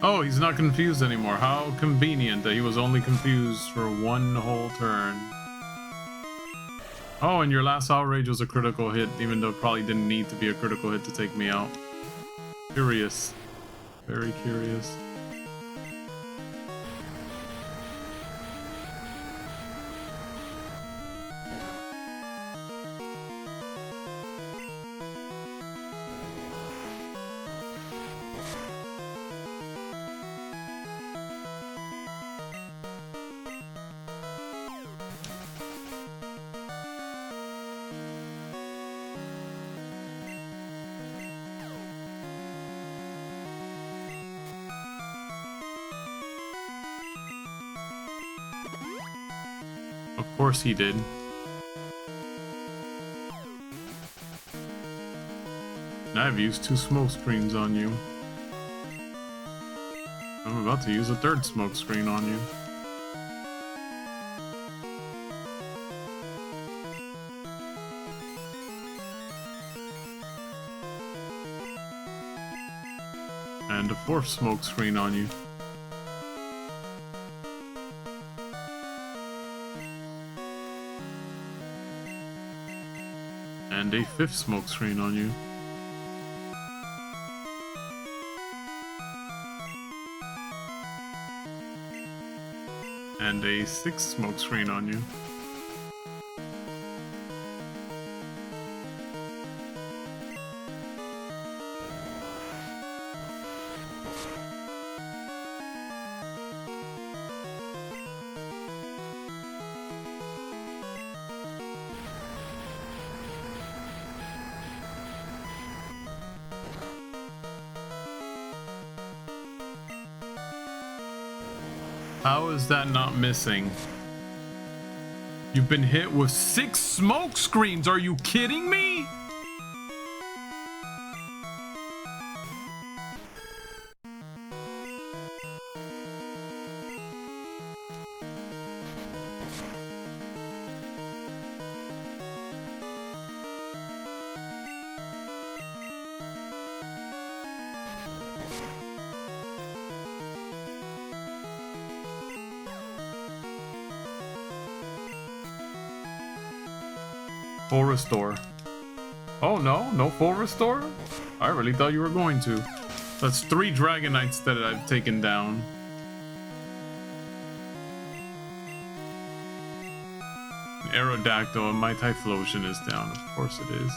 [SPEAKER 1] Oh, he's not confused anymore. How convenient that he was only confused for one whole turn. Oh, and your last outrage was a critical hit, even though it probably didn't need to be a critical hit to take me out. Curious. Very curious. Of course he did. Now I've used 2 smoke screens on you. I'm about to use a 3rd smoke screen on you. And a 4th smoke screen on you. And a 5th smoke screen on you. And a 6th smoke screen on you. How is that not missing? You've been hit with 6 smoke screens. Are you kidding me? Full restore. Oh no, no full restore? I really thought you were going to. That's 3 Dragonites that I've taken down. Aerodactyl and my Typhlosion is down. Of course it is.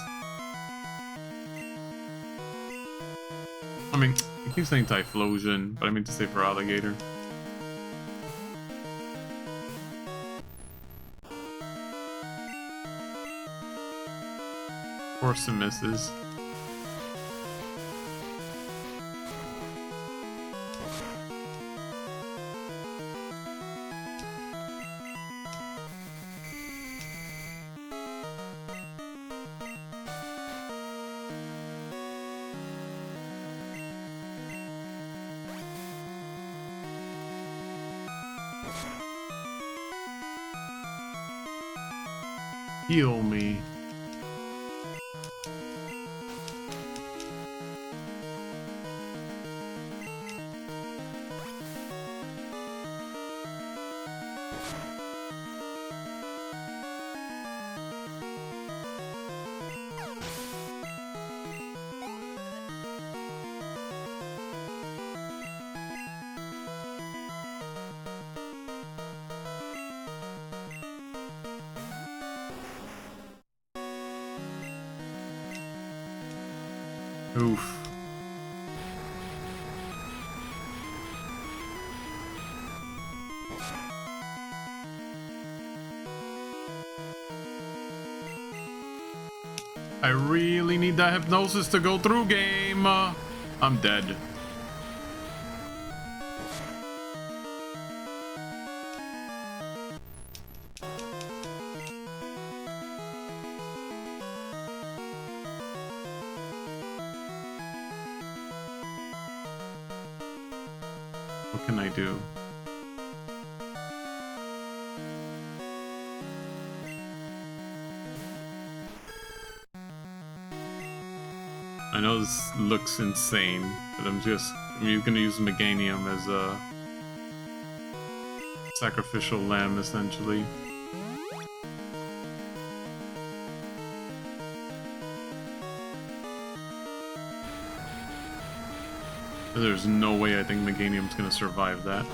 [SPEAKER 1] I mean, I keep saying Typhlosion, but I mean to say for Alligator. Of course it misses. Heal me. Oof. I really need that hypnosis to go through, game. I'm dead. What can I do? I know this looks insane, but I'm gonna use Meganium as a sacrificial lamb, essentially. There's no way I think Meganium's gonna survive that.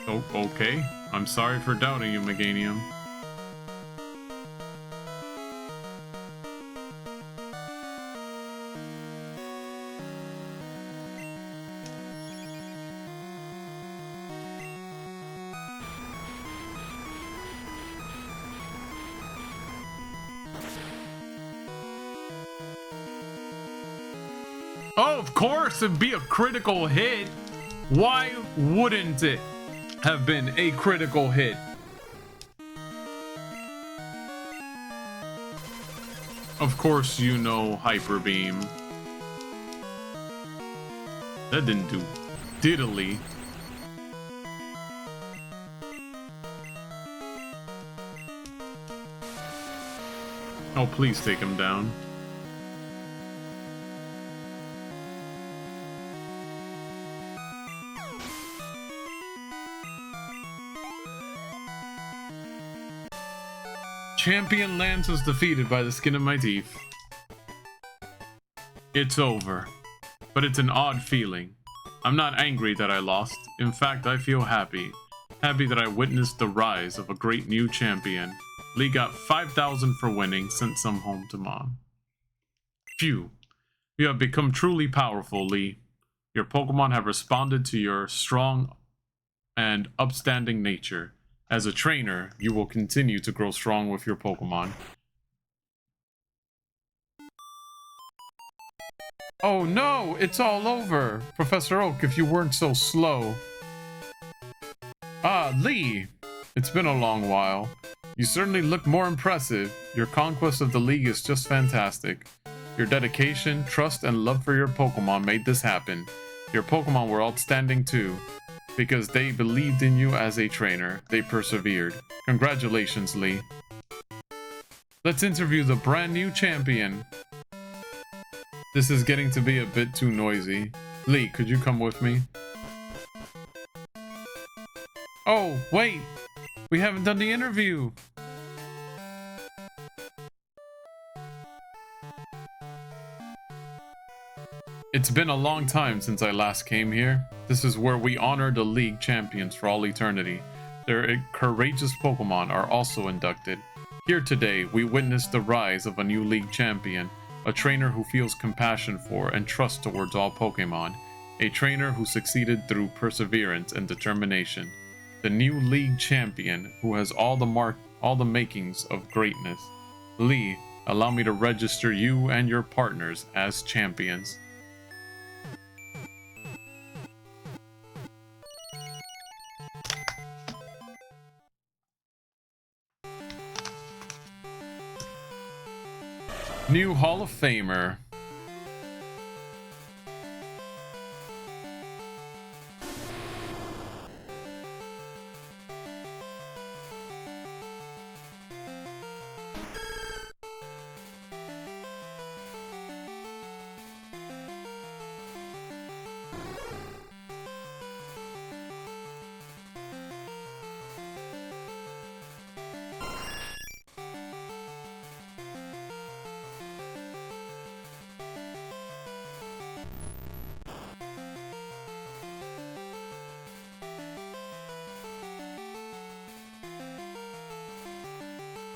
[SPEAKER 1] Oh, okay. I'm sorry for doubting you, Meganium. Oh, of course, it'd be a critical hit. Why wouldn't it have been a critical hit? Of course, you know Hyper Beam. That didn't do diddly. Oh, please take him down. Champion Lance was defeated by the skin of my teeth. It's over. But it's an odd feeling. I'm not angry that I lost. In fact, I feel happy. Happy that I witnessed the rise of a great new champion. Lee got 5,000 for winning, sent some home to mom. Phew. You have become truly powerful, Lee. Your Pokemon have responded to your strong and upstanding nature. As a trainer, you will continue to grow strong with your Pokemon. Oh no, it's all over. Professor Oak, if you weren't so slow. Ah, Lee. It's been a long while. You certainly look more impressive. Your conquest of the League is just fantastic. Your dedication, trust, and love for your Pokemon made this happen. Your Pokemon were outstanding too. Because they believed in you as a trainer. They persevered. Congratulations, Lee. Let's interview the brand new champion. This is getting to be a bit too noisy. Lee, could you come with me? Oh, wait! We haven't done the interview! It's been a long time since I last came here. This is where we honor the League champions for all eternity. Their courageous Pokemon are also inducted. Here today, we witness the rise of a new League champion, a trainer who feels compassion for and trust towards all Pokemon, a trainer who succeeded through perseverance and determination. The new League champion who has all the makings of greatness. Lee, allow me to register you and your partners as champions. New Hall of Famer.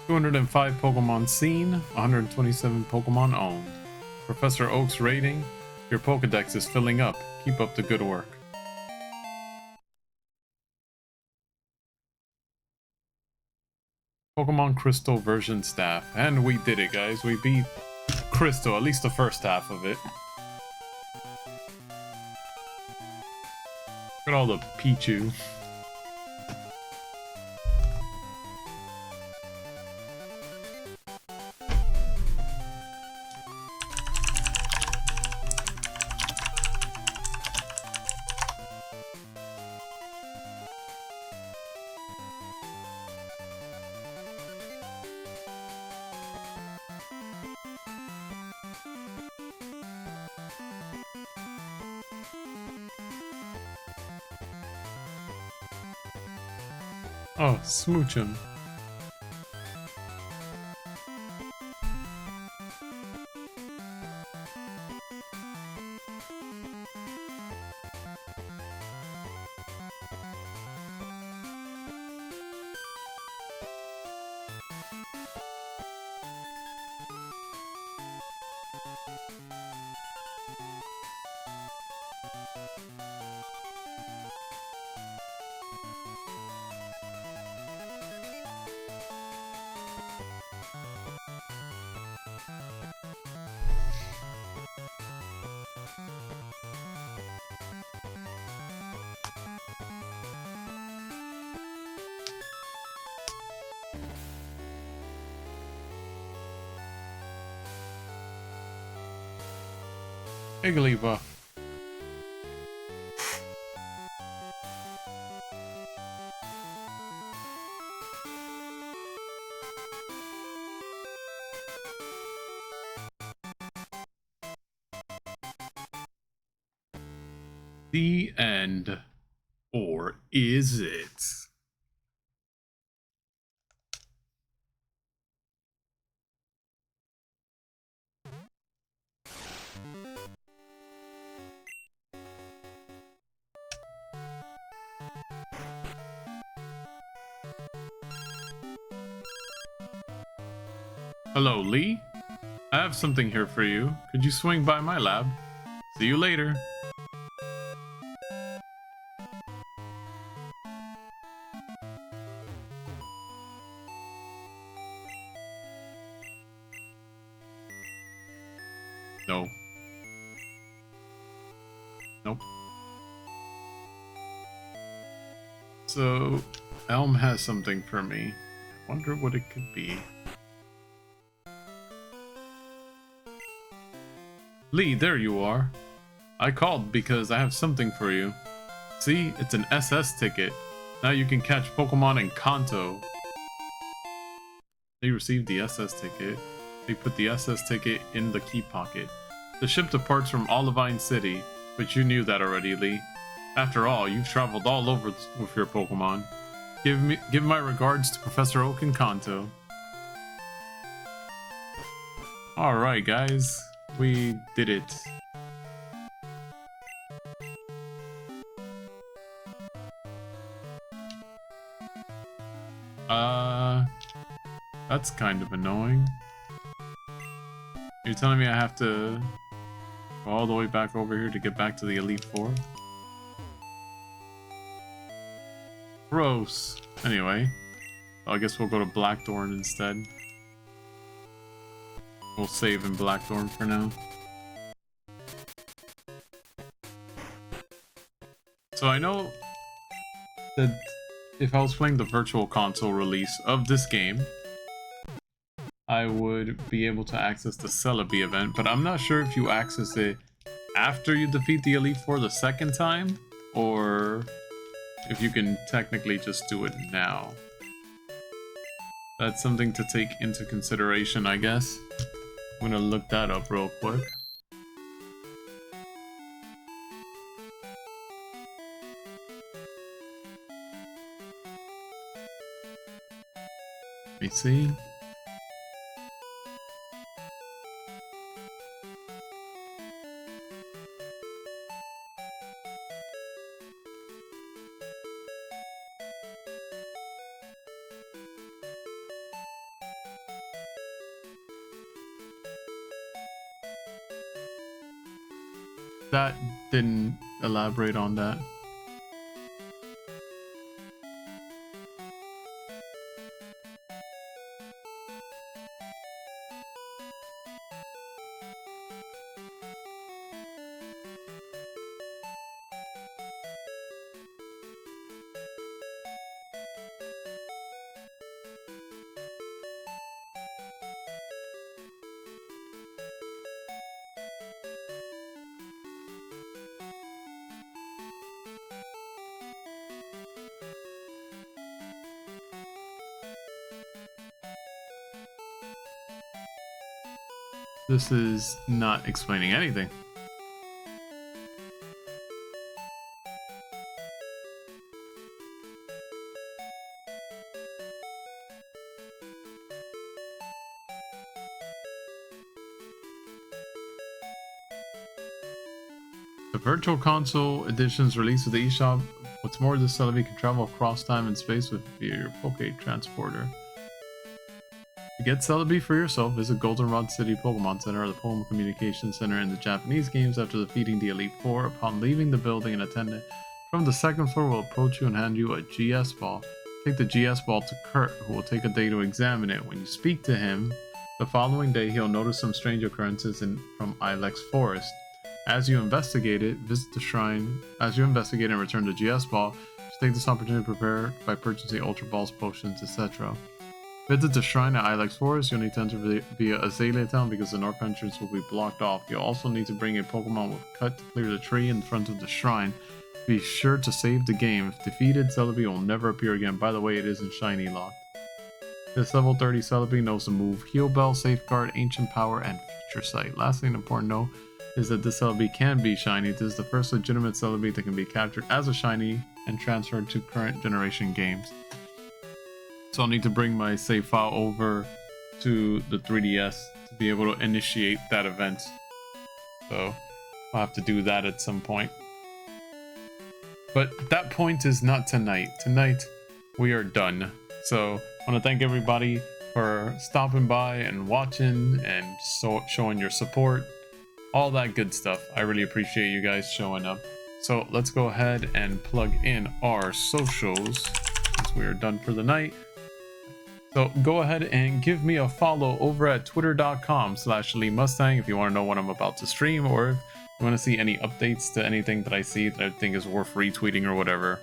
[SPEAKER 1] "205 Pokemon seen, 127 Pokemon owned. Professor Oak's rating, your Pokedex is filling up. Keep up the good work." Pokemon Crystal version staff. And we did it, guys. We beat Crystal, at least the first half of it. Look at all the Pichu. Oh, smooch him. Igglybuff. The end. Or is it? Hello, Lee. I have something here for you. Could you swing by my lab? See you later. No. Nope. So, Elm has something for me. I wonder what it could be. Lee, there you are. I called because I have something for you. See, it's an SS ticket. Now you can catch Pokemon in Kanto. They received the SS ticket. They put the SS ticket in the key pocket. The ship departs from Olivine City, but you knew that already, Lee. After all, you've traveled all over with your Pokemon. Give my regards to Professor Oak in Kanto. Alright guys, we did it. That's kind of annoying. You're telling me I have to go all the way back over here to get back to the Elite Four? Gross. Anyway, I guess we'll go to Blackthorn instead. We'll save in Blackthorn for now. So I know that if I was playing the Virtual Console release of this game, I would be able to access the Celebi event, but I'm not sure if you access it after you defeat the Elite Four the second time, or if you can technically just do it now. That's something to take into consideration, I guess. I'm gonna look that up real quick. Let me see. That didn't elaborate on that. This is not explaining anything. The Virtual Console edition's release of the eShop. What's more, this Celebi can travel across time and space via your Poke Transporter. To get Celebi for yourself, visit Goldenrod City Pokemon Center or the Pokemon Communication Center in the Japanese games after defeating the Elite Four. Upon leaving the building, an attendant from the second floor will approach you and hand you a GS ball. Take the GS ball to Kurt, who will take a day to examine it. When you speak to him, the following day he'll notice some strange occurrences from Ilex Forest. As you investigate it, visit the shrine. As you investigate and return the GS ball, just take this opportunity to prepare by purchasing Ultra Balls, potions, etc. Visit the shrine at Ilex Forest. You'll need to enter via Azalea Town because the north entrance will be blocked off. You'll also need to bring a Pokemon with Cut to clear the tree in front of the shrine. Be sure to save the game. If defeated, Celebi will never appear again. By the way, it isn't shiny locked. This level 30 Celebi knows the move Heal Bell, Safeguard, Ancient Power, and Future Sight. Lastly, an important note is that this Celebi can be shiny. This is the first legitimate Celebi that can be captured as a shiny and transferred to current generation games. So I'll need to bring my save file over to the 3DS to be able to initiate that event. So I'll have to do that at some point. But that point is not tonight. Tonight we are done. So I want to thank everybody for stopping by and watching and showing your support. All that good stuff. I really appreciate you guys showing up. So let's go ahead and plug in our socials since we are done for the night. So go ahead and give me a follow over at twitter.com/LeeMustang if you want to know what I'm about to stream, or if you want to see any updates to anything that I see that I think is worth retweeting or whatever,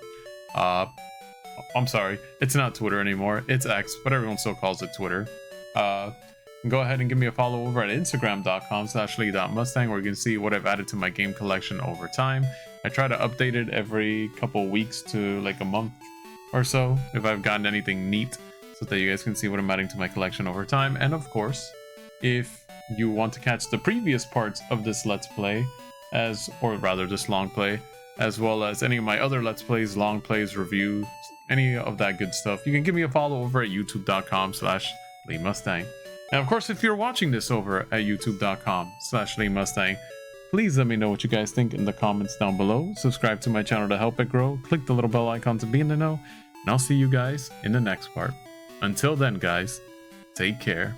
[SPEAKER 1] I'm sorry, it's not Twitter anymore, it's X, but everyone still calls it Twitter. Go ahead and give me a follow over at instagram.com/lee.mustang, where you can see what I've added to my game collection over time. I try to update it every couple weeks to like a month or so if I've gotten anything neat, so that you guys can see what I'm adding to my collection over time. And of course, if you want to catch the previous parts of this Let's Play, or rather this long play, as well as any of my other Let's Plays, long plays, reviews, any of that good stuff, you can give me a follow over at youtube.com/LeeMustang. And of course, if you're watching this over at youtube.com/LeeMustang, please let me know what you guys think in the comments down below. Subscribe to my channel to help it grow. Click the little bell icon to be in the know. And I'll see you guys in the next part. Until then, guys, take care.